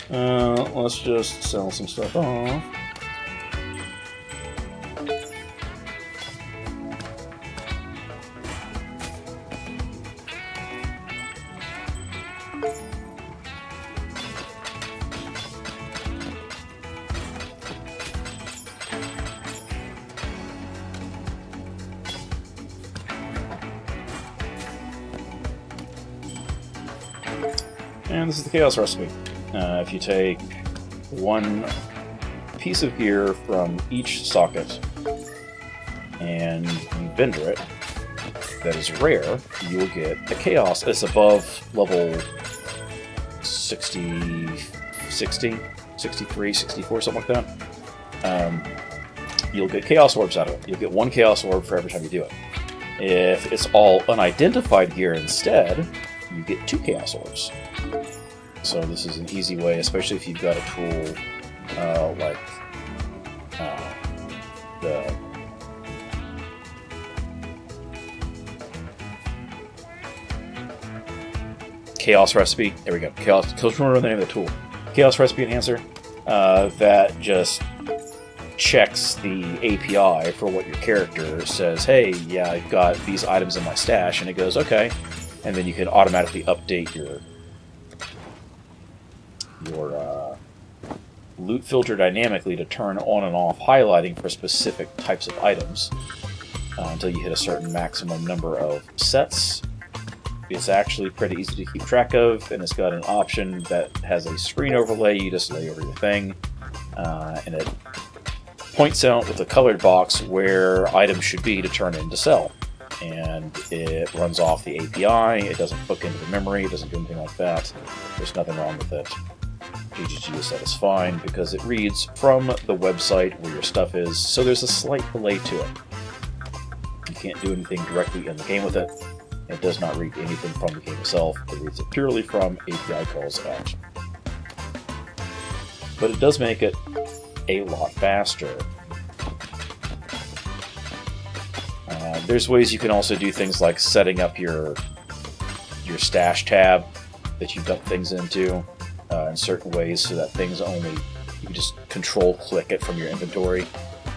we go. Let's just sell some stuff off. And this is the Chaos Recipe. If you take one piece of gear from each socket and you vendor it, that is rare, you will get a Chaos. It's above level 60, 60, 63, 64, something like that. You'll get Chaos Orbs out of it. You'll get 1 Chaos Orb for every time you do it. If it's all unidentified gear instead, you get 2 Chaos Orbs. So this is an easy way, especially if you've got a tool like the Chaos Recipe. There we go. Chaos. Remember the name of the tool. Chaos Recipe Enhancer. That just checks the API for what your character says. Hey, yeah, I've got these items in my stash, and it goes okay, and then you can automatically update your loot filter dynamically to turn on and off highlighting for specific types of items until you hit a certain maximum number of sets. It's actually pretty easy to keep track of, and it's got an option that has a screen overlay you just lay over your thing, and it points out with a colored box where items should be to turn in to sell. And it runs off the API, it doesn't hook into the memory, it doesn't do anything like that. There's nothing wrong with it. GGG is satisfying because it reads from the website where your stuff is, so there's a slight delay to it. You can't do anything directly in the game with it. It does not read anything from the game itself. It reads it purely from API calls out. But it does make it a lot faster. There's ways you can also do things like setting up your stash tab that you dump things into in certain ways so that things only, you can just control click it from your inventory.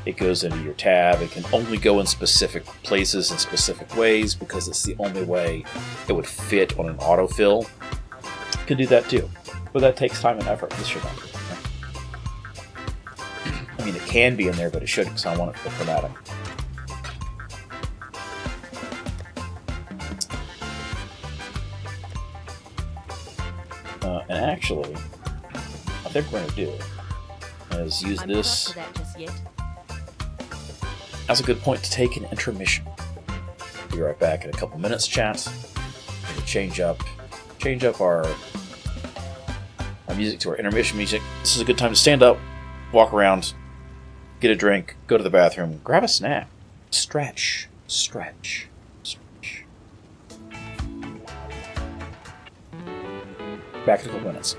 It goes into your tab. It can only go in specific places in specific ways because it's the only way it would fit on an autofill. You can do that too, but that takes time and effort. This should not be. I mean, it can be in there, but it shouldn't because I want it to be chromatic. And actually, I think what we're going to do is use I'm this not up to that just yet. as a good point to take an intermission. Be right back in a couple minutes, chat. We're going to change up our music to our intermission music. This is a good time to stand up, walk around, get a drink, go to the bathroom, grab a snack, stretch. Back in a couple minutes.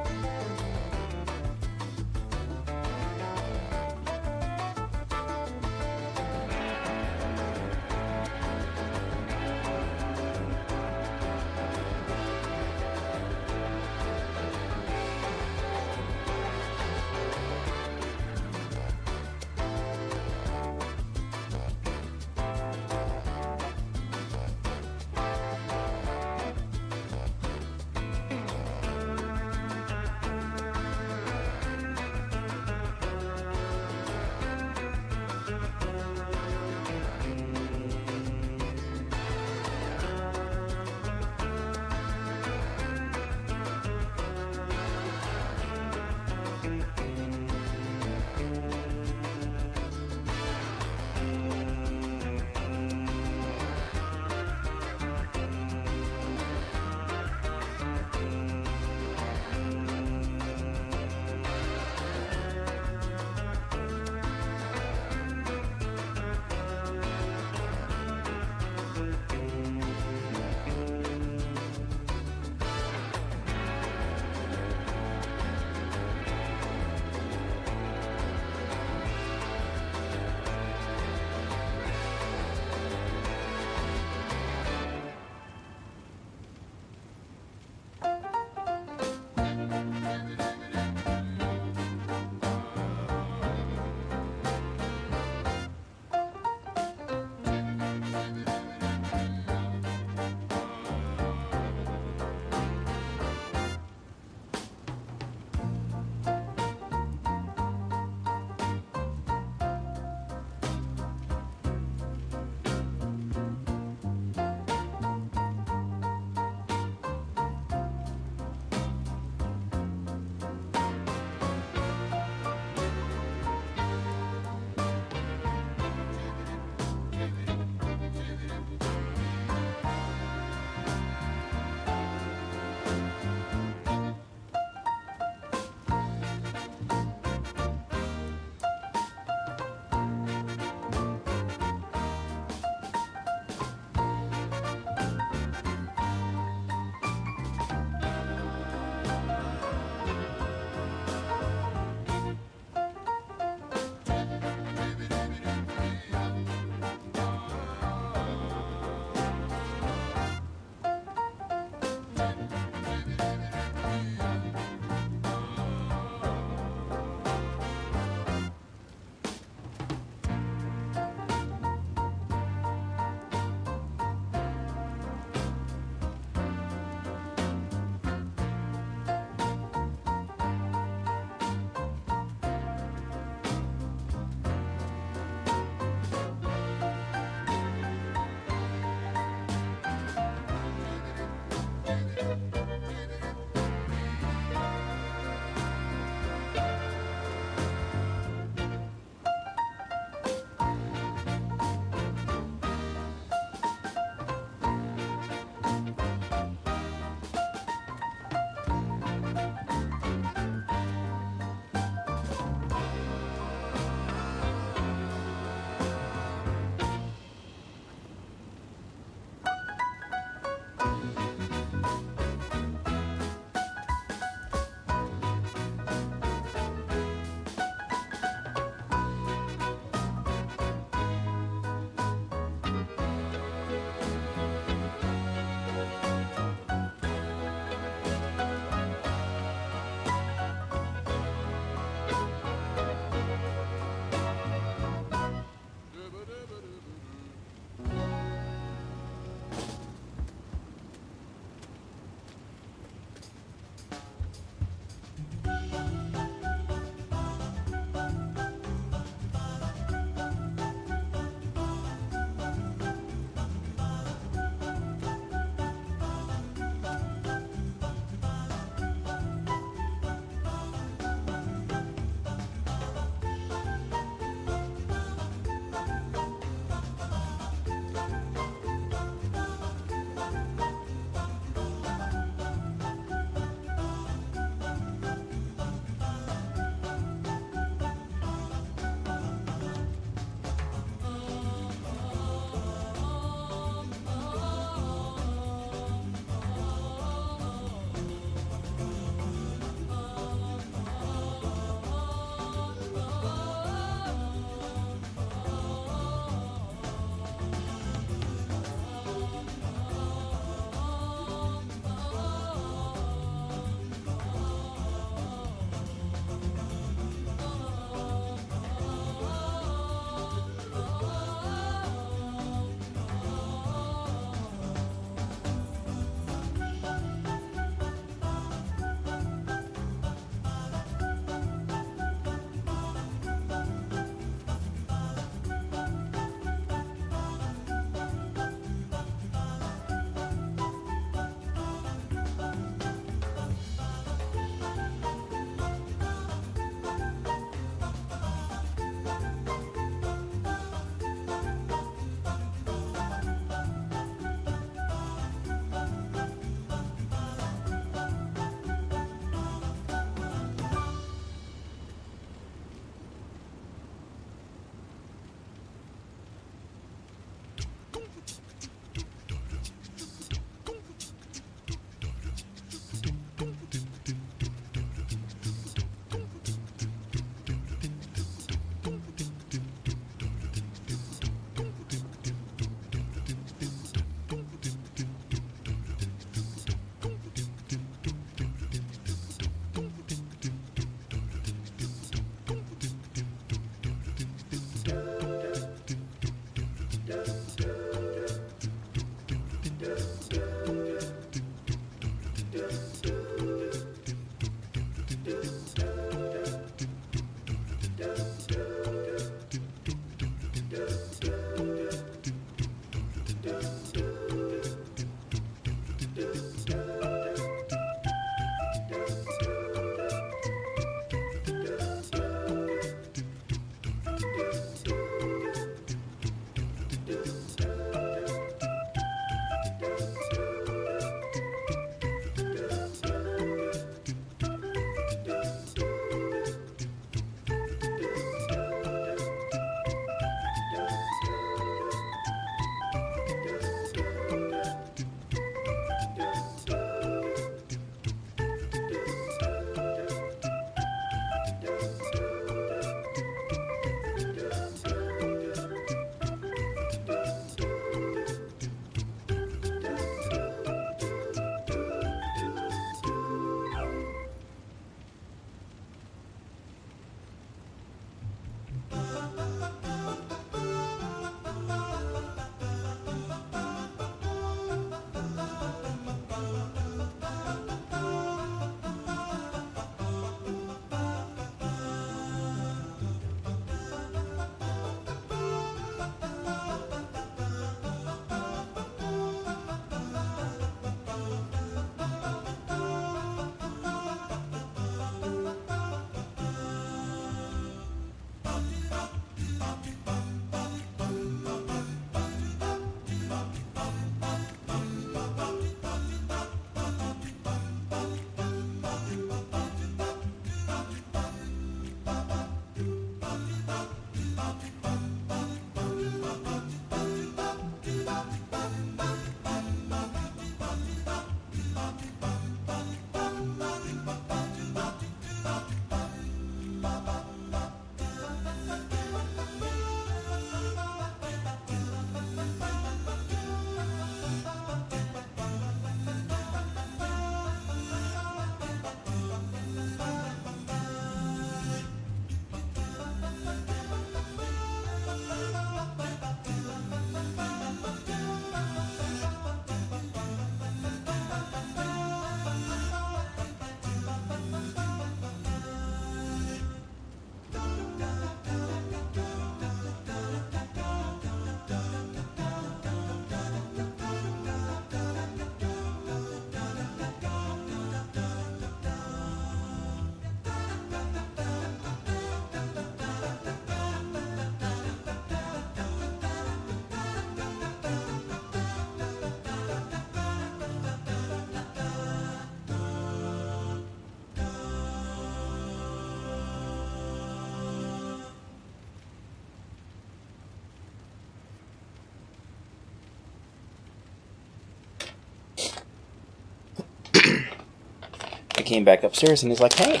I came back upstairs and he's like, hey,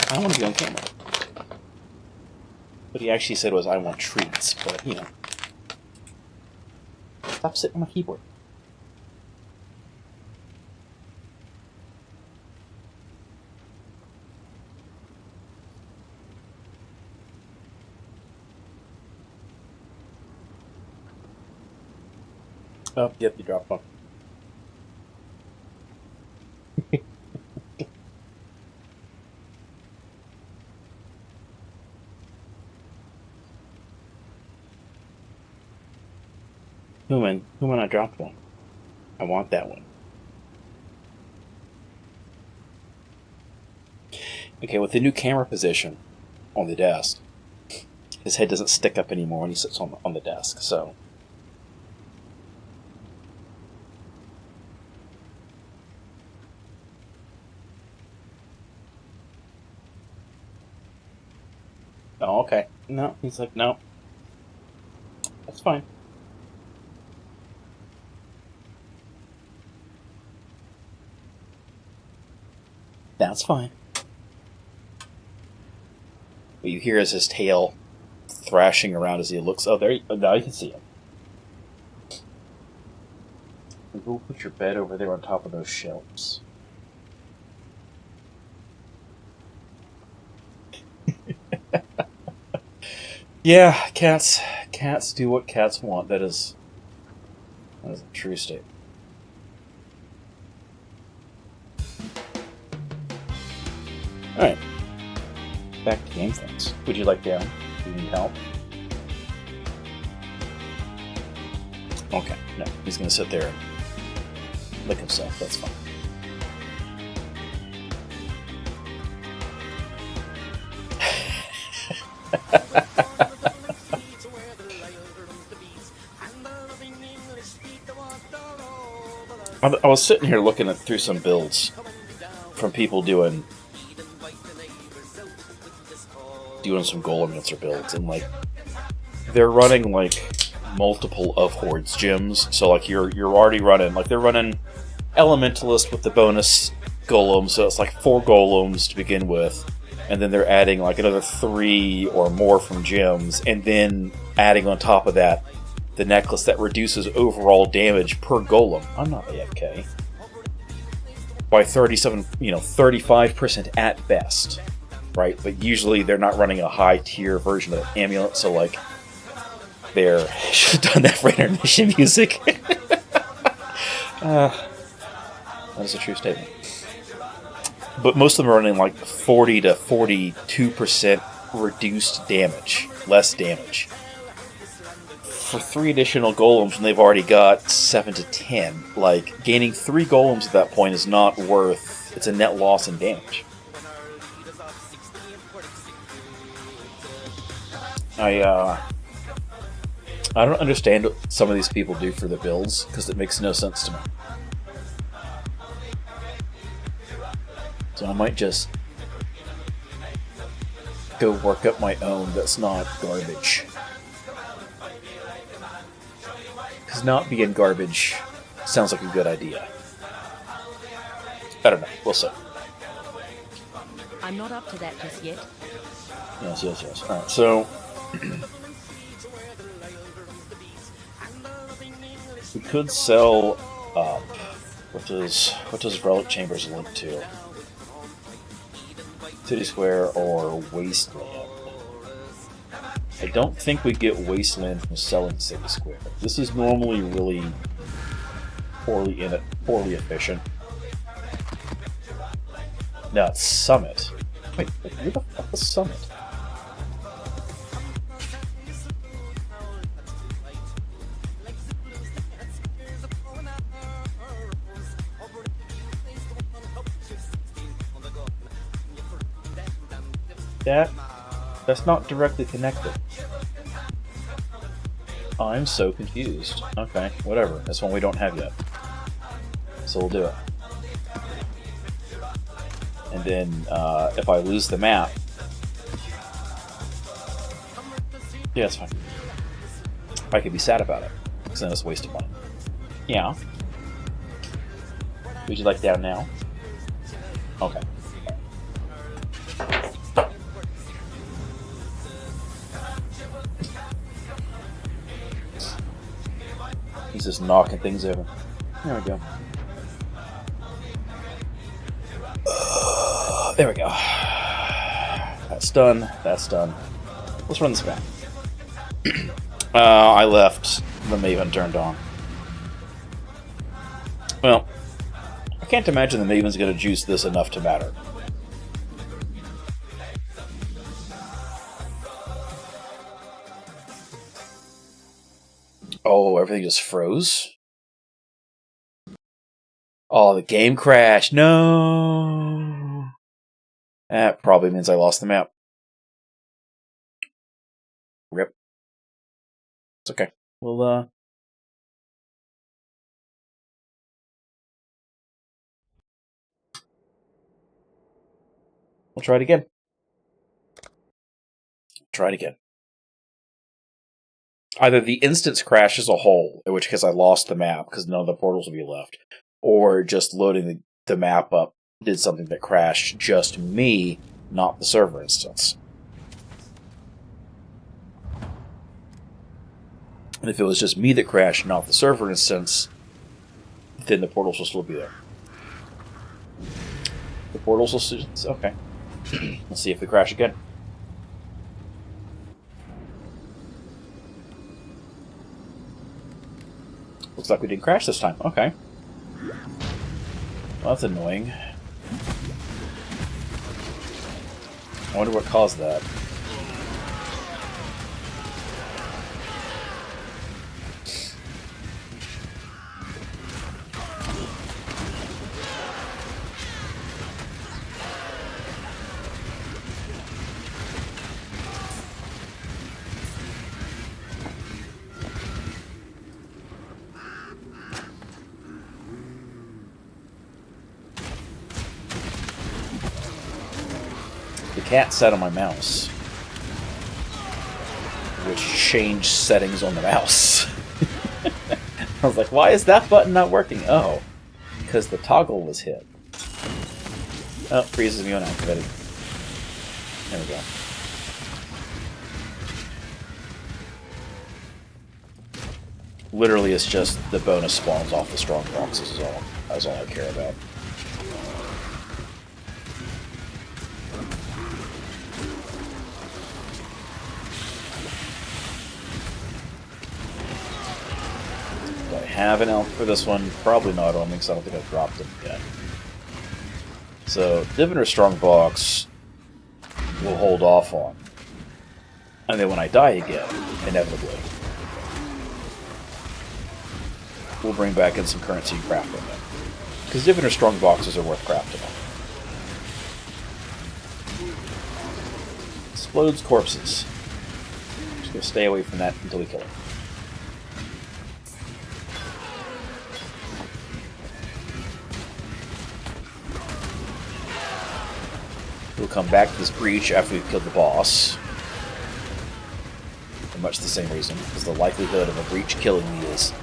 I want to be on camera. What he actually said was, I want treats, but, you know. Stop sitting on my keyboard. Oh, yep, you dropped one. Human, I dropped one. I want that one. Okay, with the new camera position on the desk, his head doesn't stick up anymore when he sits on the desk, so... Oh, okay. No, he's like, no. That's fine. That's fine. What you hear is his tail thrashing around as he looks. Oh, now you can see him. Go put your bed over there on top of those shelves. Yeah, cats do what cats want. That is a true statement. Alright. Back to game things. Would you like down? Do you need help? Okay, no. He's gonna sit there and lick himself. That's fine. I was sitting here looking through some builds from people doing some Golem builds, and like they're running like multiple of Horde's gems. So like you're already running, like they're running Elementalist with the bonus Golem, so it's like 4 Golems to begin with, and then they're adding like another 3 or more from gems, and then adding on top of that the necklace that reduces overall damage per Golem. I'm not AFK. By 35% at best. Right? But usually they're not running a high tier version of the amulet, so like they're should have done that for intermission music. That is a true statement. But most of them are running like 40 to 42% reduced damage, less damage. For 3 additional Golems when they've already got 7 to 10, like gaining 3 Golems at that point is not worth. It's a net loss in damage. I don't understand what some of these people do for the builds, because it makes no sense to me. So I might just go work up my own that's not garbage. Because not being garbage sounds like a good idea. I don't know. We'll see. I'm not up to that just yet. Yes. Alright, so we could sell what does Relic Chambers link to? City Square or Wasteland? I don't think we get Wasteland from selling City Square. This is normally really poorly efficient. Now it's Summit. Wait, where the fuck is Summit? That's not directly connected. I'm so confused. Okay, whatever. That's one we don't have yet. So we'll do it. And then, if I lose the map... Yeah, it's fine. I could be sad about it, because then it's a waste of money. Yeah. Would you like down now? Okay. He's just knocking things over. There we go. There we go. That's done. That's done. Let's run this map. I left the Maven turned on. Well, I can't imagine the Maven's going to juice this enough to matter. Oh, everything just froze? Oh, the game crashed. No! That probably means I lost the map. Rip. It's okay. We'll try it again. Try it again. Either the instance crashed as a whole, in which case I lost the map because none of the portals will be left, or just loading the map up did something that crashed just me, not the server instance. And if it was just me that crashed, not the server instance, then the portals will still be there. The portals will still... Okay. Let's see if they crash again. Looks like we didn't crash this time. Okay. Well, that's annoying. I wonder what caused that. The cat sat on my mouse, which changed settings on the mouse. I was like, why is that button not working? Oh, because the toggle was hit. Oh, freezes me unactivated. There we go. Literally, it's just the bonus spawns off the strong boxes is all. That's all I care about. Do I have an elk for this one? Probably not on me because I don't think I've dropped them yet. So, Diviner Strongbox we'll hold off on. And then when I die again, inevitably, we'll bring back in some currency and craft on them. Because Diviner Strongboxes are worth crafting on. Explodes corpses. Just gonna stay away from that until we kill him. We'll come back to this breach after we've killed the boss. For much the same reason, because the likelihood of a breach killing me is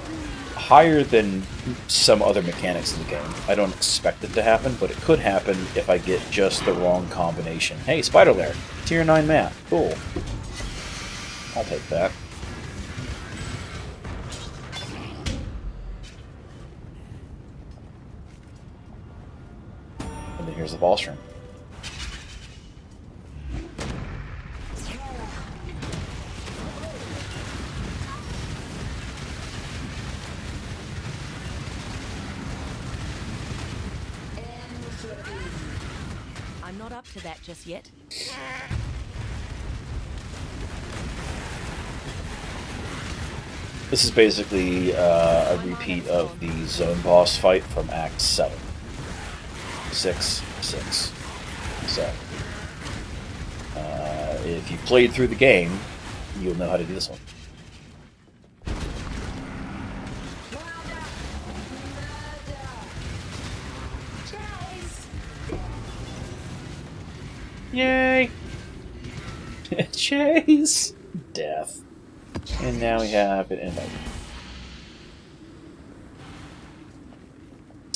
higher than some other mechanics in the game. I don't expect it to happen, but it could happen if I get just the wrong combination. Hey, Spider Lair! Tier 9 map. Cool. I'll take that. And then here's the boss room. I'm not up to that just yet. This is basically a repeat of the zone boss fight from Act 7. 6. So, if you've played through the game, you'll know how to do this one. Yay! Chase! Death. And now we have it in.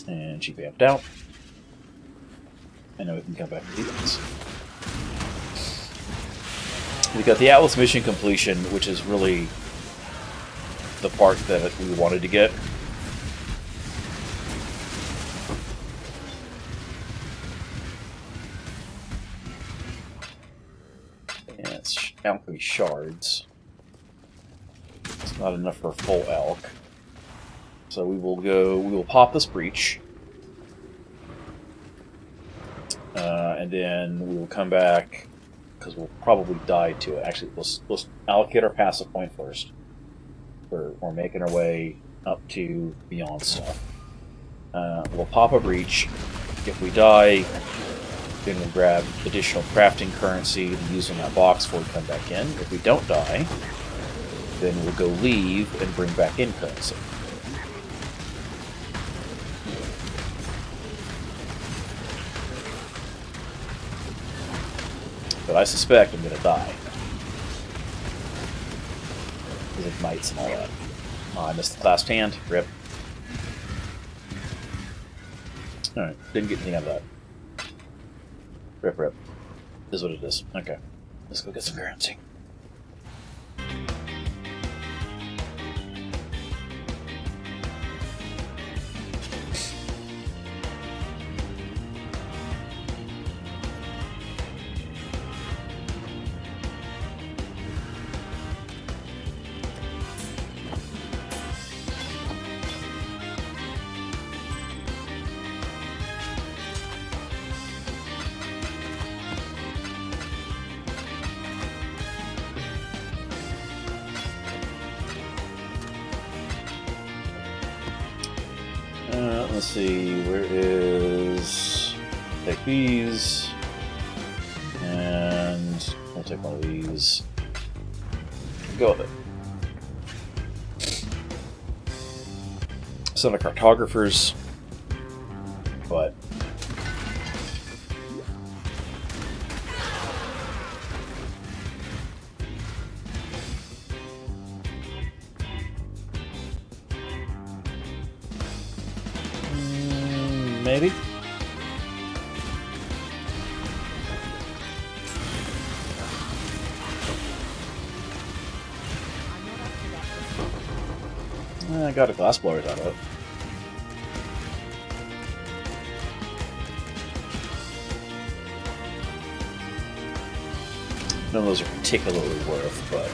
And she vamped out. And now we can come back to these. We got the Atlas mission completion, which is really the part that we wanted to get. And it's alchemy shards. It's not enough for a full elk. So we will pop this breach. And then we will come back, because we'll probably die to it. Actually, let's allocate our passive point first. We're making our way up to beyond stuff. We'll pop a breach. If we die, then we'll grab additional crafting currency to use in that box before we come back in. If we don't die, then we'll go leave and bring back in currency. But I suspect I'm gonna die. Because of mites and all that. Oh, I missed the clasped hand. Rip. Alright, didn't get anything out of that. Rip. This is what it is. Okay. Let's go get some currency. let's see, where is... Take these. And we'll take one of these. Go with it. Some of the cartographers, but maybe. I got a glass blowers out of it. None of those are particularly worth, but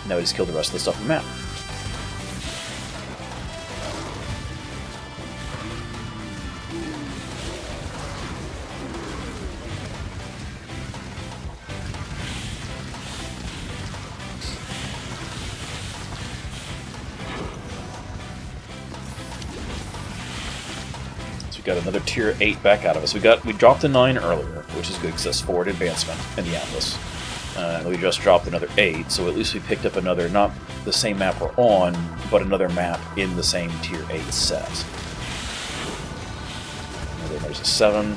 now we just killed the rest of the stuff on the map. Got another tier 8 back out of us. We dropped a 9 earlier, which is good because that's forward advancement in the Atlas. And we just dropped another 8, so at least we picked up another, not the same map we're on, but another map in the same tier 8 set. And then there's a 7.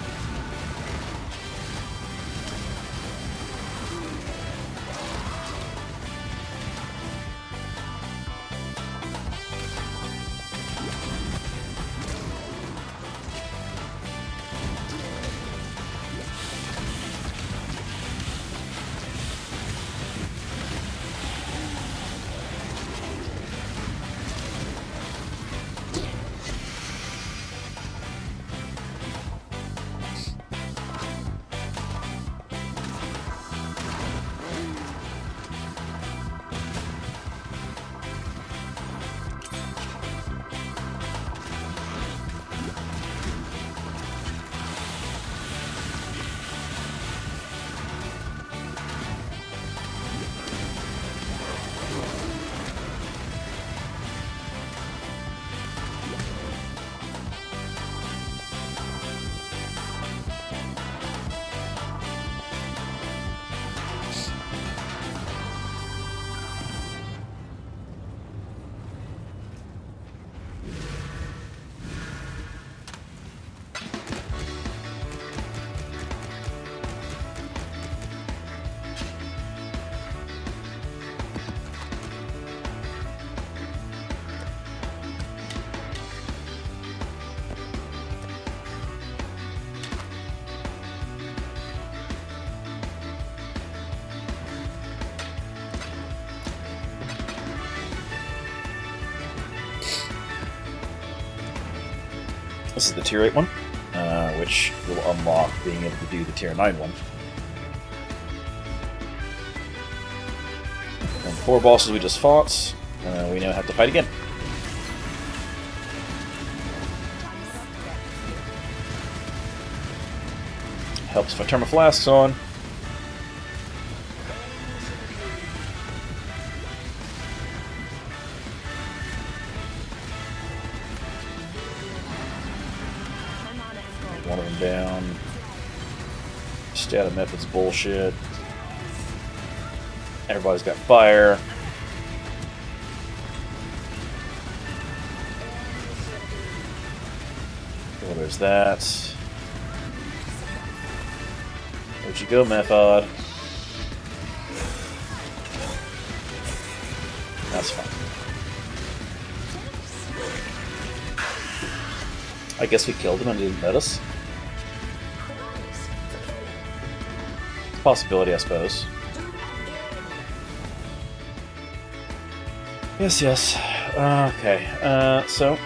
This is the tier 8 one, which will unlock being able to do the tier 9 one. And 4 bosses we just fought, we now have to fight again. Helps if I turn my flasks on. One of them down. Static method's bullshit. Everybody's got fire. Well, there's that. Where'd you go, Method? That's fine. I guess we killed him and he didn't notice. Possibility, I suppose. Yes, yes. Okay, so...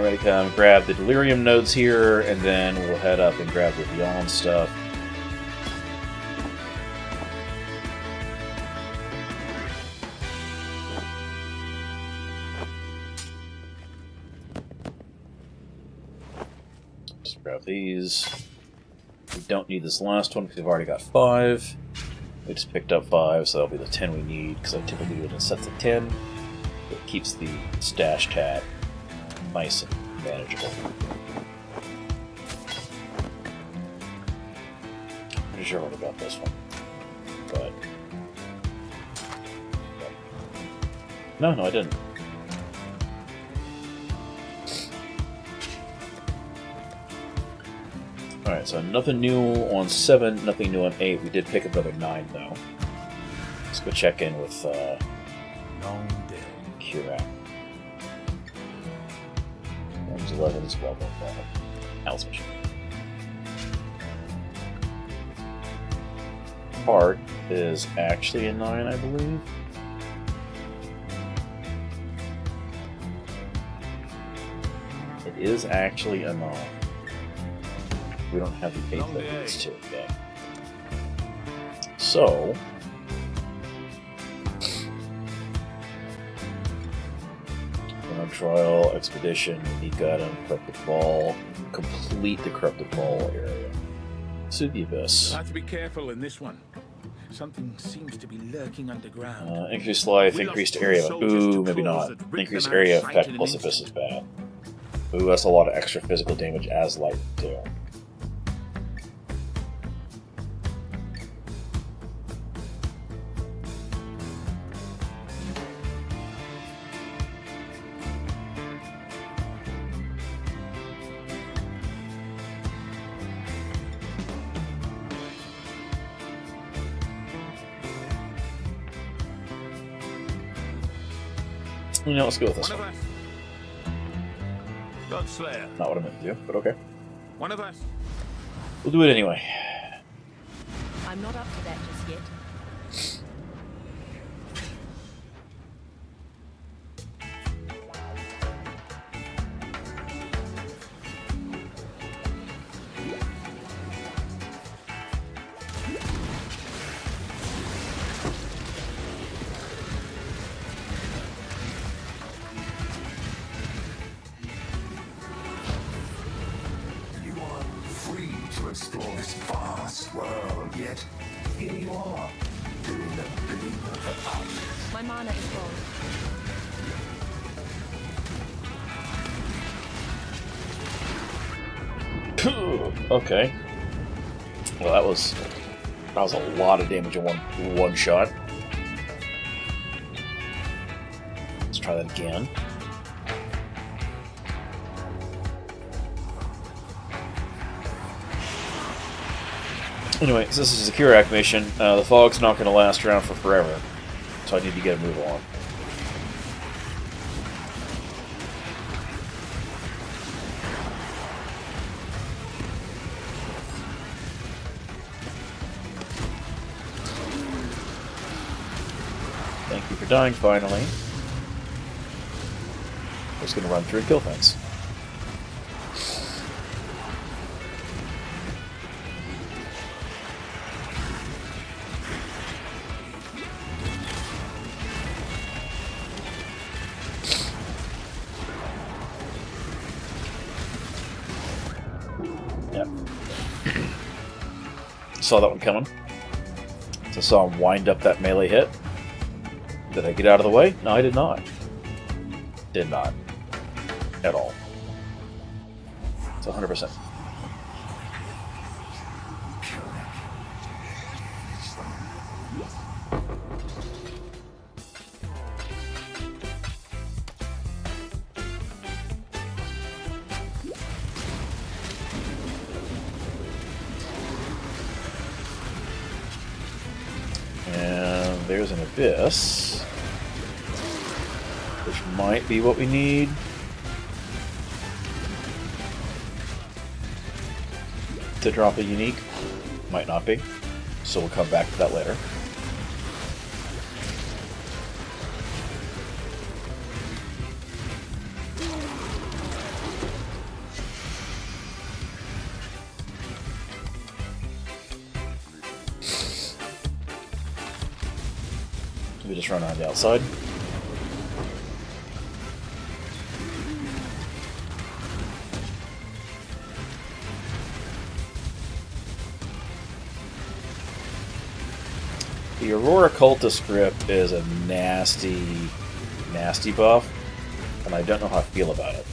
ready to come grab the Delirium nodes here, and then we'll head up and grab the Beyond stuff. Grab these. We don't need this last one because we've already got 5. We just picked up 5, so that'll be the 10 we need, because I typically do it in sets of 10. It keeps the stash tat nice and manageable. Pretty sure I would have got this one, but no, I didn't. Alright, so nothing new on 7, nothing new on 8. We did pick up another 9, though. Let's go check in with Kira. Name's 11 as well. Alice Mission. Heart is actually a 9, I believe. It is actually a 9. We don't have the 8 that it needs to yet. So, on trial, expedition, unique item, corrupted ball, complete the corrupted ball area. Succubus. Have to be careful in this one. Something seems to be lurking underground. Increased life, increased area. Ooh, maybe not. Increased area effect plus abyss is bad. Ooh, that's a lot of extra physical damage as light too. You know, let's go with this one. Godslayer. Not what I meant to do, but okay. One of us. We'll do it anyway. I'm not up to that just yet. Explore this vast world, yet here you are, doing the bidding of the powers. My mana is gone. Okay. Well, that was a lot of damage in one shot. Let's try that again. Anyway, so this is a secure activation. The fog's not going to last around for forever, so I need to get a move on. Thank you for dying, finally. I'm just going to run through a kill fence. Saw that one coming. So I saw him wind up that melee hit. Did I get out of the way? No, I did not. Did not. At all. It's 100%. And there's an abyss, which might be what we need. To drop a unique. Might not be. So we'll come back to that later. We just run on the outside. The Aurora Cultist Grip is a nasty, nasty buff, and I don't know how I feel about it.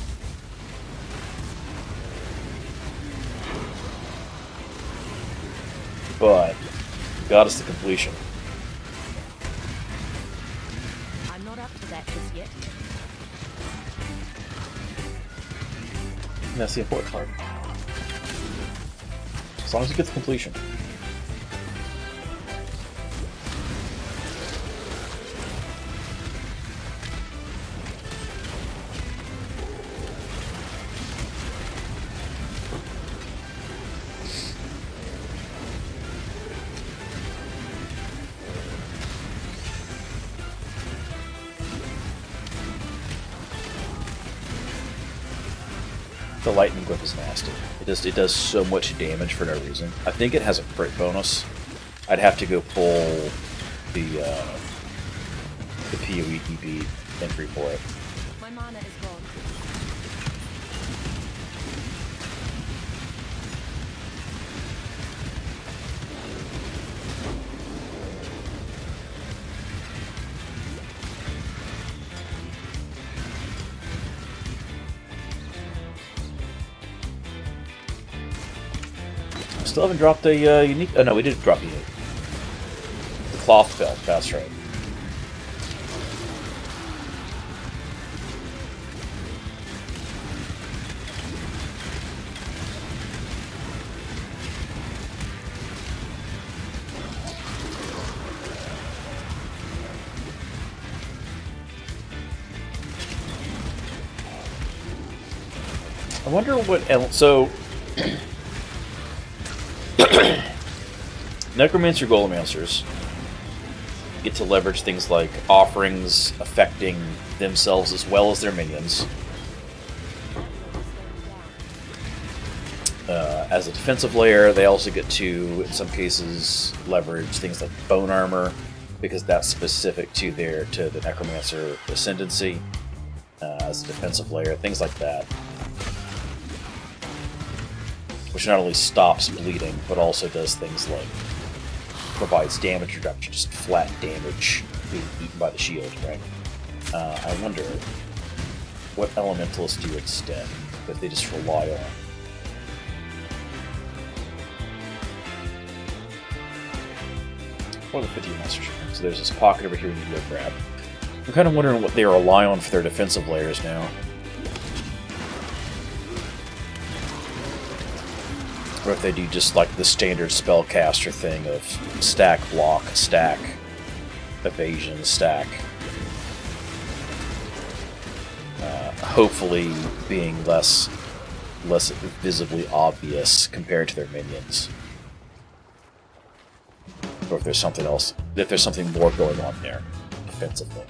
But got us to completion. I'm not up to that just yet. And that's the important part. As long as you get the completion. The lightning whip is nasty. It does so much damage for no reason. I think it has a crit bonus. I'd have to go pull the PoE TP entry for it. My mana is gone. Still haven't dropped a unique. Oh no, we did drop the cloth belt. That's right. I wonder what else. So. Necromancer Golemancers get to leverage things like offerings affecting themselves as well as their minions. As a defensive layer, they also get to, in some cases, leverage things like bone armor, because that's specific to the Necromancer Ascendancy. As a defensive layer, things like that. Which not only stops bleeding, but also does things like provides damage reduction, just flat damage being eaten by the shield, right? I wonder what elementalists do instead, if they just rely on. Or the 50 Master Shard. So there's this pocket over here we need to go grab. I'm kind of wondering what they rely on for their defensive layers now. Or if they do just like the standard spellcaster thing of stack, block, stack, evasion, stack. Hopefully being less visibly obvious compared to their minions. Or if there's something else, if there's something more going on there, defensively.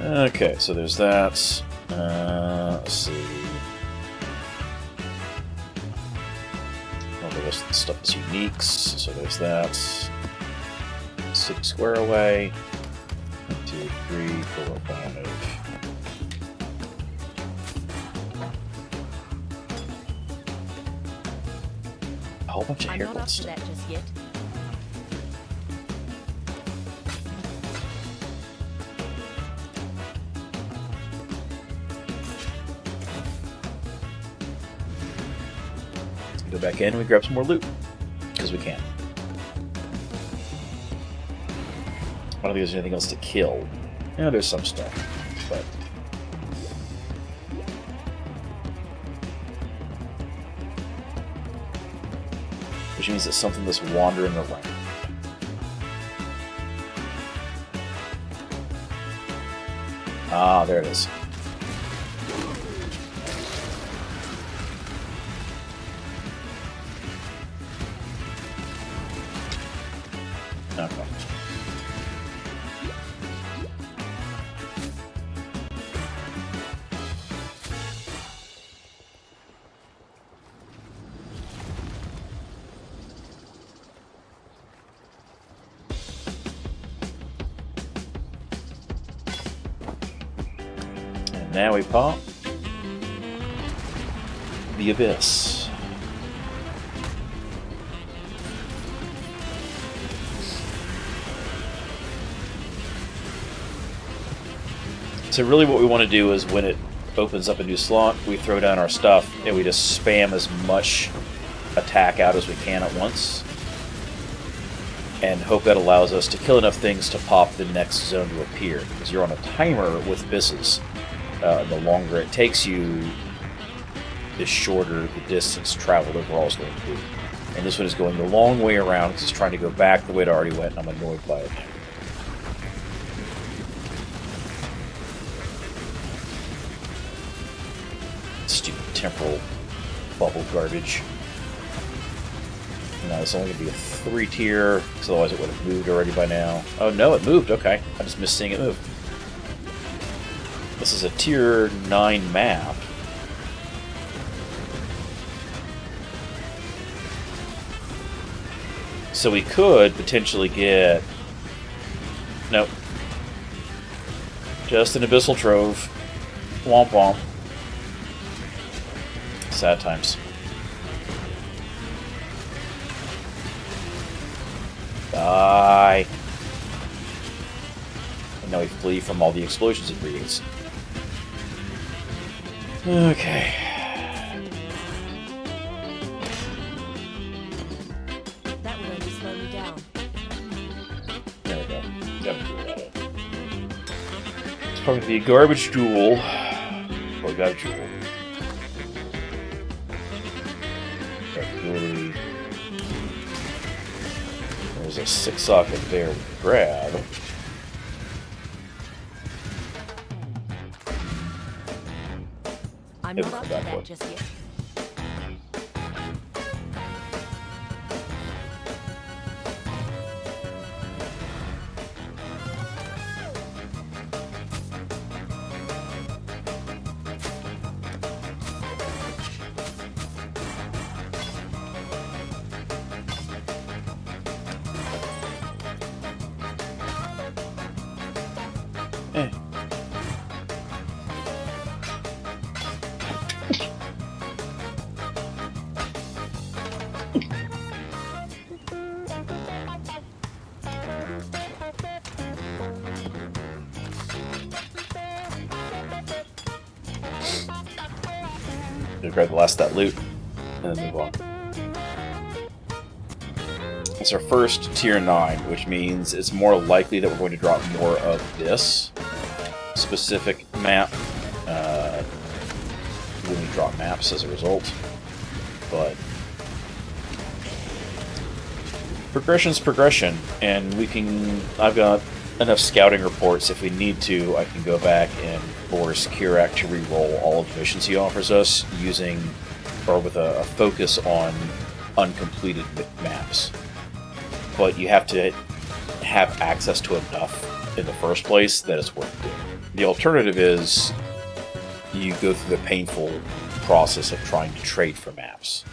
Okay, so there's that. Let's see. Well, the rest of the stuff is uniques, so there's that. City square away. 1, 2, 3, 4, 5. A whole bunch of I'm hair not up to stuff. that just yet. Go back in and we grab some more loot. Because we can. I don't think there's anything else to kill. Yeah, there's some stuff. But. Which means it's something that's wandering around. Ah, there it is. Okay. Now we pop the Abyss. So really what we want to do is when it opens up a new slot, we throw down our stuff and we just spam as much attack out as we can at once. And hope that allows us to kill enough things to pop the next zone to appear. Because you're on a timer with abysses. The longer it takes you, the shorter the distance traveled overall is going to be. And this one is going the long way around because it's trying to go back the way it already went, and I'm annoyed by it. Stupid temporal bubble garbage. No, it's only going to be a 3-tier, because otherwise it would have moved already by now. Oh no, it moved, okay. I just missed seeing it move. This is a tier 9 map. So we could potentially get... Nope. Just an Abyssal Trove. Womp womp. Sad times. Die. And now we flee from all the explosions it creates. Okay. That will only slow me down. There we go. Gotta do that. It's probably gonna be a garbage duel. Well, we got a jewel. Really... There's a 6-socket there we can grab. I'm It'll not come up to back that one. just yet. Eh. Gonna grab the last of that loot and then move on. It's our first tier 9, which means it's more likely that we're going to drop more of this specific map when we drop maps as a result. But progression's progression, and we can. I've got enough scouting reports. If we need to, I can go back and force Kirak to re-roll all of the missions he offers us using, or with a focus on uncompleted maps. But you have to have access to enough in the first place that it's worth doing. The alternative is you go through the painful process of trying to trade for maps.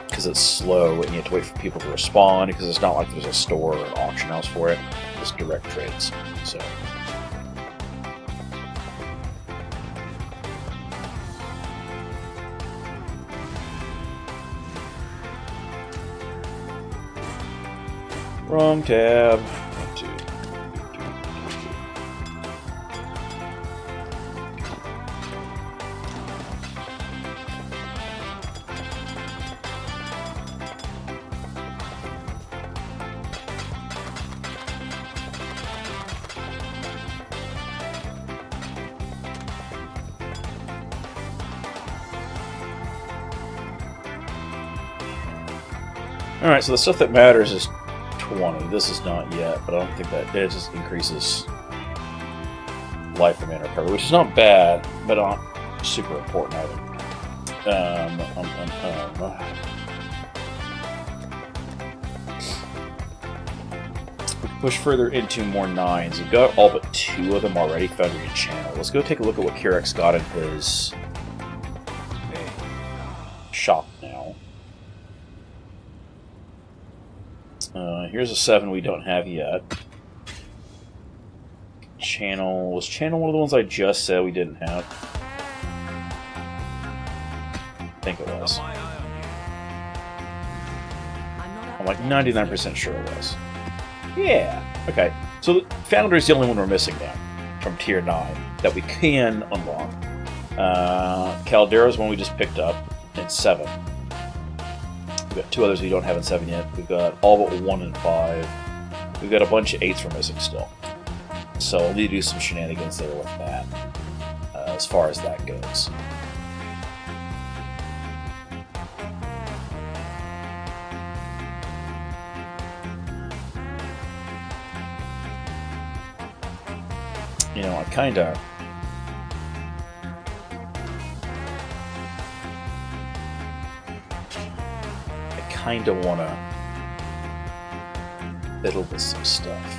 Because it's slow and you have to wait for people to respond, because it's not like there's a store or an auction house for it. It's direct trades. So wrong tab. 1, 2. Alright, so the stuff that matters is 20. This is not yet, but I don't think that it just increases life and mana recovery, which is not bad, but not super important either. Push further into more 9s. You've got all but 2 of them already found in your channel. Let's go take a look at what Kirak's got in his shop now. Here's a 7 we don't have yet. Channel. Was Channel one of the ones I just said we didn't have? I think it was. I'm like 99% sure it was. Yeah. Okay. So Founder is the only one we're missing now from Tier 9 that we can unlock. Caldera is one we just picked up in 7. We've got 2 others we don't have in 7 yet. We've got all but 1 and 5. We've got a bunch of 8s we're missing still. So we'll need to do some shenanigans there with that, as far as that goes. You know, I kinda wanna fiddle with some stuff.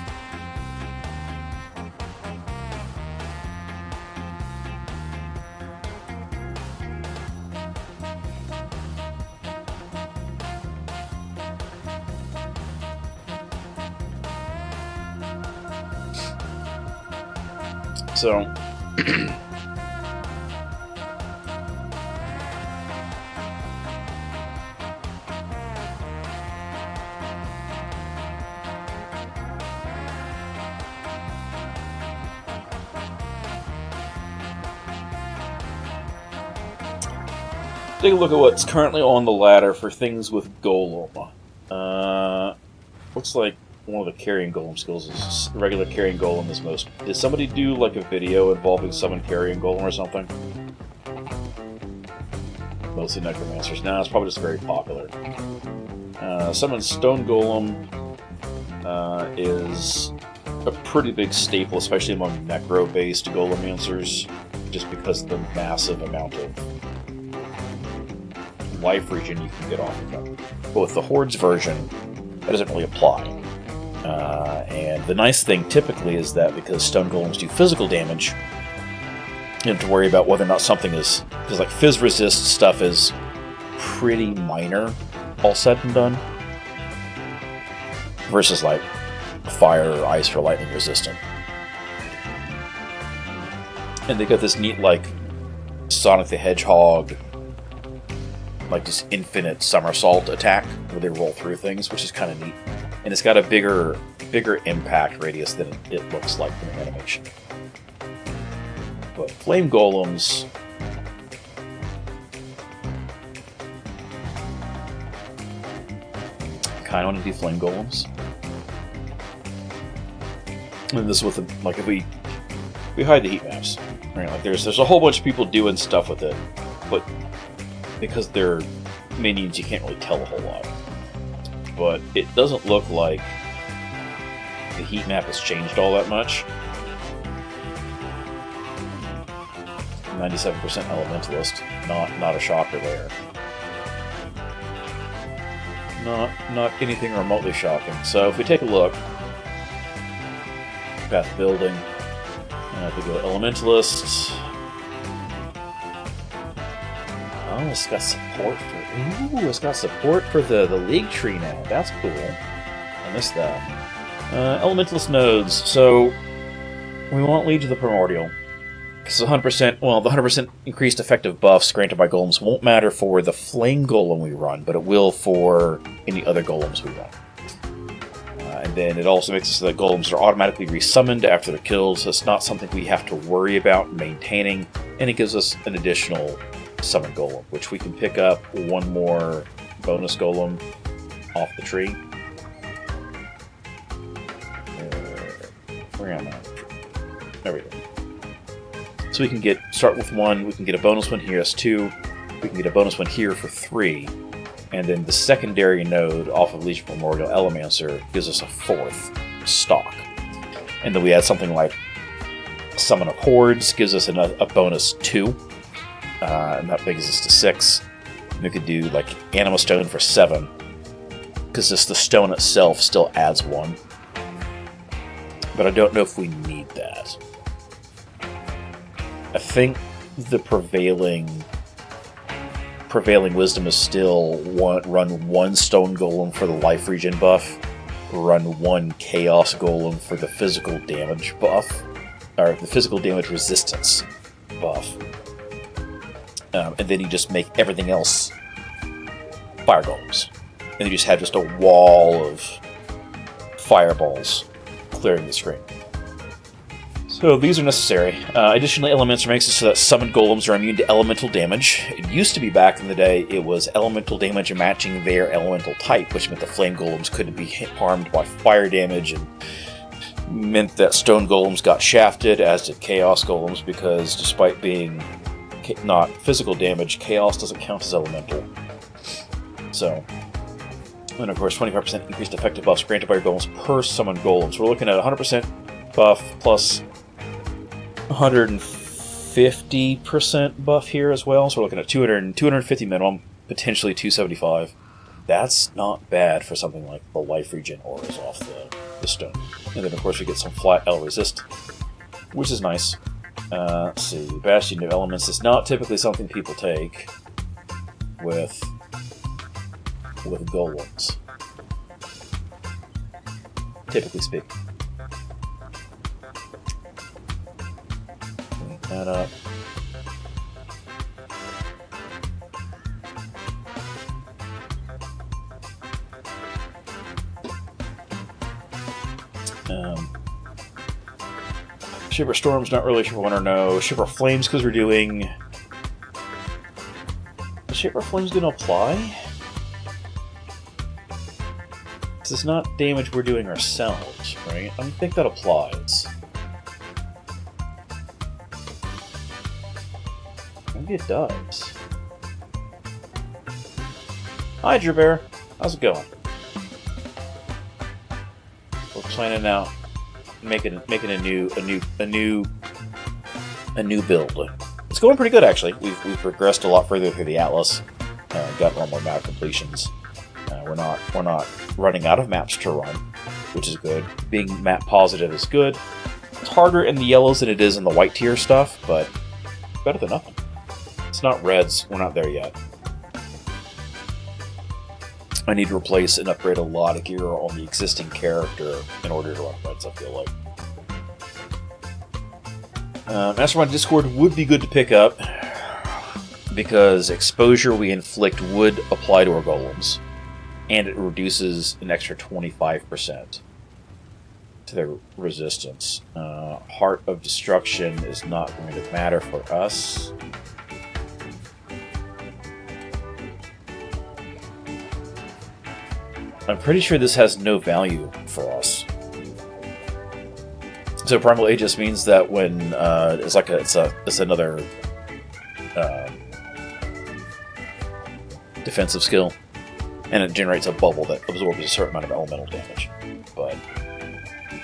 So take a look at what's currently on the ladder for things with Golem. Looks like one of the carrying golem skills is regular carrying golem is most. Did somebody do like a video involving summon carrying golem or something? Mostly necromancers. Nah, it's probably just very popular. Summon stone golem is a pretty big staple, especially among necro-based golemancers, just because of the massive amount of life regen you can get off of them. But with the Hordes version, that doesn't really apply. And the nice thing typically is that because stone golems do physical damage, you don't have to worry about whether or not something is... Because like fizz resist stuff is pretty minor, all said and done, versus like fire or ice or lightning resistant. And they got this neat like Sonic the Hedgehog, like just infinite somersault attack where they roll through things, which is kind of neat. And it's got a bigger impact radius than it looks like in the animation. But flame golems, kind of want to do flame golems. And this with the, like if we hide the heat maps, right? Like there's a whole bunch of people doing stuff with it, but because they're minions, you can't really tell a whole lot. But it doesn't look like the heat map has changed all that much. 97% Elementalist, not a shocker there. Not anything remotely shocking. So if we take a look, path building, and if we go Elementalist, oh, it's got support for. Ooh, it's got support for the League Tree now. That's cool. I missed that. Elementalist nodes. So we want Lead to the Primordial. Because 100%, well, the 100% increased effective buffs granted by golems won't matter for the flame golem we run, but it will for any other golems we run. And then it also makes it so that golems are automatically resummoned after they're killed, so it's not something we have to worry about maintaining, and it gives us an additional summon golem, which we can pick up one more bonus golem off the tree. Where am I? There we go. So we can start with 1, we can get a bonus one here as 2, we can get a bonus one here for 3, and then the secondary node off of Legion Primordial Elemancer gives us a 4th stock. And then we add something like Summon of Hordes, gives us a bonus 2. And that brings us to 6. And we could do like Anima Stone for 7, because just the stone itself still adds 1. But I don't know if we need that. I think the prevailing wisdom is still run 1 stone golem for the life regen buff, run 1 chaos golem for the physical damage buff, or the physical damage resistance buff. And then you just make everything else fire golems. And you just have just a wall of fireballs clearing the screen. So these are necessary. Additionally, Elementor makes it so that summoned golems are immune to elemental damage. It used to be back in the day, it was elemental damage matching their elemental type, which meant the flame golems couldn't be harmed by fire damage, and meant that stone golems got shafted, as did chaos golems, because despite being not physical damage, chaos doesn't count as elemental. So, and of course, 25% increased effective buffs granted by your golems per summoned golem. So we're looking at 100% buff plus 150% buff here as well. So we're looking at 250 minimum, potentially 275. That's not bad for something like the life regen auras off the stone. And then of course we get some flat L resist, which is nice. Let's see, Bastion of Elements is not typically something people take with golems, typically speaking. Clean that up. Shiver Storm's not really Shiver 1 or no. Shiver Flames, because we're doing... Is Shiver Flames going to apply? Because it's not damage we're doing ourselves, right? I don't think that applies. Maybe it does. Hi, Drew Bear. How's it going? We're planning out making a new build. It's going pretty good, actually. We've progressed a lot further through the Atlas. Got a lot more map completions. We're not running out of maps to run, which is good. Being map positive is good. It's harder in the yellows than it is in the white tier stuff, but better than nothing. It's not reds. We're not there yet. I need to replace and upgrade a lot of gear on the existing character in order to run reds, I feel like. Mastermind Discord would be good to pick up, because exposure we inflict would apply to our golems, and it reduces an extra 25% to their resistance. Heart of Destruction is not going to matter for us. I'm pretty sure this has no value for us. So Primal Aegis means that when it's another defensive skill, and it generates a bubble that absorbs a certain amount of elemental damage. But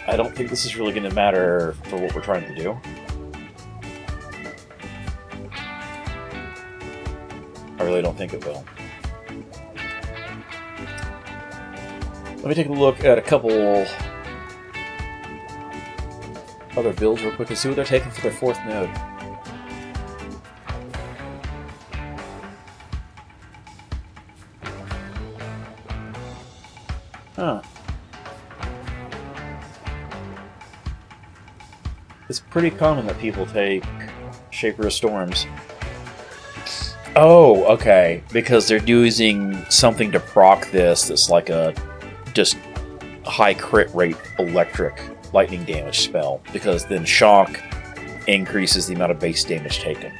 I don't think this is really going to matter for what we're trying to do. I really don't think it will. Let me take a look at a couple other builds real quick and see what they're taking for their fourth node. Huh. It's pretty common that people take Shaper of Storms. Oh, okay. Because they're using something to proc this that's like a just high crit rate electric lightning damage spell, because then shock increases the amount of base damage taken.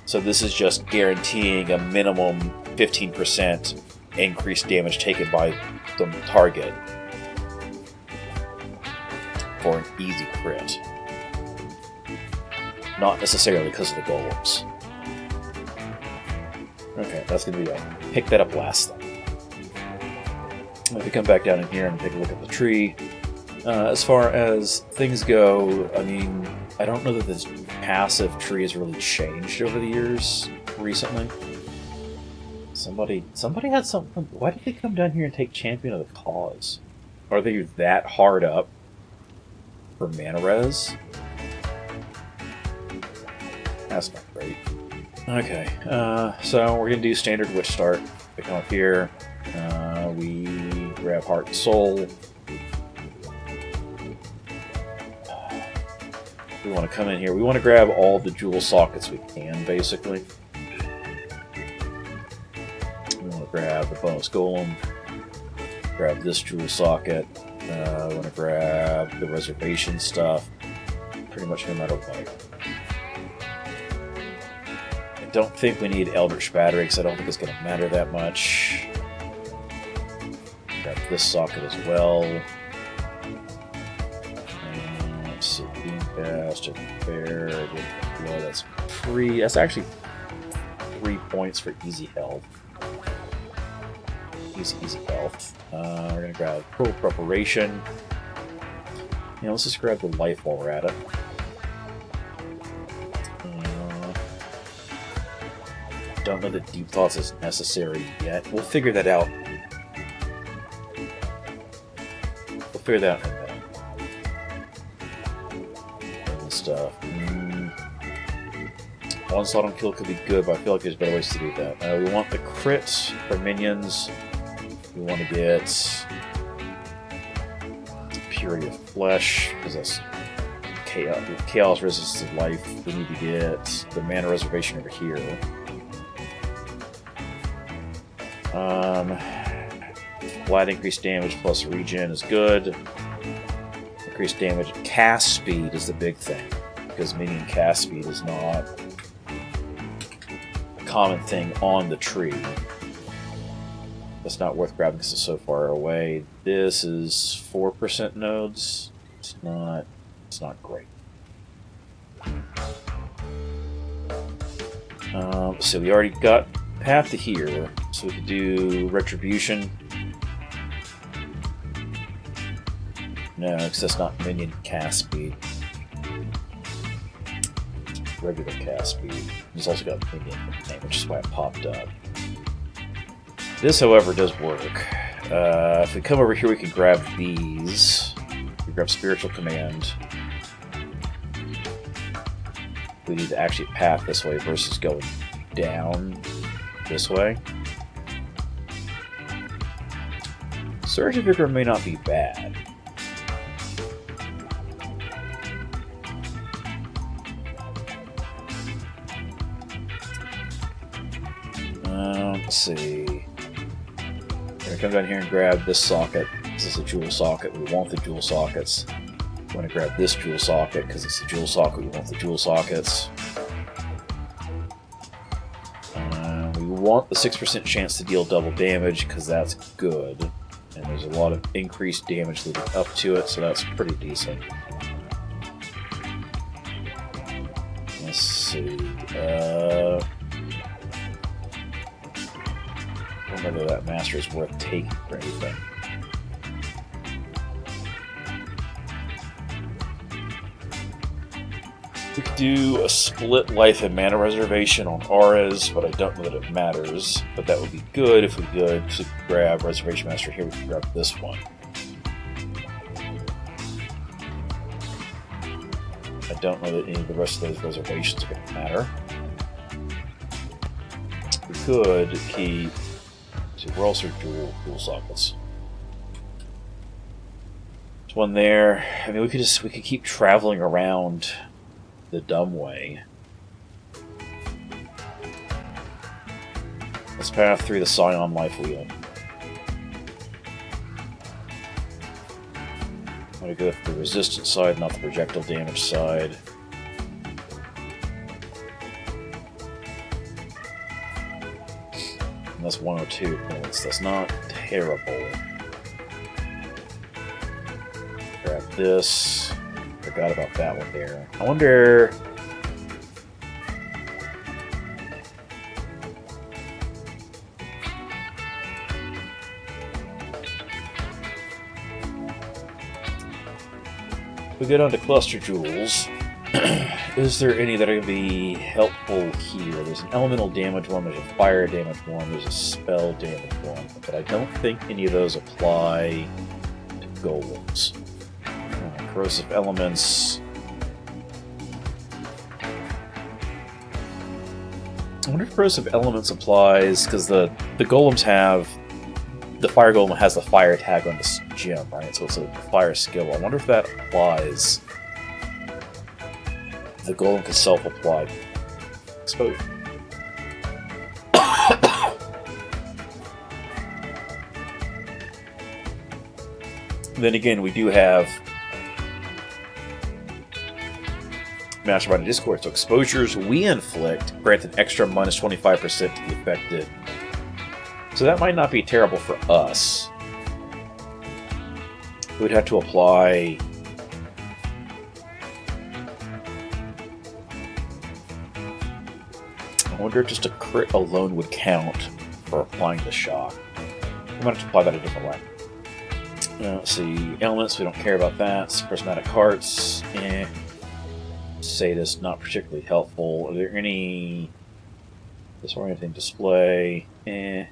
So this is just guaranteeing a minimum 15% increased damage taken by the target for an easy crit. Not necessarily because of the golems. Okay, that's going to be a pick that up last thing. If we come back down in here and take a look at the tree, as far as things go, I mean, I don't know that this passive tree has really changed over the years recently. Somebody had something. Why did they come down here and take Champion of the Cause? Are they that hard up for mana res? That's not great. Okay, so we're gonna do standard Witch Start. We come up here. We grab Heart and Soul. We want to come in here. We want to grab all the jewel sockets we can, basically. We want to grab the bonus golem. Grab this jewel socket. We want to grab the reservation stuff. Pretty much no matter what. I don't think we need Eldritch Battery because I don't think it's going to matter that much. Grab this socket as well. And let's see, Beamcast, Fair, well, that's free. That's actually 3 points for easy health. Easy health. We're going to grab Pearl Preparation. Yeah, let's just grab the life while we're at it. Don't know that Deep Thoughts is necessary yet. We'll figure that out. We'll figure that out in a minute. And stuff. One slot on kill could be good, but I feel like there's better ways to do that. We want the crits for minions. We want to get Purity of Flesh, because that's chaos resistance of life. We need to get the mana reservation over here. Flat increased damage plus regen is good. Increased damage. Cast speed is the big thing, because minion cast speed is not a common thing on the tree. That's not worth grabbing because it's so far away. This is 4% nodes. It's not great. So we already got path to here, so we could do Retribution. No, because that's not minion cast speed. Regular cast speed. It's also got minion name, which is why it popped up. This, however, does work. If we come over here, we can grab these. We grab Spiritual Command. We need to actually path this way versus going down this way. Surge of Vigor may not be bad. Let's see. We're gonna come down here and grab this socket. This is a jewel socket. We want the jewel sockets. We're gonna grab this jewel socket because it's a jewel socket. We want the jewel sockets. We want the 6% chance to deal double damage because that's good. And there's a lot of increased damage leading up to it, so that's pretty decent. Let's see. I don't know whether that master is worth taking for anything. We could do a split life and mana reservation on auras, but I don't know that it matters. But that would be good if we could to grab Reservation Master here. We can grab this one. I don't know that any of the rest of those reservations are going to matter. We could keep. See, we're also dual sockets. There's one there. I mean, we could keep traveling around the dumb way. Let's path through the Scion Life Wheel. I'm going to go for the resistance side, not the projectile damage side. And that's 102 points. That's not terrible. Grab this. Forgot about that one there. I wonder. If we go down to cluster jewels, is there any that are going to be helpful here? There's an elemental damage one, there's a fire damage one, there's a spell damage one, but I don't think any of those apply to golems. Corrosive elements. I wonder if corrosive elements applies because the golems have the fire golem has the fire tag on this gem, right? So it's a fire skill. I wonder if that applies the golem can self-apply exposure. Then again, we do have Master by Discord, so exposures we inflict grant an extra minus 25% to the affected. So that might not be terrible for us. We'd have to apply. I wonder if just a crit alone would count for applying the shock. We might have to apply that a different way. Let's see, elements, we don't care about that. Prismatic hearts, Sadist, not particularly helpful. Are there any disorienting display? Nothing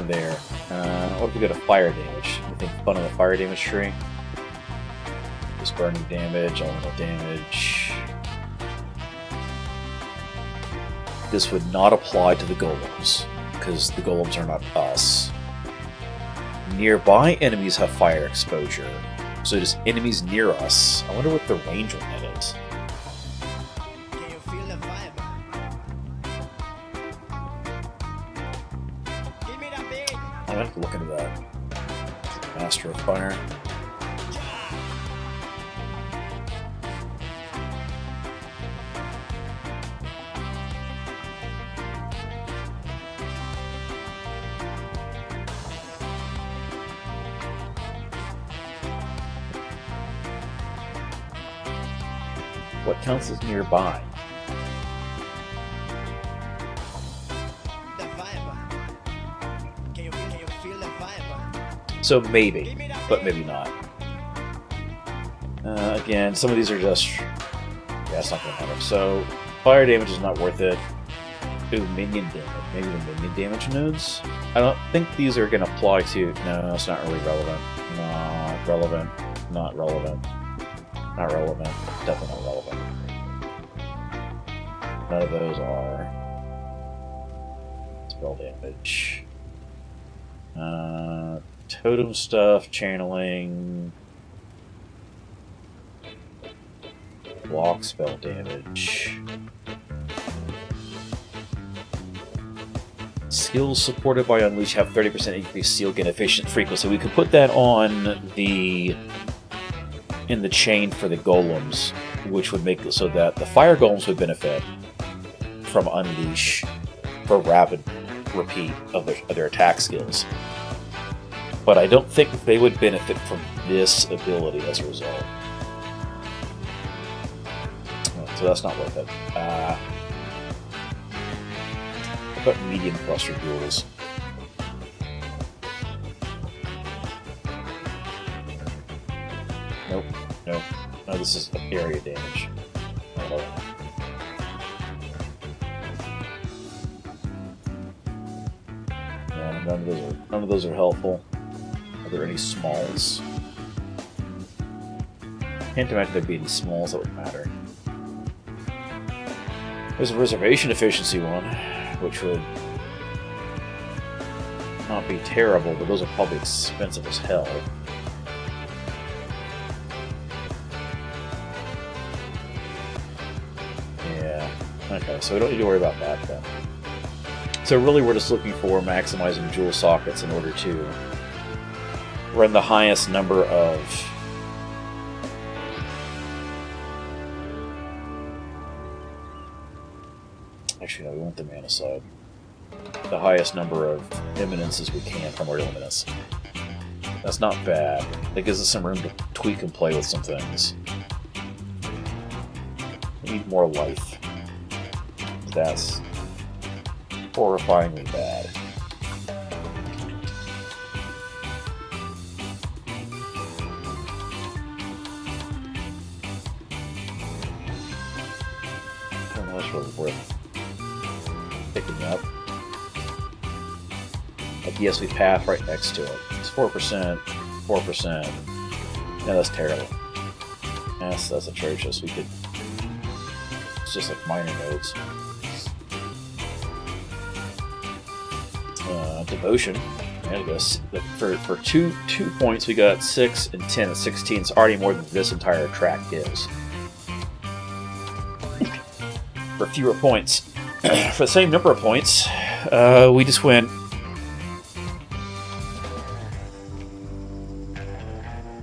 there. What if we go to fire damage? Anything fun on the fire damage tree? Just burning damage, elemental damage. This would not apply to the golems, because the golems are not us. Nearby enemies have fire exposure, so just enemies near us. I wonder what the range on that is. Can you feel the vibe? Give me that beat. I have to look into that. Master of Fire. What counts as nearby? The vibe. Can you feel the vibe? So maybe, but maybe not. Again, some of these are just... Yeah, it's not going to matter. So, fire damage is not worth it. Ooh, minion damage. Maybe the minion damage nodes? I don't think these are going to apply to... No, it's not really relevant. Not relevant. Not relevant. Not relevant. Definitely not relevant. None of those are. Spell damage. Totem stuff, channeling. Block spell damage. Skills supported by Unleash have 30% increased seal gain efficient frequency. We could put that on the in the chain for the golems, which would make it so that the fire golems would benefit from Unleash for rapid repeat of their attack skills. But I don't think they would benefit from this ability as a result. So that's not worth it. What about medium cluster duels? Nope. Nope. No, this is area damage. Yeah, none of those are helpful. Are there any smalls? Can't imagine there being any smalls that would matter. There's a reservation efficiency one, which would not be terrible, but those are probably expensive as hell. Yeah, okay, so we don't need to worry about that then. So really we're just looking for maximizing jewel sockets in order to run the highest number of actually, no, we want the mana side. The highest number of eminences we can from our luminous. That's not bad. That gives us some room to tweak and play with some things. We need more life. That's horrifyingly bad. I don't know, that's really worth picking up. Like, yes, we path right next to it. It's 4%, 4%. Yeah, that's terrible. That's atrocious. We could... It's just like minor nodes. Devotion. There we go. For two points, we got 6 and 10 and 16. It's already more than this entire track is. For fewer points, for the same number of points, we just went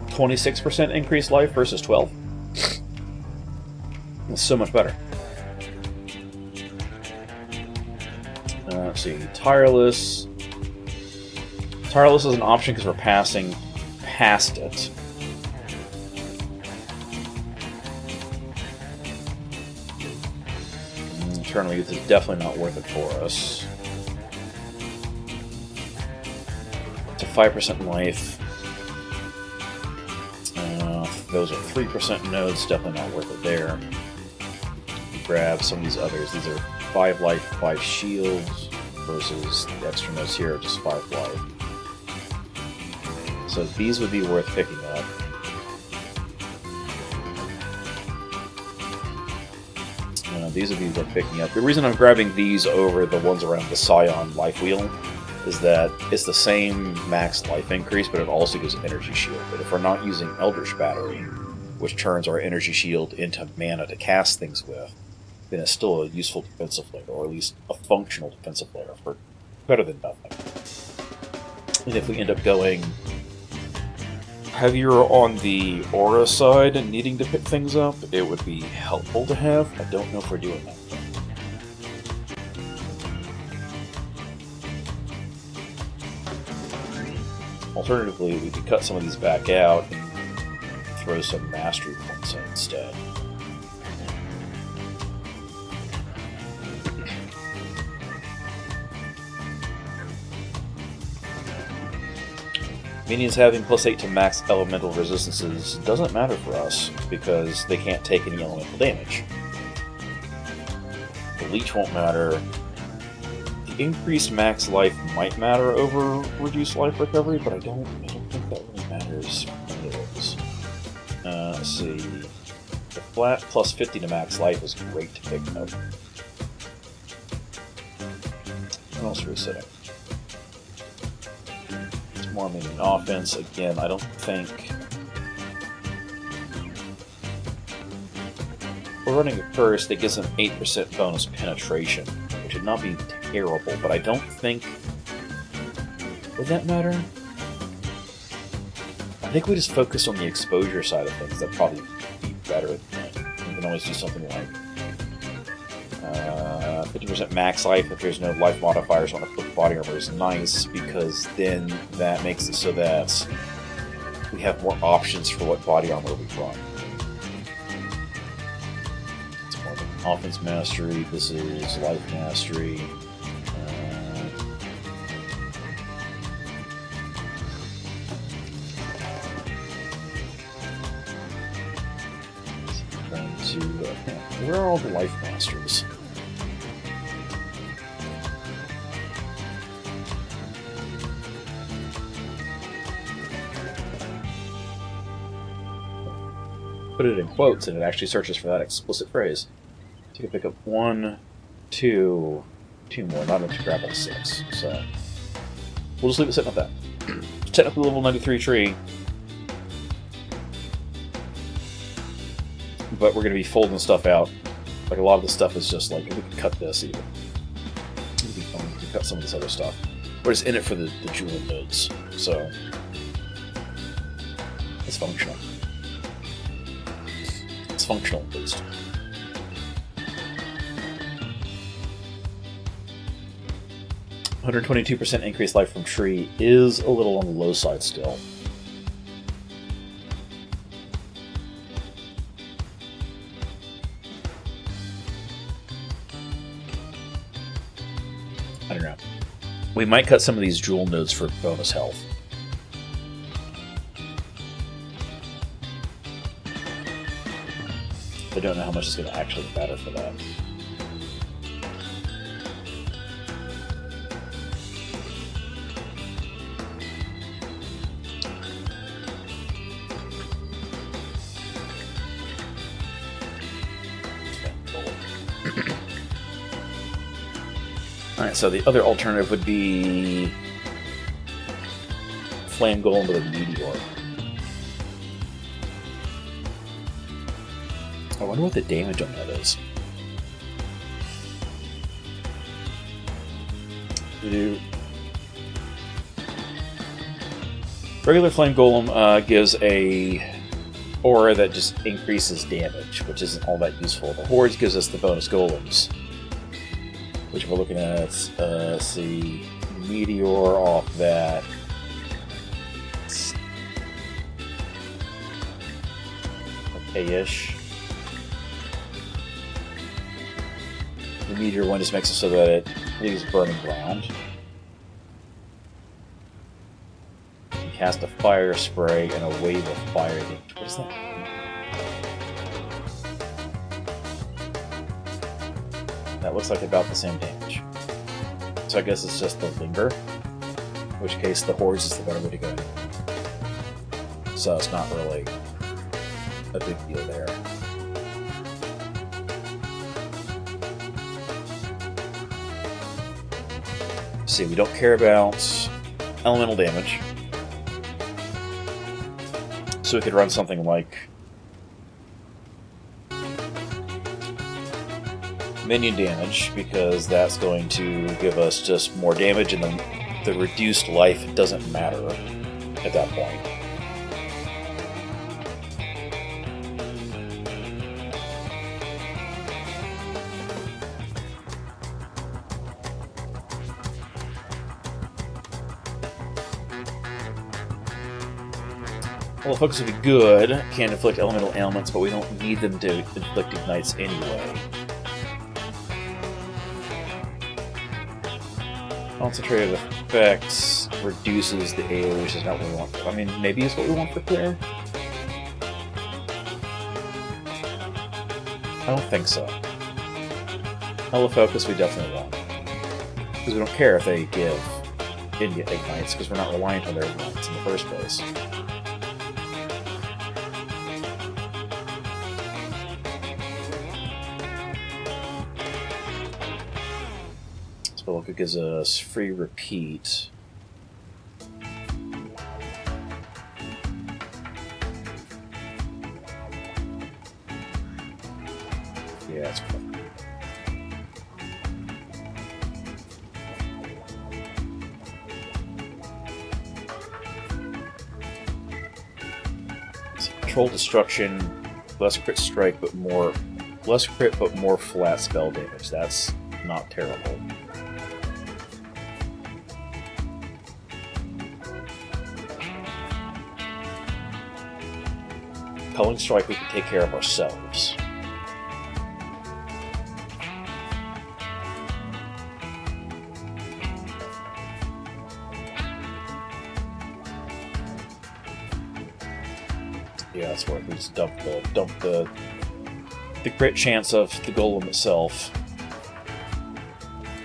26% increased life versus 12. It's so much better. Let's see, tireless. Tireless is an option because we're passing past it. Eternal Youth is definitely not worth it for us. It's a 5% life. Those are 3% nodes, definitely not worth it there. Grab some of these others. These are 5 life, 5 shields, versus the extra nodes here are just 5 life. So these would be worth picking up. These would be worth picking up. The reason I'm grabbing these over the ones around the Scion life wheel is that it's the same max life increase, but it also gives an energy shield. But if we're not using Eldritch Battery, which turns our energy shield into mana to cast things with, then it's still a useful defensive layer, or at least a functional defensive layer, for better than nothing. And if we end up going heavier on the aura side and needing to pick things up, it would be helpful to have. I don't know if we're doing that. Alternatively, we could cut some of these back out and throw some mastery points in instead. Minions having +8 to max elemental resistances doesn't matter for us, because they can't take any elemental damage. The leech won't matter. The increased max life might matter over reduced life recovery, but I don't think that really matters for those. Let's see. The flat +50 to max life is great to pick up. What else are we setting? More meaning offense. Again, I don't think we're running a curse that gives an 8% bonus penetration, which would not be terrible, but I don't think... Would that matter? I think we just focus on the exposure side of things. That'd probably be better. We can always do something like 50% max life if there's no life modifiers on equipped body armor is nice, because then that makes it so that we have more options for what body armor we run. It's more of an offense mastery. This is life mastery. Where are all the life masters? Put it in quotes and it actually searches for that explicit phrase. So you can pick up 1, 2 more, not enough to grab all 6. So we'll just leave it sitting at that. Technically level 93 tree, but we're going to be folding stuff out. Like, a lot of the stuff is just like, we can cut this even. It would be fun to cut some of this other stuff. We're just in it for the jewel nodes, so it's functional. It's functional, at least. %122% increased life from tree is a little on the low side still. I don't know. We might cut some of these jewel nodes for bonus health. I don't know how much it's going to actually matter for that. Alright, so the other alternative would be flame golem with a meteor. I wonder what the damage on that is. Regular flame golem gives a aura that just increases damage, which isn't all that useful. The Hordes gives us the bonus golems, which we're looking at. Let's see, meteor off that. Okay-ish. The meteor one just makes it so that it leaves burning ground. You cast a fire spray and a wave of fire damage. What is that? That looks like about the same damage. So I guess it's just the linger. In which case the Hordes is the better way to go. So it's not really a big deal there. See, we don't care about elemental damage. So we could run something like minion damage, because that's going to give us just more damage, and then the reduced life doesn't matter at that point. Well, focus would be good. Can inflict elemental ailments, but we don't need them to inflict ignites anyway. Concentrated effects reduces the AoE, which is not what we want. I mean, maybe it's what we want for clear. I don't think so. Hella focus we definitely want. Because we don't care if they give ignites, because we're not reliant on their ignites in the first place. It gives us free repeat. Yeah, it's cool. Control destruction, less crit strike, but less crit, but more flat spell damage. That's not terrible. Culling Strike we can take care of ourselves. Yeah, that's where we just dump the crit chance of the golem itself,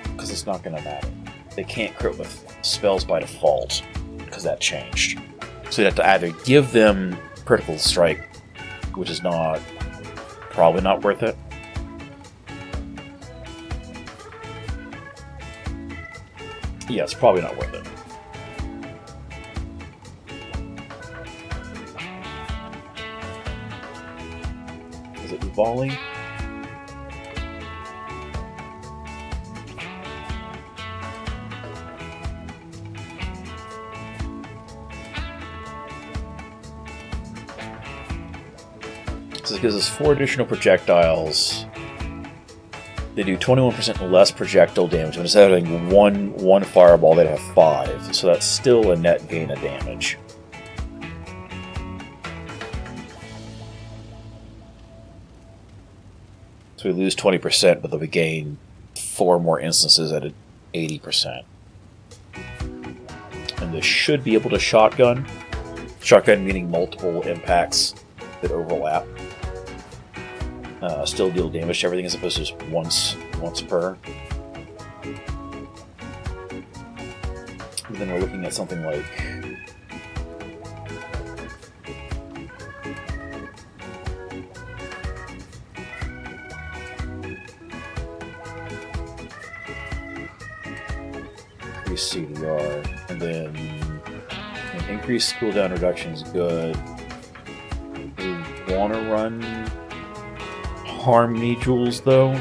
because it's not going to matter. They can't crit with spells by default, because that changed. So you have to either give them critical strike, which is probably not worth it. Yeah, it's probably not worth it. Is it volley? So it gives us 4 additional projectiles. They do 21% less projectile damage. But instead of having one fireball, they'd have 5. So that's still a net gain of damage. So we lose 20%, but then we gain 4 more instances at 80%. And this should be able to shotgun. Shotgun meaning multiple impacts that overlap. Still deal damage to everything as opposed to just once per. And then we're looking at something like CDR, and then increased cooldown reduction is good. We want to run Harmony Jewels though.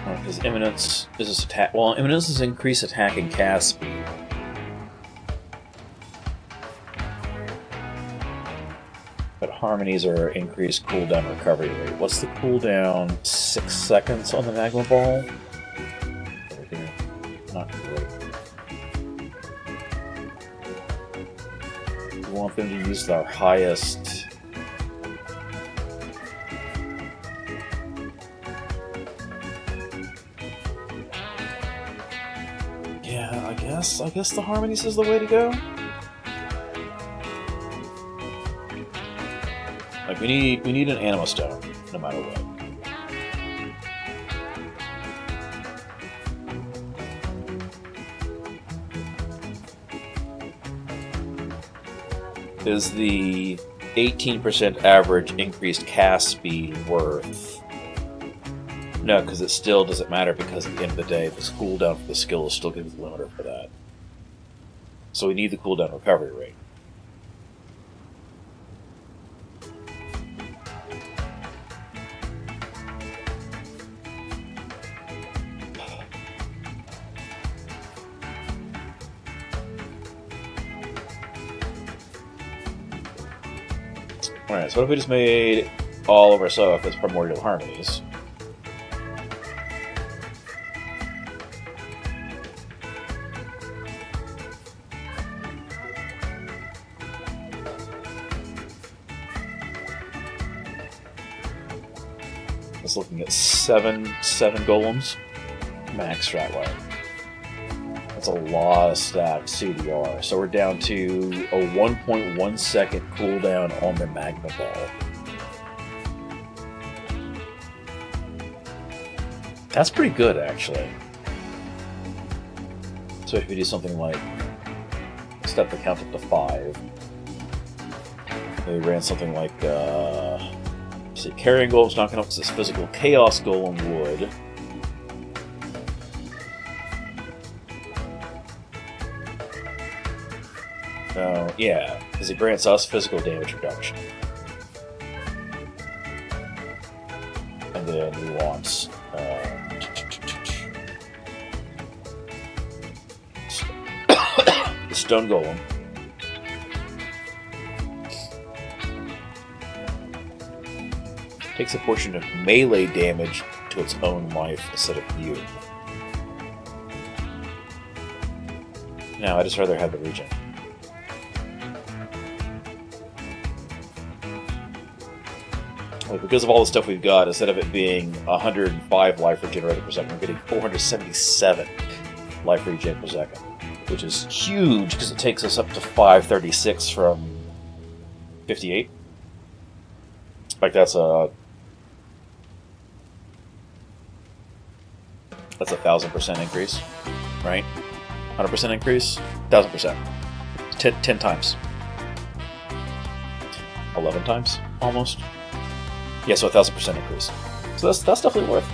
Because Imminence is this attack. Well, Imminence is increased attack and cast speed. But Harmonies are increased cooldown recovery rate. What's the cooldown? 6 seconds on the Magma Ball? Not great. We want them to use our highest. Yeah, I guess the Harmonies is the way to go. Like we need an Anima Stone, no matter what. Is the 18% average increased cast speed worth? No, because it still doesn't matter, because at the end of the day, the cooldown for the skill is still going to be the limiter for that. So we need the cooldown recovery rate. Alright, so what if we just made all of our stuff as Primordial Harmonies? It's looking at seven golems max strat wire. That's a lot of stacked CDR. So we're down to a 1.1 second cooldown on the Magma Ball. That's pretty good, actually. So if we do something like step the count up to 5, we ran something like see, Carrying Golem's not going to, because it's physical. Chaos Golem would. Yeah, because it grants us physical damage reduction. And then we want the Stone Golem. Takes a portion of melee damage to its own life instead of you. No, I just rather have the regen. Like, because of all the stuff we've got, instead of it being 105 life regenerated per second, we're getting 477 life regen per second, which is huge because it takes us up to 536 from 58. Like that's a 1,000% increase, right? 100% increase, 1,000%, 10 times, 11 times almost. Yeah, so 1,000% increase. So that's definitely worth.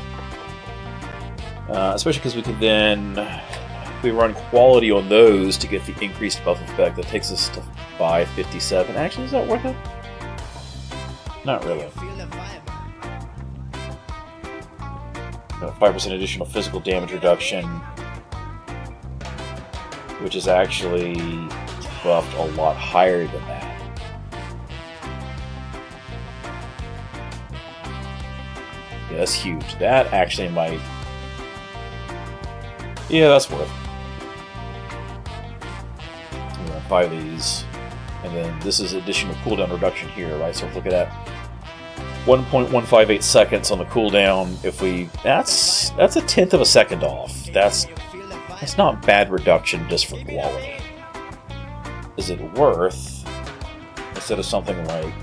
Especially because we can then, if we run quality on those to get the increased buff effect, that takes us to 557. Actually, is that worth it? Not really. Feel the vibe. 5% additional physical damage reduction, which is actually buffed a lot higher than that. Yeah, that's huge. That actually might... Yeah, that's worth. I'm gonna buy these. And then this is additional cooldown reduction here, right? So look at that. 1.158 seconds on the cooldown. If we... That's a tenth of a second off. That's not bad reduction just for quality. Is it worth, instead of something like...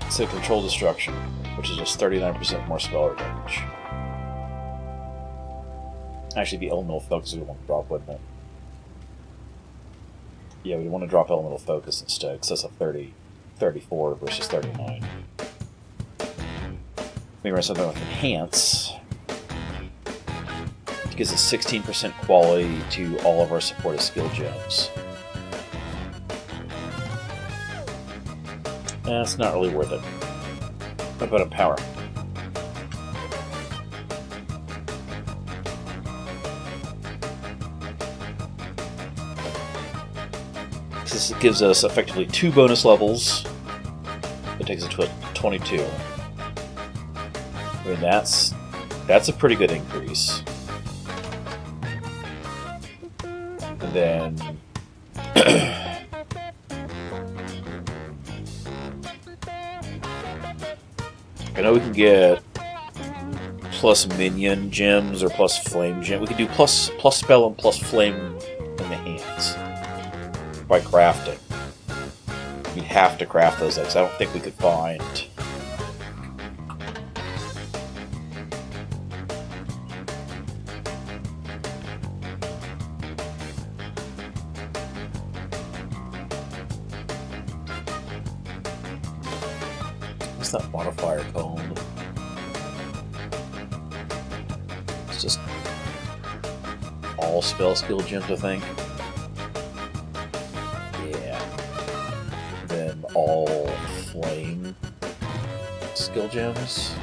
say Control Destruction, which is just 39% more spell damage. Actually, the elemental focus we want to drop, wouldn't it? Yeah, we want to drop elemental focus instead, because that's a 34 versus 39. We run something with enhance. It gives us 16% quality to all of our supported skill gems. That's not really worth it. How about empower? This gives us effectively 2 bonus levels. It takes it to a 22. I mean, that's a pretty good increase. And then I know we can get plus minion gems or plus flame gem. We can do plus spell and plus flame in the hands by crafting. We'd have to craft those things. I don't think we could find. What's that modifier called? It's just all spell skill gems, I think. All flame skill gems.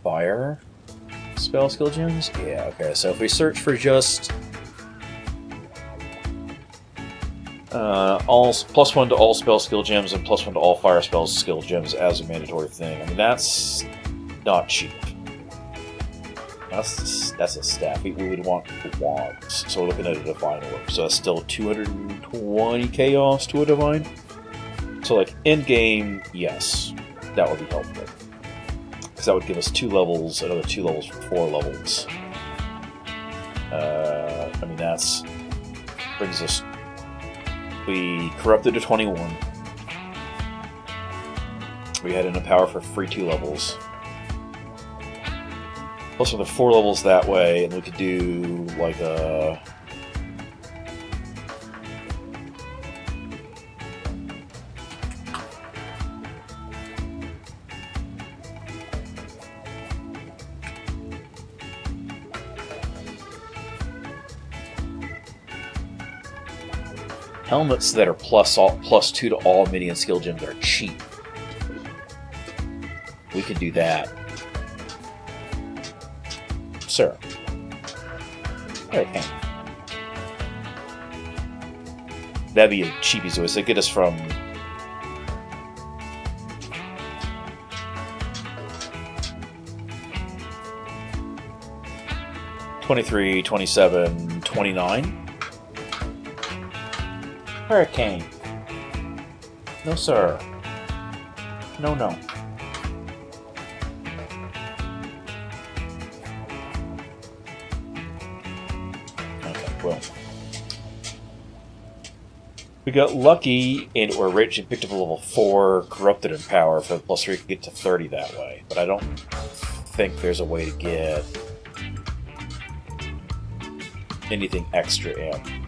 Fire spell skill gems? Yeah, okay, so if we search for just all +1 to all spell skill gems and +1 to all fire spell skill gems as a mandatory thing, I mean, that's not cheap. That's a staff. We would want wands, so we're looking at a divine orb. So that's still 220 chaos to a divine. So like in game, yes, that would be helpful, because that would give us 2 levels, another 2 levels for 4 levels. I mean, that's brings us. We corrupted to 21. We had enough power for free 2 levels. Plus another 4 levels that way, and we could do like a helmets that are +2 to all minion skill gems are cheap. We could do that. Sir. Okay. That'd be a cheapie voice. It'd get us from $23, $27, $29. Hurricane. No, sir. No, no. Well, we got lucky and we're rich and picked up a level 4 corrupted in power for the +3. We can get to 30 that way, but I don't think there's a way to get anything extra in.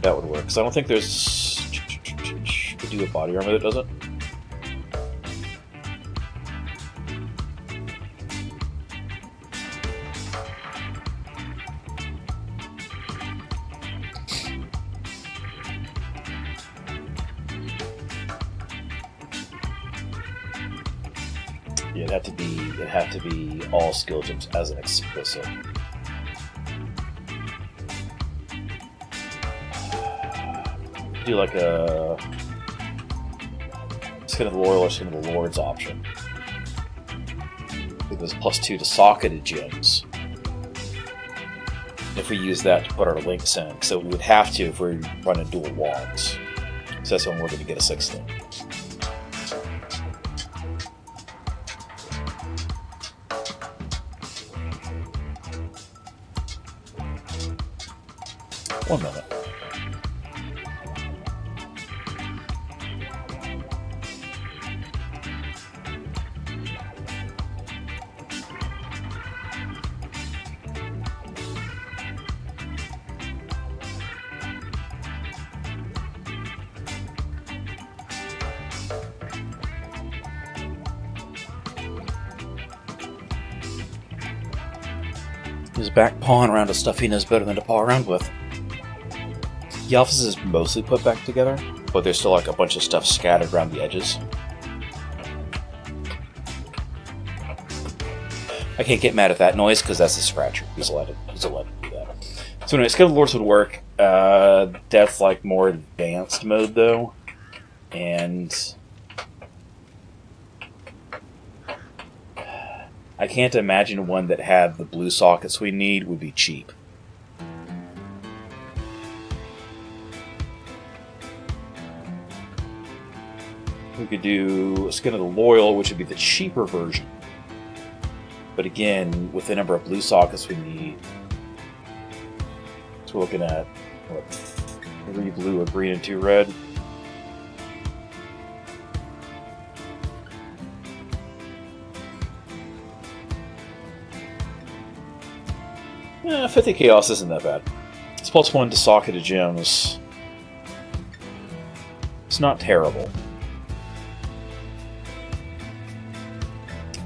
That would work, because I don't think there's. Could do a body armor that does it. Yeah, it'd have to be all skill gems as an explicit. Do like a Skin of the Loyal or Skin of the Lord's option. It was +2 to socketed gems. If we use that to put our links in, so we would have to if we're running dual wands. So that's when we're going to get a 16. One minute. He's back pawing around with stuff he knows better than to paw around with. The office is mostly put back together, but there's still like a bunch of stuff scattered around the edges. I can't get mad at that noise because that's a scratcher. He's allowed to do that. So anyway, Skin of the Lords would work. That's like more advanced mode though, and I can't imagine one that had the blue sockets we need would be cheap. We could do Skin of the Loyal, which would be the cheaper version. But again, with the number of blue sockets we need, so we're looking at what, 3 blue, a green, and 2 red. Yeah, 50 chaos isn't that bad. It's +1 to socketed gems. It's not terrible.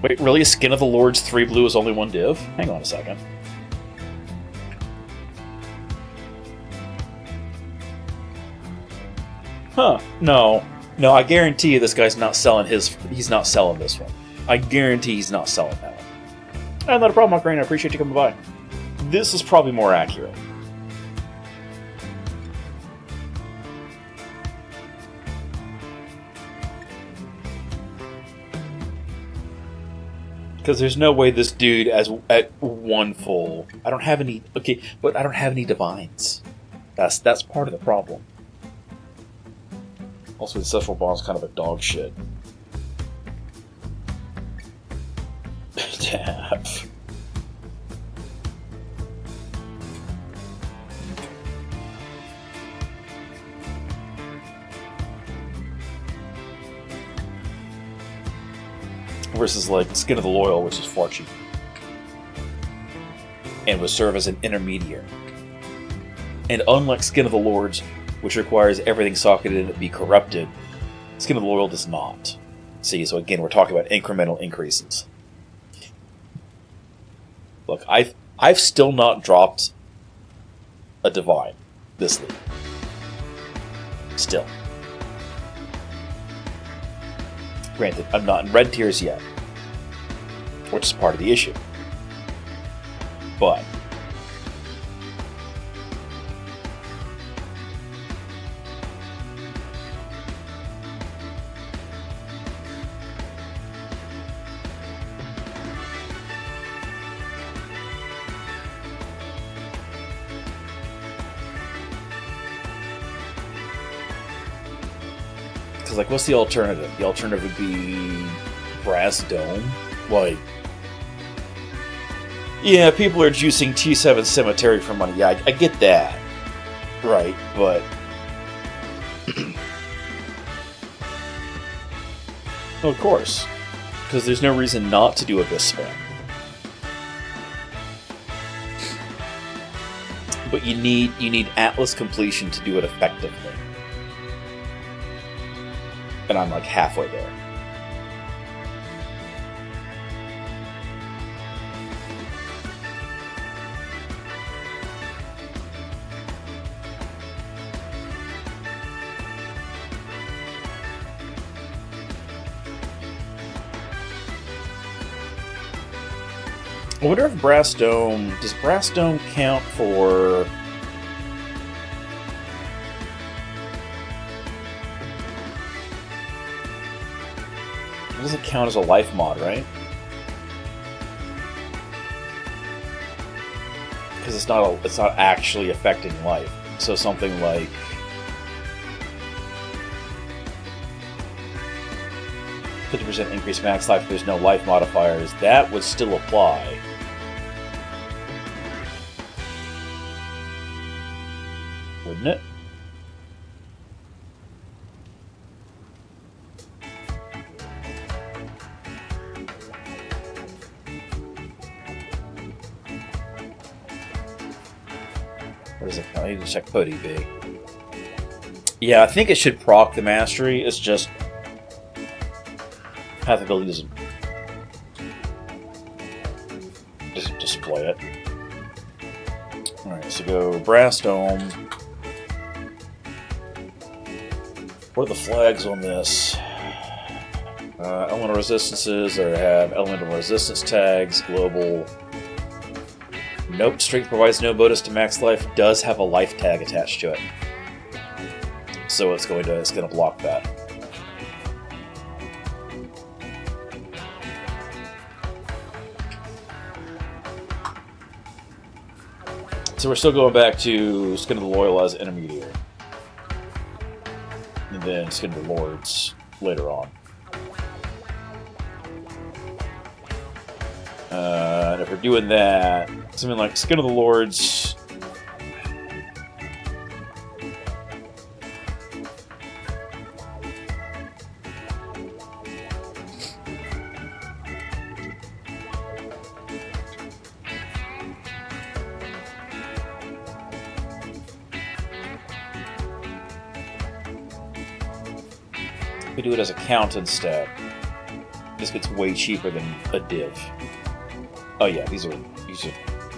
Wait, really? Skin of the Lords 3 blue is only 1 div? Hang on a second. Huh. No. No, I guarantee you this guy's not selling his... He's not selling this one. I guarantee he's not selling that one. Not a problem, Mark Rain. I appreciate you coming by. This is probably more accurate. Because there's no way this dude at 1 full... I don't have any... Okay, but I don't have any divines. That's part of the problem. Also, the Ancestral Bond's kind of a dog shit. Damn. Versus like Skin of the Loyal, which is far cheaper. And would serve as an intermediary. And unlike Skin of the Lords, which requires everything socketed in it to be corrupted, Skin of the Loyal does not. See, so again, we're talking about incremental increases. Look, I've still not dropped a divine this league. Still. Granted, I'm not in red tiers yet, which is part of the issue. But like, what's the alternative? The alternative would be Brass Dome. Like, yeah, people are juicing T7 Cemetery for money. Yeah, I get that. Right, but... well, of course. Because there's no reason not to do Abyss Spam. But you need Atlas completion to do it effectively. And I'm like halfway there. I wonder if Brass Dome... Does Brass Dome count for... It doesn't count as a life mod, right? Because it's not actually affecting life. So something like 50% increase max life if there's no life modifiers, that would still apply. Wouldn't it? What is it? I need to check Putty B. Yeah, I think it should proc the mastery. It's just Path of Ability doesn't display it. Alright, so go Brass Dome. What are the flags on this? Elemental resistances that have elemental resistance tags, global. Nope, strength provides no bonus to max life. Does have a life tag attached to it, so it's going to block that. So we're still going back to Skin of the Loyal as intermediary, and then Skin of the Lords later on. And if we're doing that, something like Skin of the Lords. We do it as a count instead. This gets way cheaper than a div. Oh yeah, these are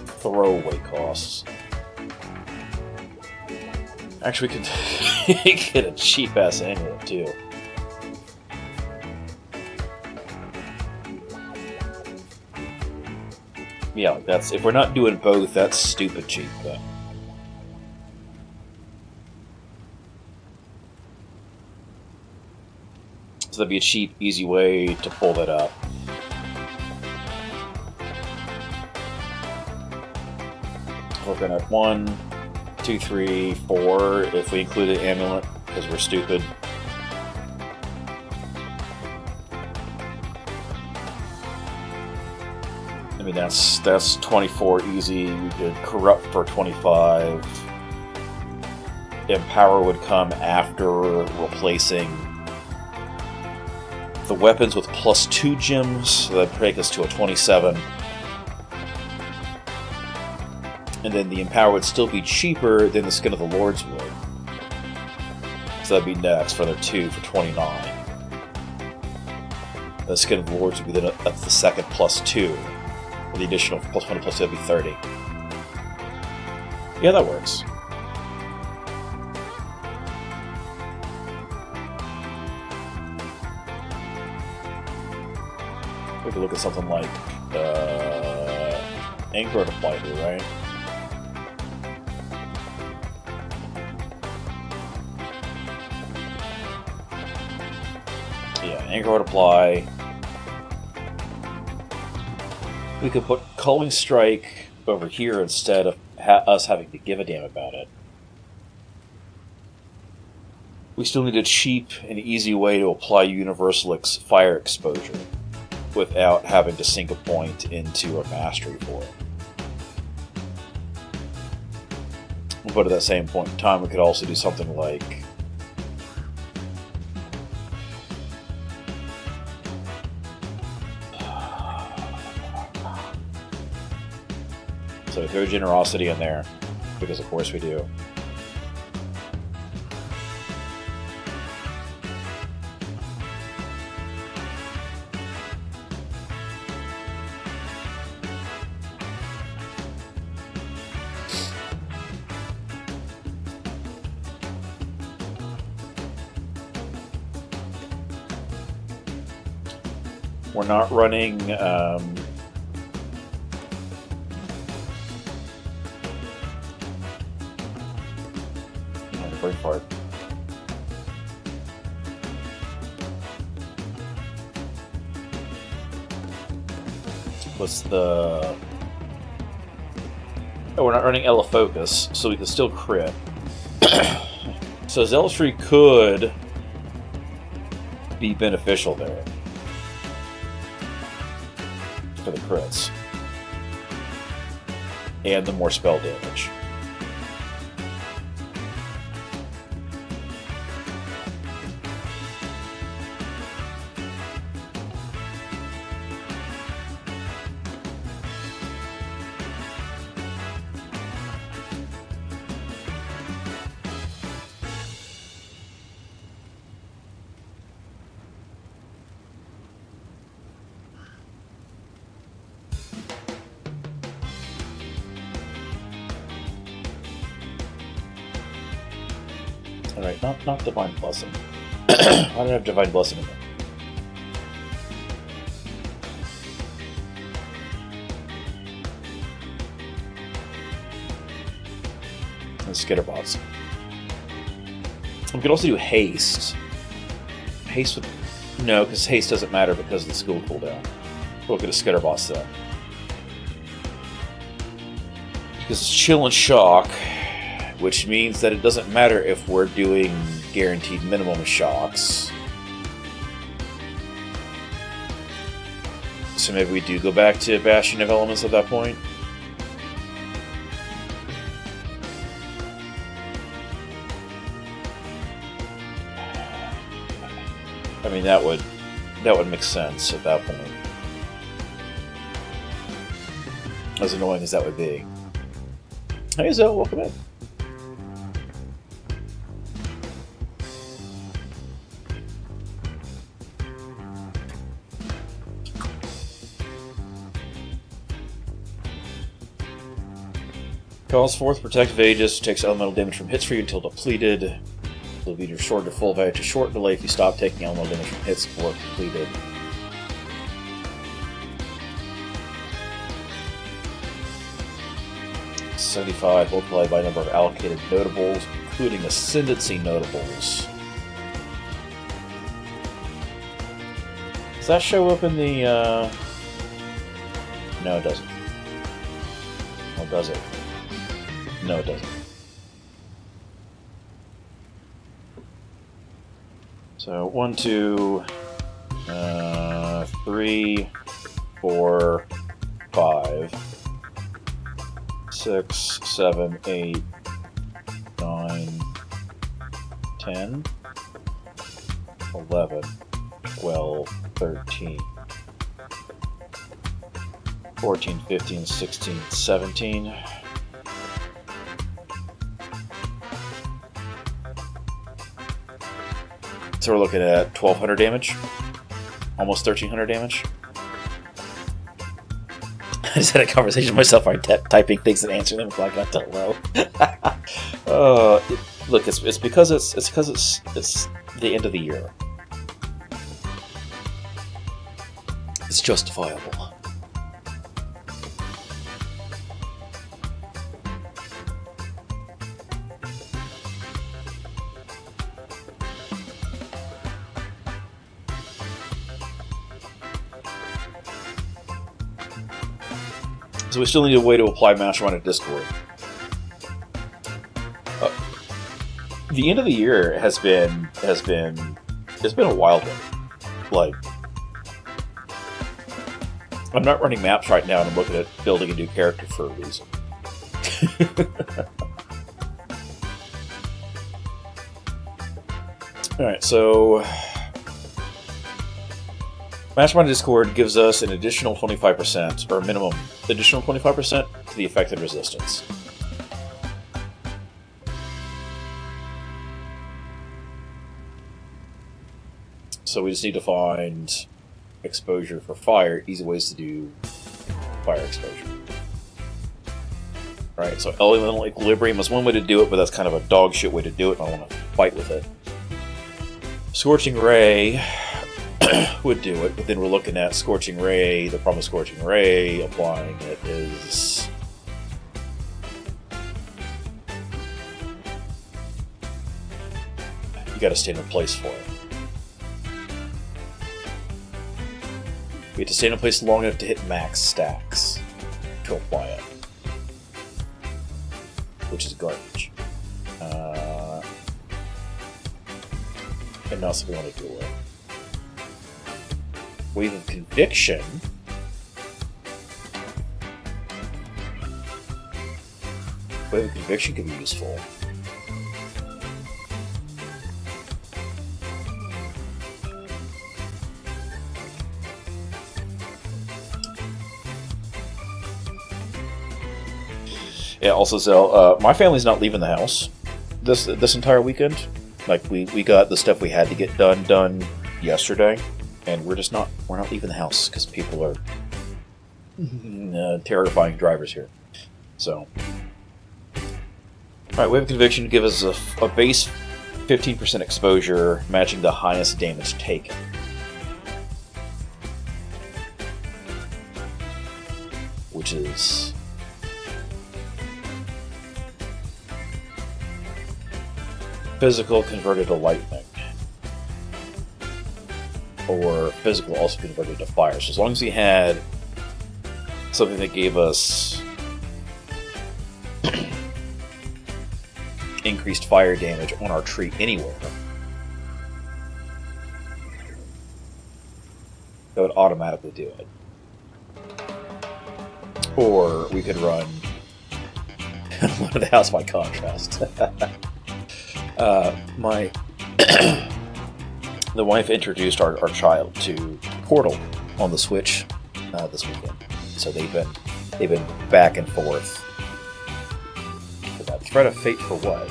throwaway costs. Actually, we could get a cheap ass amulet too. Yeah, that's if we're not doing both, that's stupid cheap though. So that'd be a cheap, easy way to pull that up. We're looking at 1, 2, 3, 4 if we include an amulet, because we're stupid. I mean, that's 24 easy. We could corrupt for 25. Empower would come after replacing the weapons with +2 gems, so that'd take us to a 27. And then the Empower would still be cheaper than the Skin of the Lords would. So that'd be next for their 2 for 29. The Skin of the Lords would be that's the second +2. With the additional +1 +2 would be 30. Yeah, that works. We could look at something like Anchor to apply here, right? Yeah, Anchor would apply. We could put Culling Strike over here instead of us having to give a damn about it. We still need a cheap and easy way to apply Universal Fire Exposure without having to sink a point into a mastery for it. But at that same point in time, we could also do something like so throw Generosity in there, because of course we do. We're not running brain fart. What's the... Oh, we're not running Ella Focus, so we can still crit. So Zealotry could be beneficial there for the crits and the more spell damage. Alright, not Divine Blessing. I don't have Divine Blessing in there. And Skitterbots. We could also do Haste. Haste would... No, because Haste doesn't matter because of the skill cooldown. We'll get a Skitterbots then. Because it's Chill and Shock, which means that it doesn't matter if we're doing guaranteed minimum shocks. So maybe we do go back to Bastion of Elements at that point. I mean, that would make sense at that point. As annoying as that would be. Hey Zoe, welcome in. Calls forth Protective Aegis, takes elemental damage from hits for you until depleted. Will be restored to full value to short delay if you stop taking elemental damage from hits or depleted. $75 multiplied by number of allocated notables, including Ascendancy notables. Does that show up in the, No, it doesn't. Or does it? No, it doesn't. So, 1, 2, 3, 4, 5, 6, 7, 8, 9, 10, 11, 12, 13, 14, 15, 16, 17. So we're looking at 1200 damage, almost 1300 damage. I just had a conversation with myself. I'm typing things and answering them like I don't know. Look, it's because it's the end of the year. It's justifiable. So we still need a way to apply Mastermind at Discord. The end of the year has been a wild one. Like, I'm not running maps right now, and I'm looking at building a new character for a reason. All right, so Mastermind Discord gives us an additional 25%, or minimum additional 25% to the affected resistance. So we just need to find exposure for fire, easy ways to do fire exposure. Right, so elemental equilibrium is one way to do it, but that's kind of a dog shit way to do it, and I want to fight with it. Scorching Ray would do it, but then we're looking at Scorching Ray. The problem with Scorching Ray, applying it is you gotta stand in place for it. We have to stand in place long enough to hit max stacks to apply it, which is garbage. And not something we want to deal with. Wave of Conviction. Wave of Conviction can be useful. Yeah, also, so, my family's not leaving the house this entire weekend. Like, we got the stuff we had to get done yesterday. And we're not leaving the house because people are terrifying drivers here. So, alright, Wave of Conviction give us a base 15% exposure, matching the highest damage taken. Which is physical converted to lightning. Or physical also converted to fire. So as long as we had something that gave us increased fire damage on our tree anywhere, that would automatically do it. Or we could run one of the house by contrast. The wife introduced our child to Portal on the Switch this weekend, so they've been back and forth for that. Threat of Fate for what?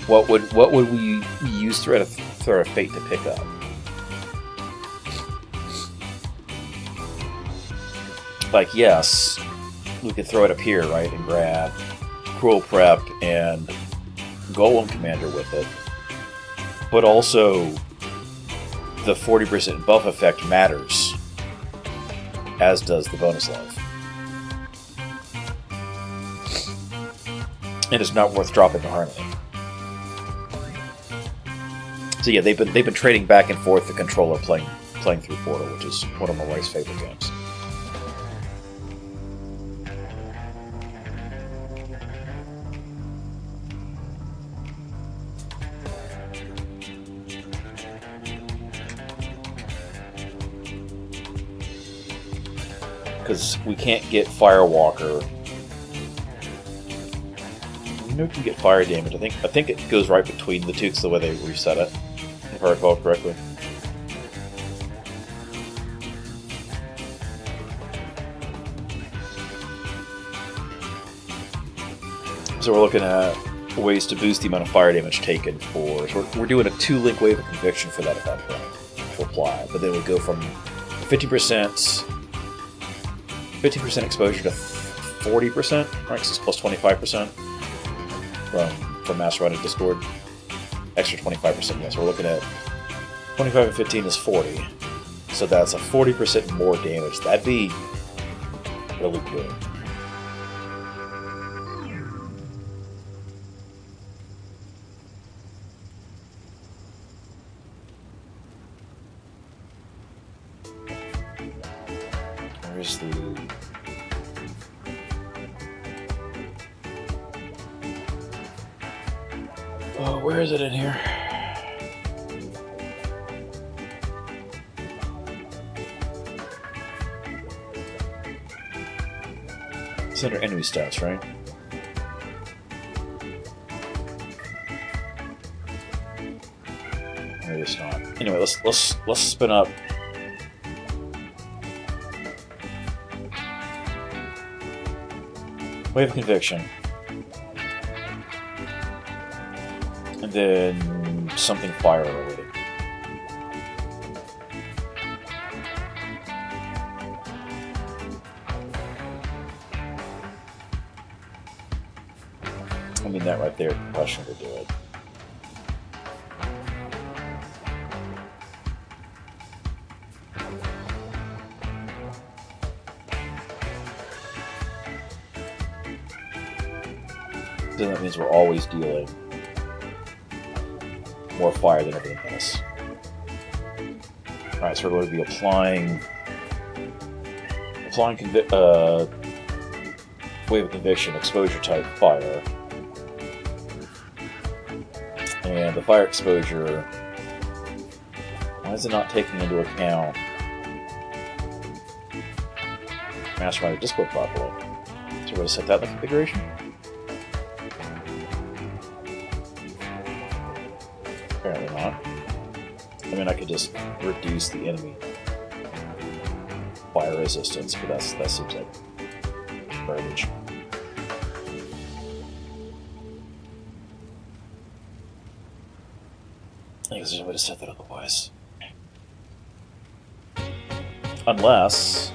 What would we use Threat of Fate to pick up? Like, yes, we could throw it up here, right, and grab Cruel Prep and Golem Commander with it. But also, the 40% buff effect matters, as does the bonus life. And it's not worth dropping the Harmony. So yeah, they've been trading back and forth the controller playing through Portal, which is one of my wife's favorite games. Because we can't get Firewalker. You know, we can get fire damage. I think it goes right between the two, because the way they reset it, if I recall correctly. So we're looking at ways to boost the amount of fire damage taken for. So we're doing a 2-link wave of conviction for that at that point to apply, but then we go from 50% exposure to 40%, right? Because it's plus 25% from Mastermind and Discord. Extra 25%, yes. We're looking at 25 and 15 is 40. So that's a 40% more damage. That'd be really good. Where's the... Oh, where is it in here? It's under enemy stats, right? Maybe it's not. Anyway, let's spin up. Wave of Conviction. And then something fire related. I mean, that right there, concussion to do it. Then that means we're always dealing more fire than everything else. Alright, so we're going to be applying Wave of Conviction, exposure type fire. And the fire exposure, why is it not taking into account Mastermind Discord properly? So we're going to set that in the configuration. Apparently not. I mean, I could just reduce the enemy fire resistance, but that seems like garbage. I guess there's a way to set that otherwise. Unless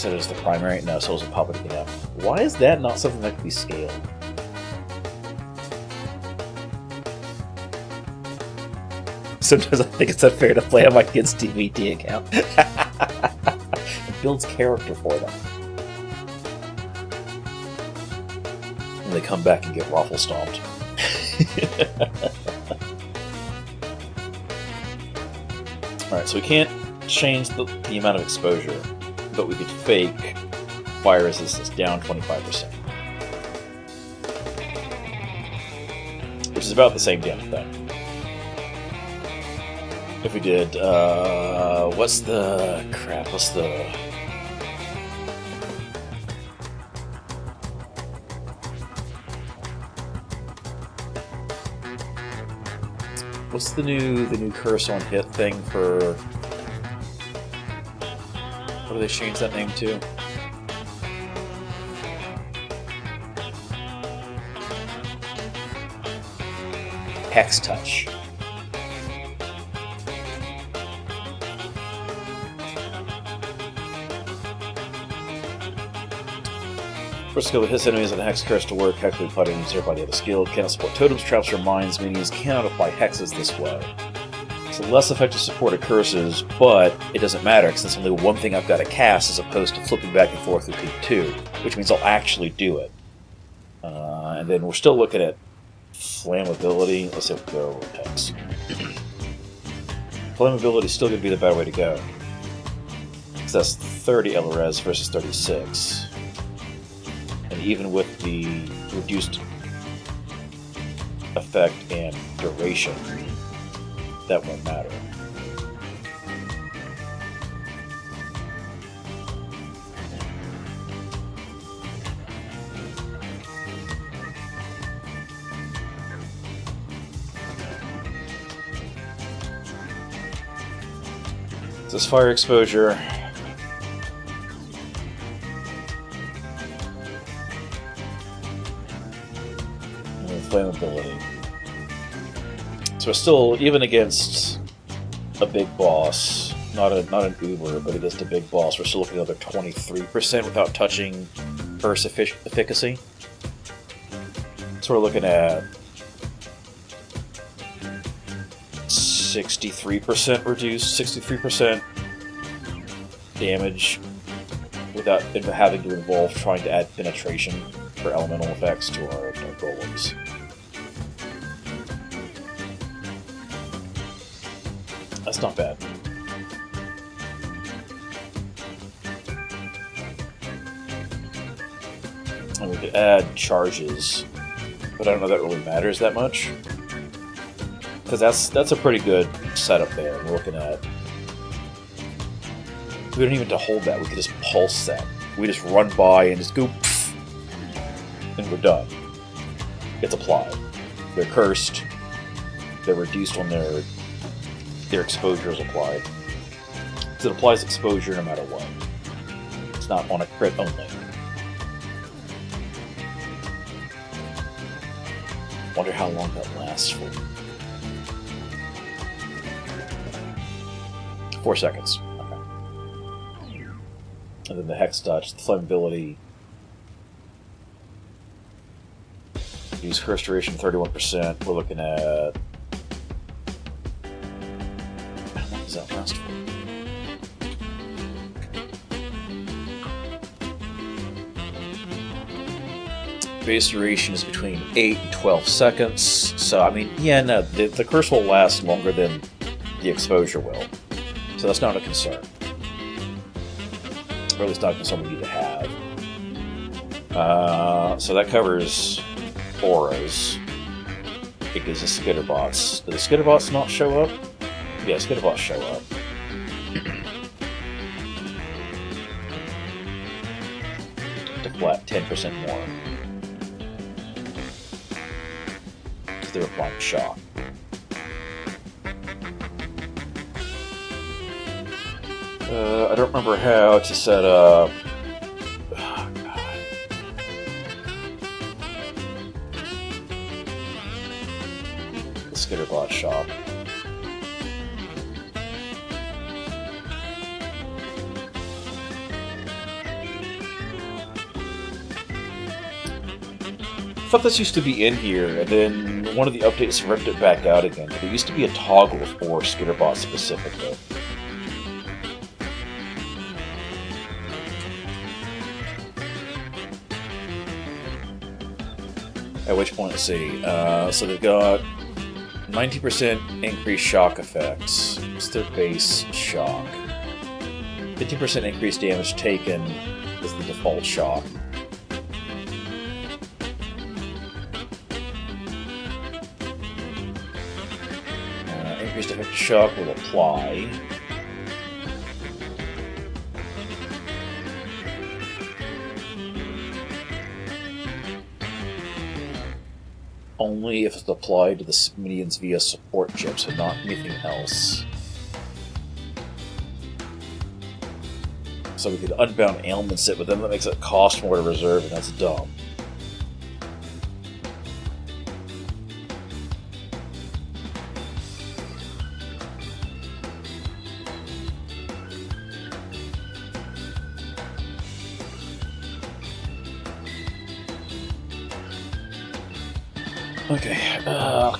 set it as the primary. No, so it doesn't pop it again. Why is that not something that can be scaled? Sometimes I think it's unfair to play on my kid's DVD account. It builds character for them. And they come back and get raffle stomped. Alright, so we can't change the amount of exposure, but we could fake fire resistance down 25%. Which is about the same damn thing. If we did, what's the new curse on hit thing for, what do they change that name to? Hex Touch. First skill that hits enemies and hex curse to work. Hex will be applied to zero by the other skill. Cannot support totems, traps, or mines. Minions cannot apply hexes this way. It's a less effective support of curses, but it doesn't matter because it's only one thing I've got to cast as opposed to flipping back and forth with P2, which means I'll actually do it. And then we're still looking at flammability. Let's say we go with hex. Flammability is still going to be the better way to go. Because that's 30 LRS versus 36. And even with the reduced effect and duration, that won't matter. This fire exposure. Flammability. So we're still, even against a big boss, not an Uber, but against a big boss, we're still looking at another 23% without touching burst efficacy. So we're looking at 63% reduced, 63% damage without having to involve trying to add penetration for elemental effects to our golems. That's not bad. And we could add charges, but I don't know if that really matters that much. Because that's a pretty good setup there. We're looking at... We don't even have to hold that, we could just pulse that. We just run by and just go pfft, and we're done. It's applied. They're cursed. They're reduced on their exposure is applied. So it applies exposure no matter what. It's not on a crit only. Wonder how long that lasts for. 4 seconds. Okay. And then the Hex Touch, the flammability. Use curse duration 31%. We're looking at... How long does that last for? Base duration is between 8 and 12 seconds. So, I mean, yeah, no, the curse will last longer than the exposure will. So that's not a concern. Or at least not a concern we need to have. So that covers auras. It gives us skitterbots. Do the skitterbots not show up? Yeah, skitterbots show up. Deflect 10% more. Because they're applying shock. I don't remember how to set up... Oh, God. The skitterbot shop. thought this used to be in here, and then one of the updates ripped it back out again. But there used to be a toggle for Skitterbot specifically. At which point, let's see. So they've got 90% increased shock effects. It's their base shock. 50% increased damage taken is the default shock. Increased effective shock will apply. Only if it's applied to the minions via support chips and not anything else. So we could unbound ailments it, but then that makes it cost more to reserve, and that's dumb. Okay,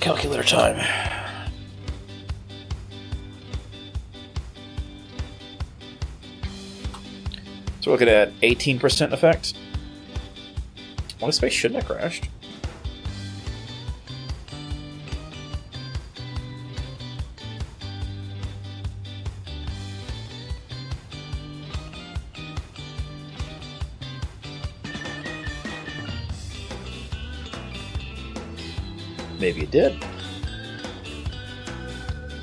calculator time. So we're looking at 18% effect. LiveSpace shouldn't have crashed. Maybe it did.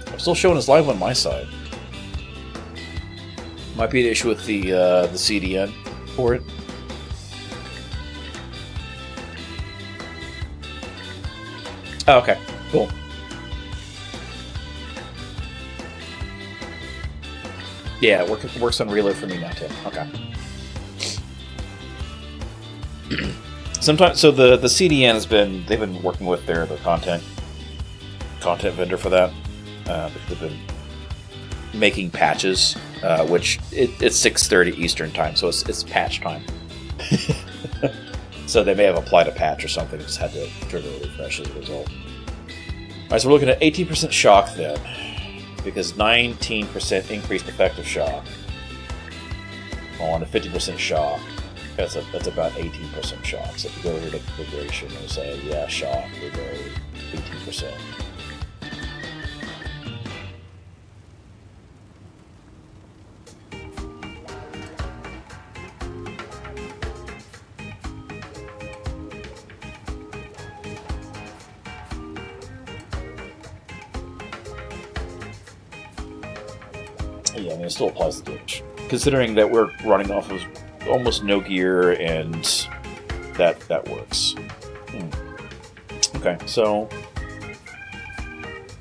I'm still showing as live on my side. Might be an issue with the CDN for it. Oh, okay, cool. Yeah, it works on reload for me now too. Okay. Sometimes, so the CDN they've been working with their content vendor for that. They've been making patches, which it's 6:30 Eastern time, so it's patch time. So they may have applied a patch or something. Just had to trigger a refresh as a result. All right, so we're looking at 18% shock then, because 19% increased effective shock on a 50% shock. That's about 18% shock. So if we go over to configuration and say, yeah, shock, we go 18%. Yeah, I mean, it still applies to damage. Considering that we're running off of almost no gear, and that works. Okay, so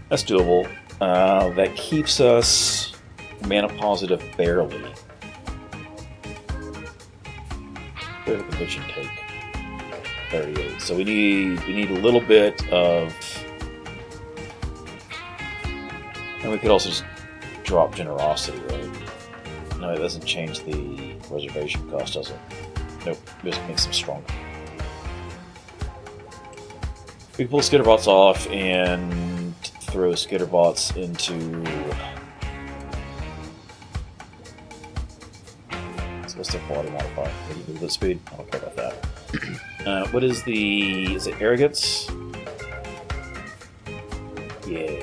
that's doable. That keeps us mana positive barely. Where did the vision take? 38. So we need a little bit of, and we could also just drop generosity, right? No, it doesn't change the reservation cost, does it? Nope, just makes them stronger. We can pull Skitterbots off and throw Skitterbots into... So what's the quality modifier? Movement speed? I don't care about that. What is the... is it arrogance? Yeah.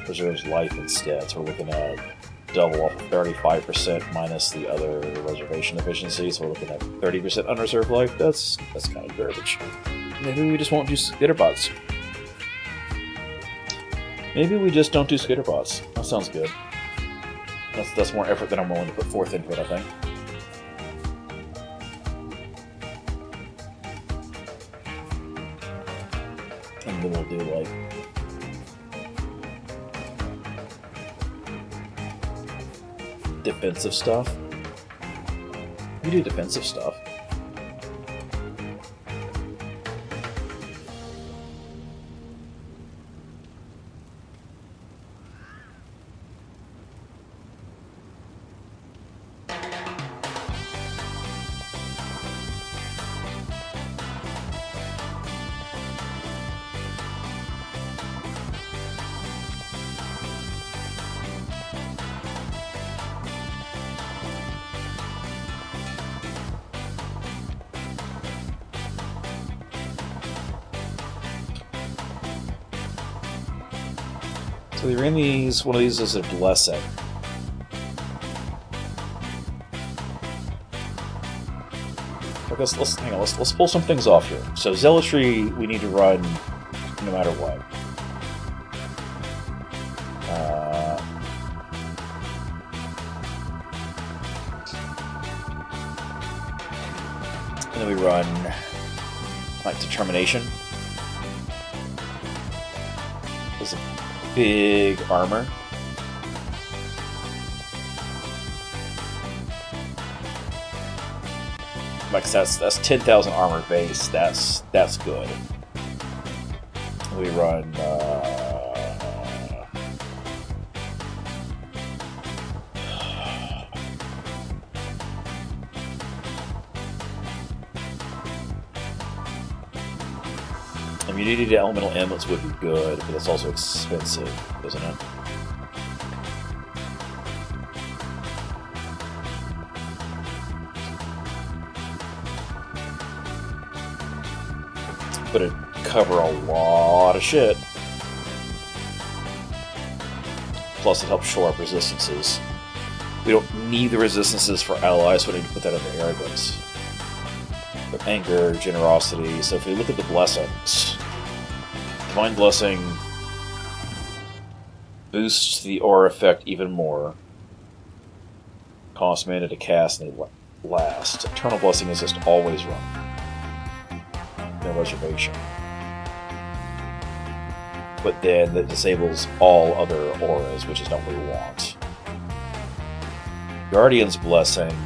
Preserves life instead, so we're looking at double off of 35% minus the other reservation efficiency, so we're looking at 30% unreserved life. That's kind of garbage. Maybe we just won't do Skitterbots. Maybe we just don't do Skitterbots. That sounds good. That's more effort than I'm willing to put forth into it, I think. And then we'll do like defensive stuff. We do defensive stuff. So they ran these. One of these is a blessing. Let's hang on. Let's pull some things off here. So zealotry, we need to run no matter what. And then we run like determination. There's a big armor. Like that's 10,000 armor base. That's good. We run. Immunity to elemental amulets would be good, but that's also expensive, isn't it? But it'd cover a lot of shit. Plus, it helps shore up resistances. We don't need the resistances for allies, so we need to put that under arrogance. But anger, generosity. So if we look at the blessings, Divine Blessing boosts the aura effect even more. Cost mana to cast and they last. Eternal Blessing is just always run. No reservation. But then that disables all other auras, which is not what we want. Guardian's Blessing.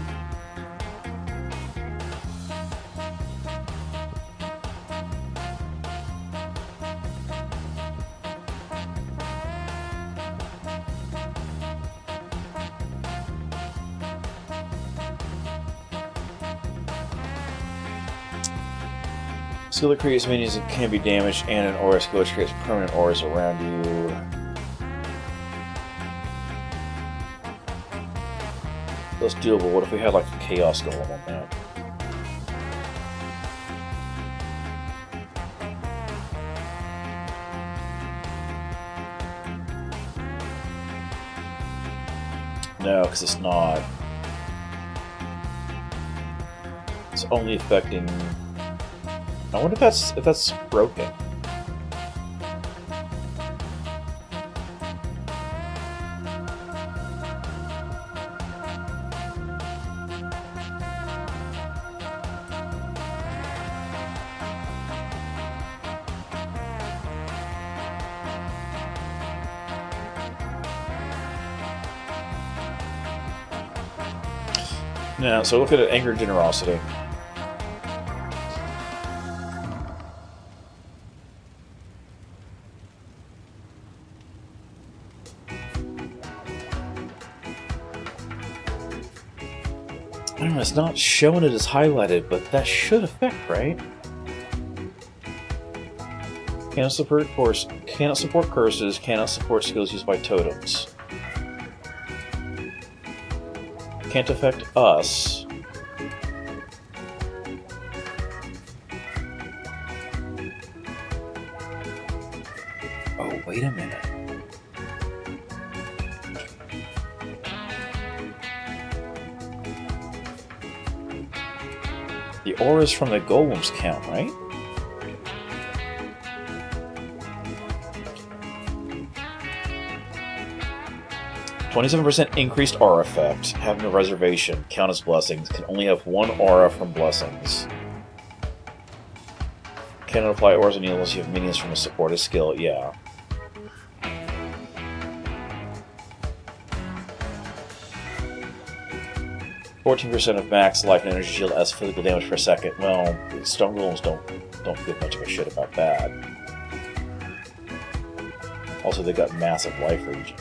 Skill that creates minions that can be damaged, and an aura skill which creates permanent auras around you. That's doable. What if we had like a Chaos Golem on that? No, because it's not. It's only affecting. I wonder if that's broken. No, so look at it, anger, generosity. I don't know, it's not showing it as highlighted, but that should affect, right? Cannot support curses, cannot support skills used by totems. Can't affect us. Oh, wait a minute. The auras from the golems count, right? %increased aura effect. Having a reservation. Count as blessings. Can only have one aura from blessings. Cannot apply auras on you unless you have minions from a supported skill. Yeah. %, of max life and energy shield as physical damage per second. Well, stone golems don't give much of a shit about that. Also, they got massive life regen.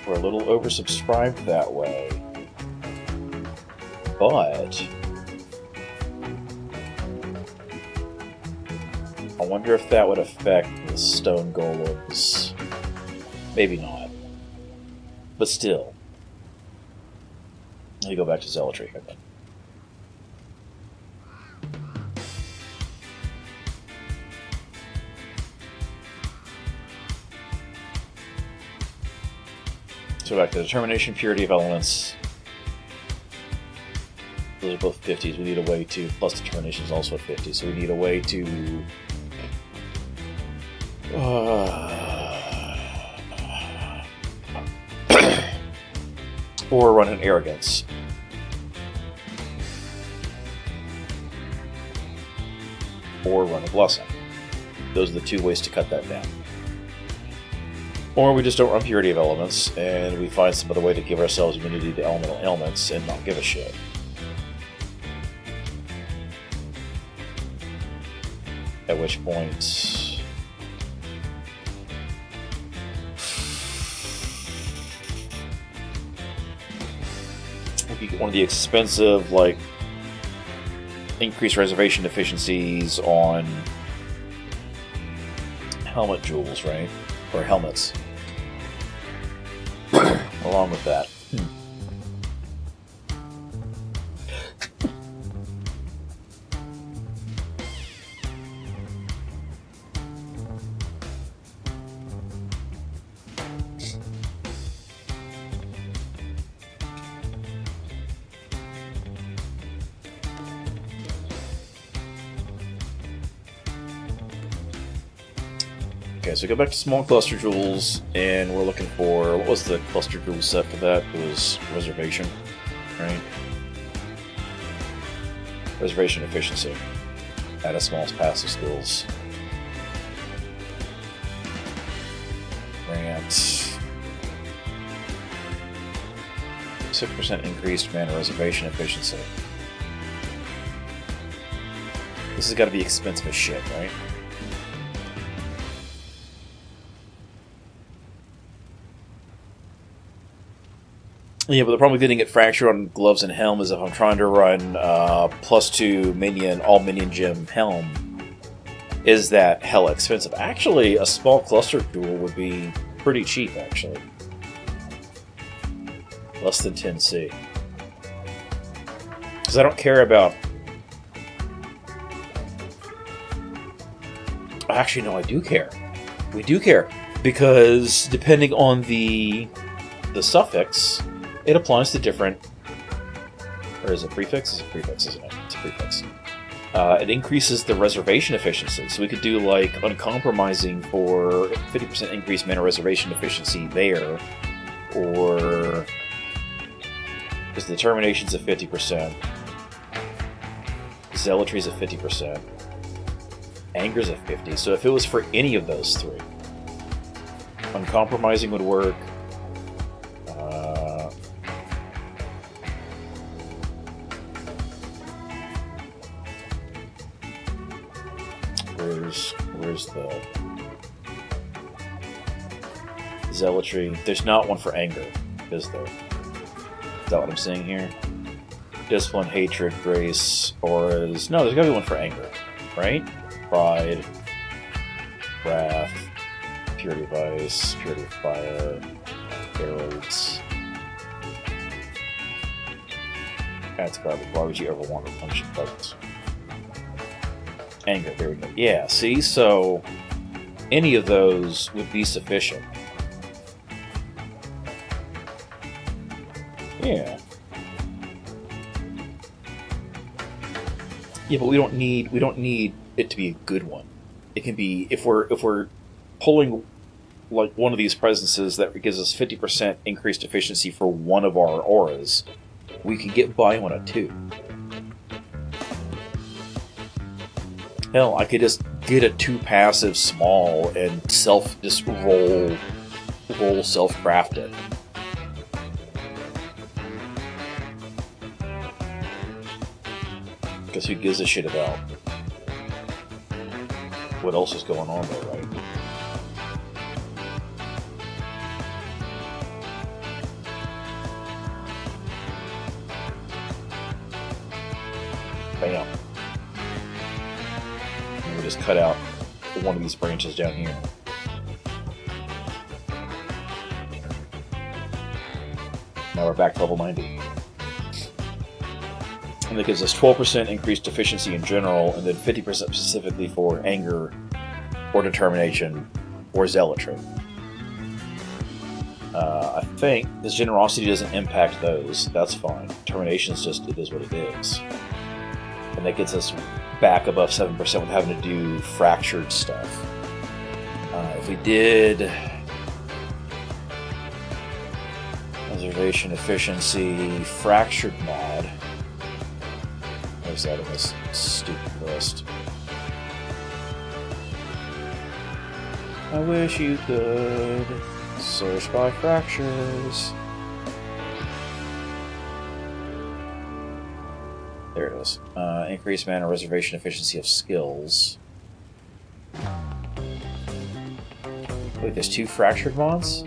We're a little oversubscribed that way, but wonder if that would affect the stone golems. Maybe not. But still. Let me go back to Zealotry. Okay. So back to Determination, Purity of Elements. Those are both 50s. We need a way to... Plus Determination is also at 50, so we need a way to... or run an Arrogance. Or run a Blessing. Those are the two ways to cut that down. Or we just don't run Purity of Elements, and we find some other way to give ourselves immunity to elemental ailments and not give a shit. At which point... would be one of the expensive, like, increased reservation efficiencies on helmet jewels, right? Or helmets. Along with that. Okay, so go back to small cluster jewels, and we're looking for, what was the cluster jewel set for that? It was reservation, right? Reservation efficiency. Add a small passive skills. Grant 6% increased mana reservation efficiency. This has got to be expensive as shit, right? Yeah, but the problem with getting it fractured on gloves and helm is if I'm trying to run +2 minion, all minion gem helm, is that hella expensive. Actually, a small cluster jewel would be pretty cheap, actually. Less than 10C. Because I don't care about... Actually, no, I do care. We do care. Because depending on the suffix... it applies to different... or is it prefix? It's a prefix, isn't it? It's a prefix. It increases the reservation efficiency. So we could do, like, uncompromising for 50% increased mana reservation efficiency there. Or... because the determination's at 50%. Zealotry's at 50%. Anger's at 50%. So if it was for any of those three, uncompromising would work. Where's the Zealotry? There's not one for anger, is there? Is that what I'm seeing here? Discipline, hatred, grace, auras. No, there's gotta be one for anger, right? Pride, wrath, purity of ice, purity of fire, arrows. That's garbage. Why would you ever want to punish presence? Anger, there we go. Yeah, see? So, any of those would be sufficient. Yeah. Yeah, but we don't need it to be a good one. It can be, if we're pulling like one of these presences that gives us 50% increased efficiency for one of our auras, we can get by on a 2. Hell, I could just get a 2 passive small and just roll self-craft it. Because who gives a shit about what else is going on there, right? Bam. And we just cut out one of these branches down here. Now we're back to level 90. And that gives us 12% increased efficiency in general, and then 50% specifically for anger, or determination, or zealotry. I think this generosity doesn't impact those. That's fine. Determination is just, it is what it is. And that gets us back above 7% with having to do fractured stuff. If we did reservation efficiency fractured mod, where's that in this stupid list? I wish you could search by fractures. There it is. Increase mana reservation efficiency of skills. Wait, there's 2 fractured mods?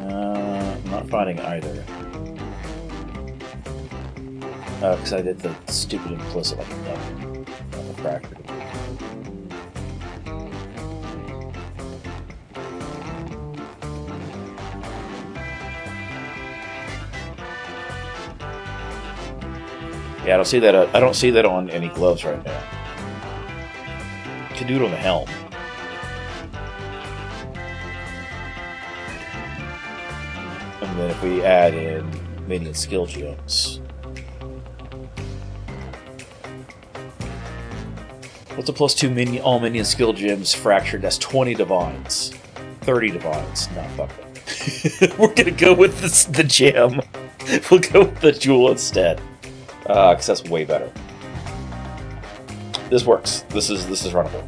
I'm not finding either. Because I did the stupid implicit like nothing. Not the fractured. Yeah, I don't see that. I don't see that on any gloves right now. You can do it on the helm. And then if we add in minion skill gems, what's a +2 minion? All minion skill gems fractured. That's 20 divines, 30 divines. No, fuck that. We're gonna go with the gem. We'll go with the jewel instead. Because that's way better. This works. This is runnable.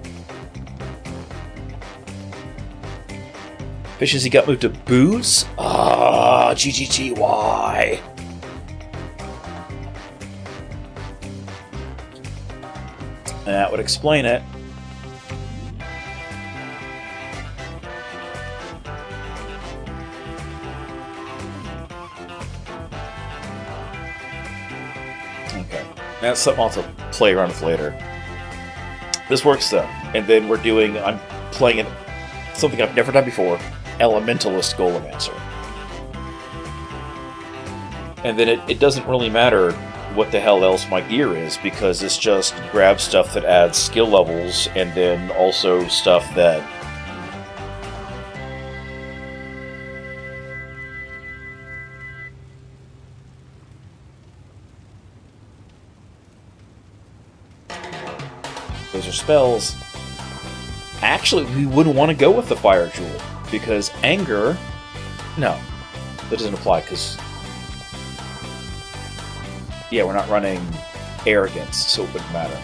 Efficiency got moved to booze? GGTY. That would explain it. That's something I'll have to play around with later. This works though. And then I'm playing something I've never done before, Elementalist Golemancer. And then it doesn't really matter what the hell else my gear is, because it's just grab stuff that adds skill levels, and then also stuff that those are spells. Actually, we wouldn't want to go with the Fire Jewel, because Anger... No, that doesn't apply, because... Yeah, we're not running Arrogance, so it wouldn't matter.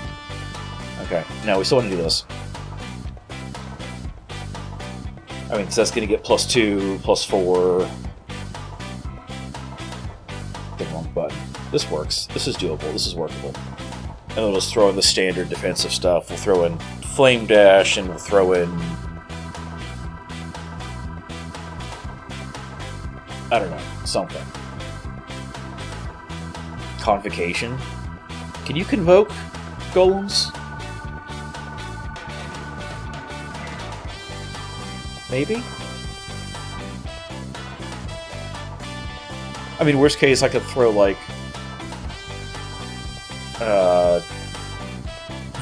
Okay, no, we still want to do this. I mean, so that's going to get +2, +4... The wrong button. This works. This is doable. This is workable. And then we'll just throw in the standard defensive stuff. We'll throw in Flame Dash, and we'll throw in... I don't know, something. Convocation? Can you convoke golems? Maybe? I mean, worst case, I could throw, like...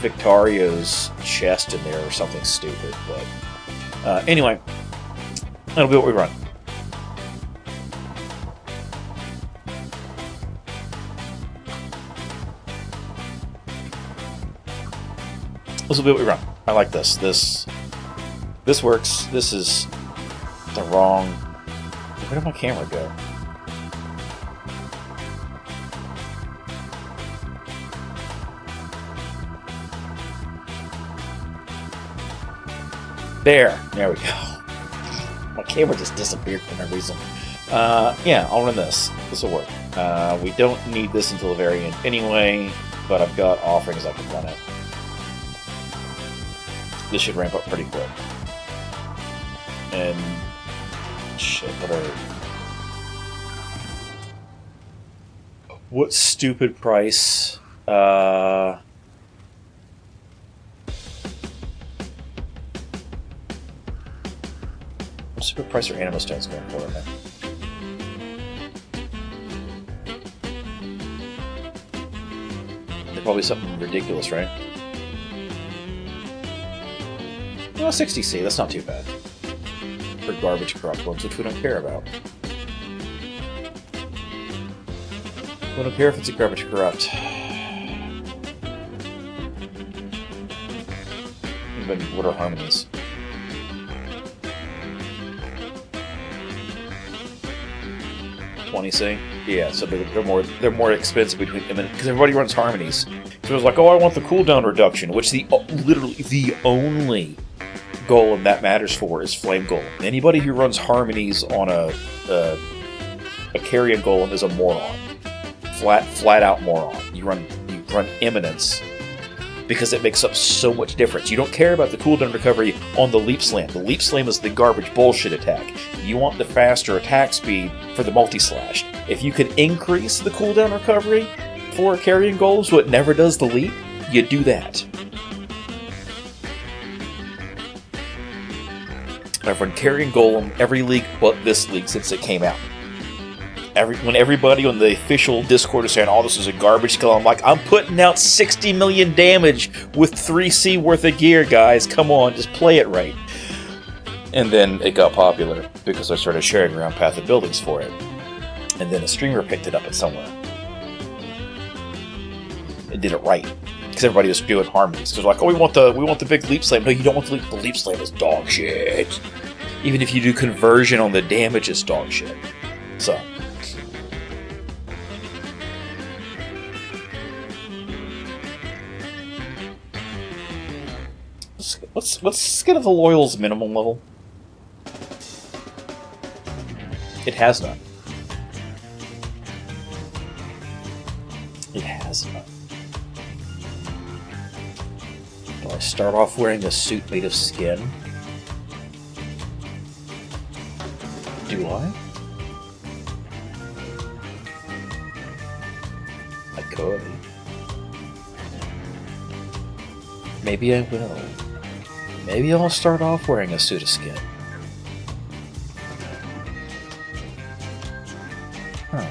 Victario's chest in there or something stupid, but anyway, that'll be what we run. This will be what we run. I like this. This works. This is the wrong... Where did my camera go? There we go. My camera just disappeared for no reason. Yeah, I'll run this. This will work. We don't need this until the very end anyway, but I've got offerings I can run it. This should ramp up pretty quick. And shit, what stupid price? What stupid price are Anima Stones going for right now? They're probably something ridiculous, right? Well, 60C, that's not too bad. For garbage corrupt ones, which we don't care about. We don't care if it's a garbage corrupt. Even what are harmonies? $20C? Yeah, so they're more expensive between them because everybody runs harmonies. So it's like, oh, I want the cooldown reduction, which literally the only golem that matters for is flame golem. Anybody who runs harmonies on a carrion golem is a moron. Flat out moron. You run eminence because it makes up so much difference. You don't care about the cooldown recovery on the leap slam. The leap slam is the garbage bullshit attack. You want the faster attack speed for the multi-slash. If you can increase the cooldown recovery for a carrion golem so it never does the leap, you do that. I've run carrion golem every league but this league since it came out. When everybody on the official Discord is saying, oh, this is a garbage skill, I'm like, I'm putting out 60 million damage with 3C worth of gear, guys. Come on, just play it right. And then it got popular because I started sharing around Path of Buildings for it. And then a streamer picked it up at somewhere. It did it right. Because everybody was doing harmonies. Because they're like, oh, we want the big leap slam. No, you don't want the leap. The leap slam is dog shit. Even if you do conversion on the damage, it's dog shit. So. What's Skin of the Loyal's minimum level? It has none. It has none. Do I start off wearing a suit made of skin? Do I? I could. Maybe I will. Maybe I'll start off wearing a suit of skin. Huh.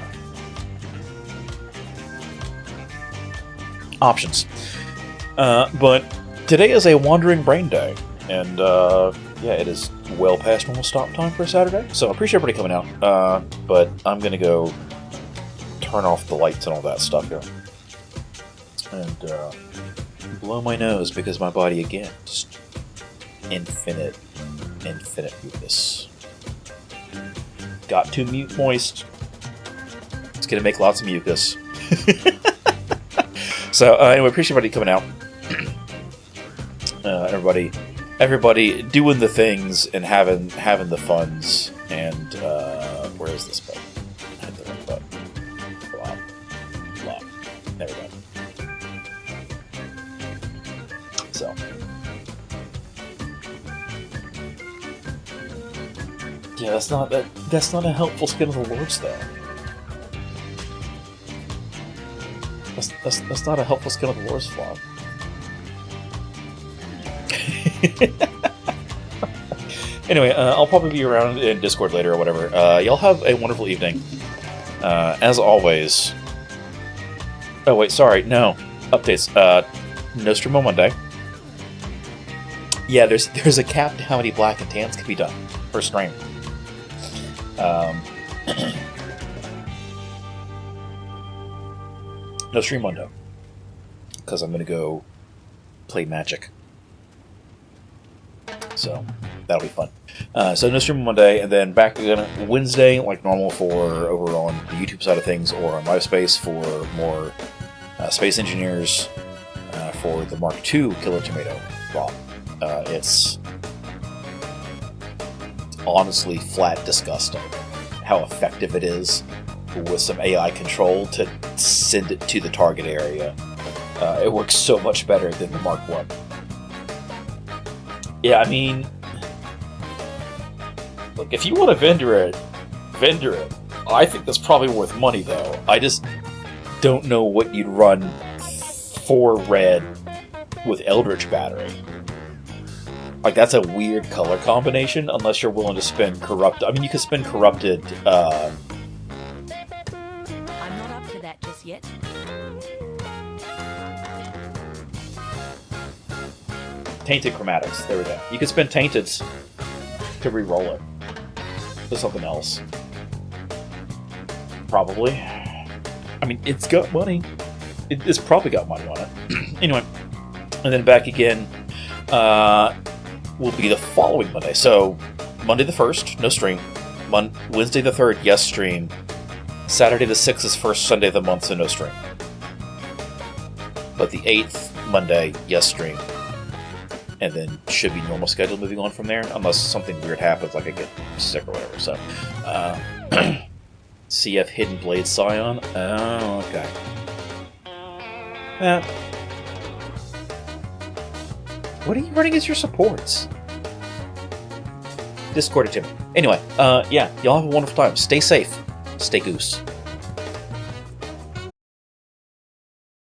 Options. But today is a wandering brain day. And, yeah, it is well past normal stop time for a Saturday. So I appreciate everybody coming out. But I'm going to go turn off the lights and all that stuff here. And, blow my nose because my body, again, just infinite mucus. Got too moist. It's gonna make lots of mucus. So anyway, appreciate everybody coming out. Everybody doing the things and having the funds. And where is this button? I hit the wrong button. Block. There we go. So. Yeah, that's not a helpful Skin of the Lords though. That's not a helpful Skin of the Lords flop. Anyway, I'll probably be around in Discord later or whatever. Y'all have a wonderful evening. As always. Oh wait, sorry, no updates. No stream on Monday. Yeah, there's a cap to how many black and tans can be done per stream. No stream Monday because I'm gonna go play Magic, so that'll be fun. So no stream Monday, and then back again Wednesday, like normal, for over on the YouTube side of things, or on LiveSpace for more Space Engineers for the Mark II Killer Tomato ROM. It's honestly flat disgusting how effective it is with some AI control to send it to the target area. It works so much better than the Mark I. Yeah, I mean, Look, if you want to vendor it, vendor it. I think that's probably worth money, though. I just don't know what you'd run 4 red with Eldritch Battery. Like, that's a weird color combination, unless you're willing to spend Corrupted. I mean, you could spend Corrupted, I'm not up to that just yet. Tainted Chromatics. There we go. You could spend Tainted to re-roll it. Or something else. Probably. I mean, it's got money. It's probably got money on it. Anyway. And then back again will be the following Monday. So, Monday the 1st, no stream. Wednesday the 3rd, yes stream. Saturday the 6th is first Sunday of the month, so no stream. But the 8th, Monday, yes stream. And then should be normal schedule moving on from there, unless something weird happens, like I get sick or whatever. So, CF Hidden Blade Scion. Oh, okay. What are you running as your supports? Discord to Jimmy. Anyway, yeah, y'all have a wonderful time. Stay safe. Stay goose.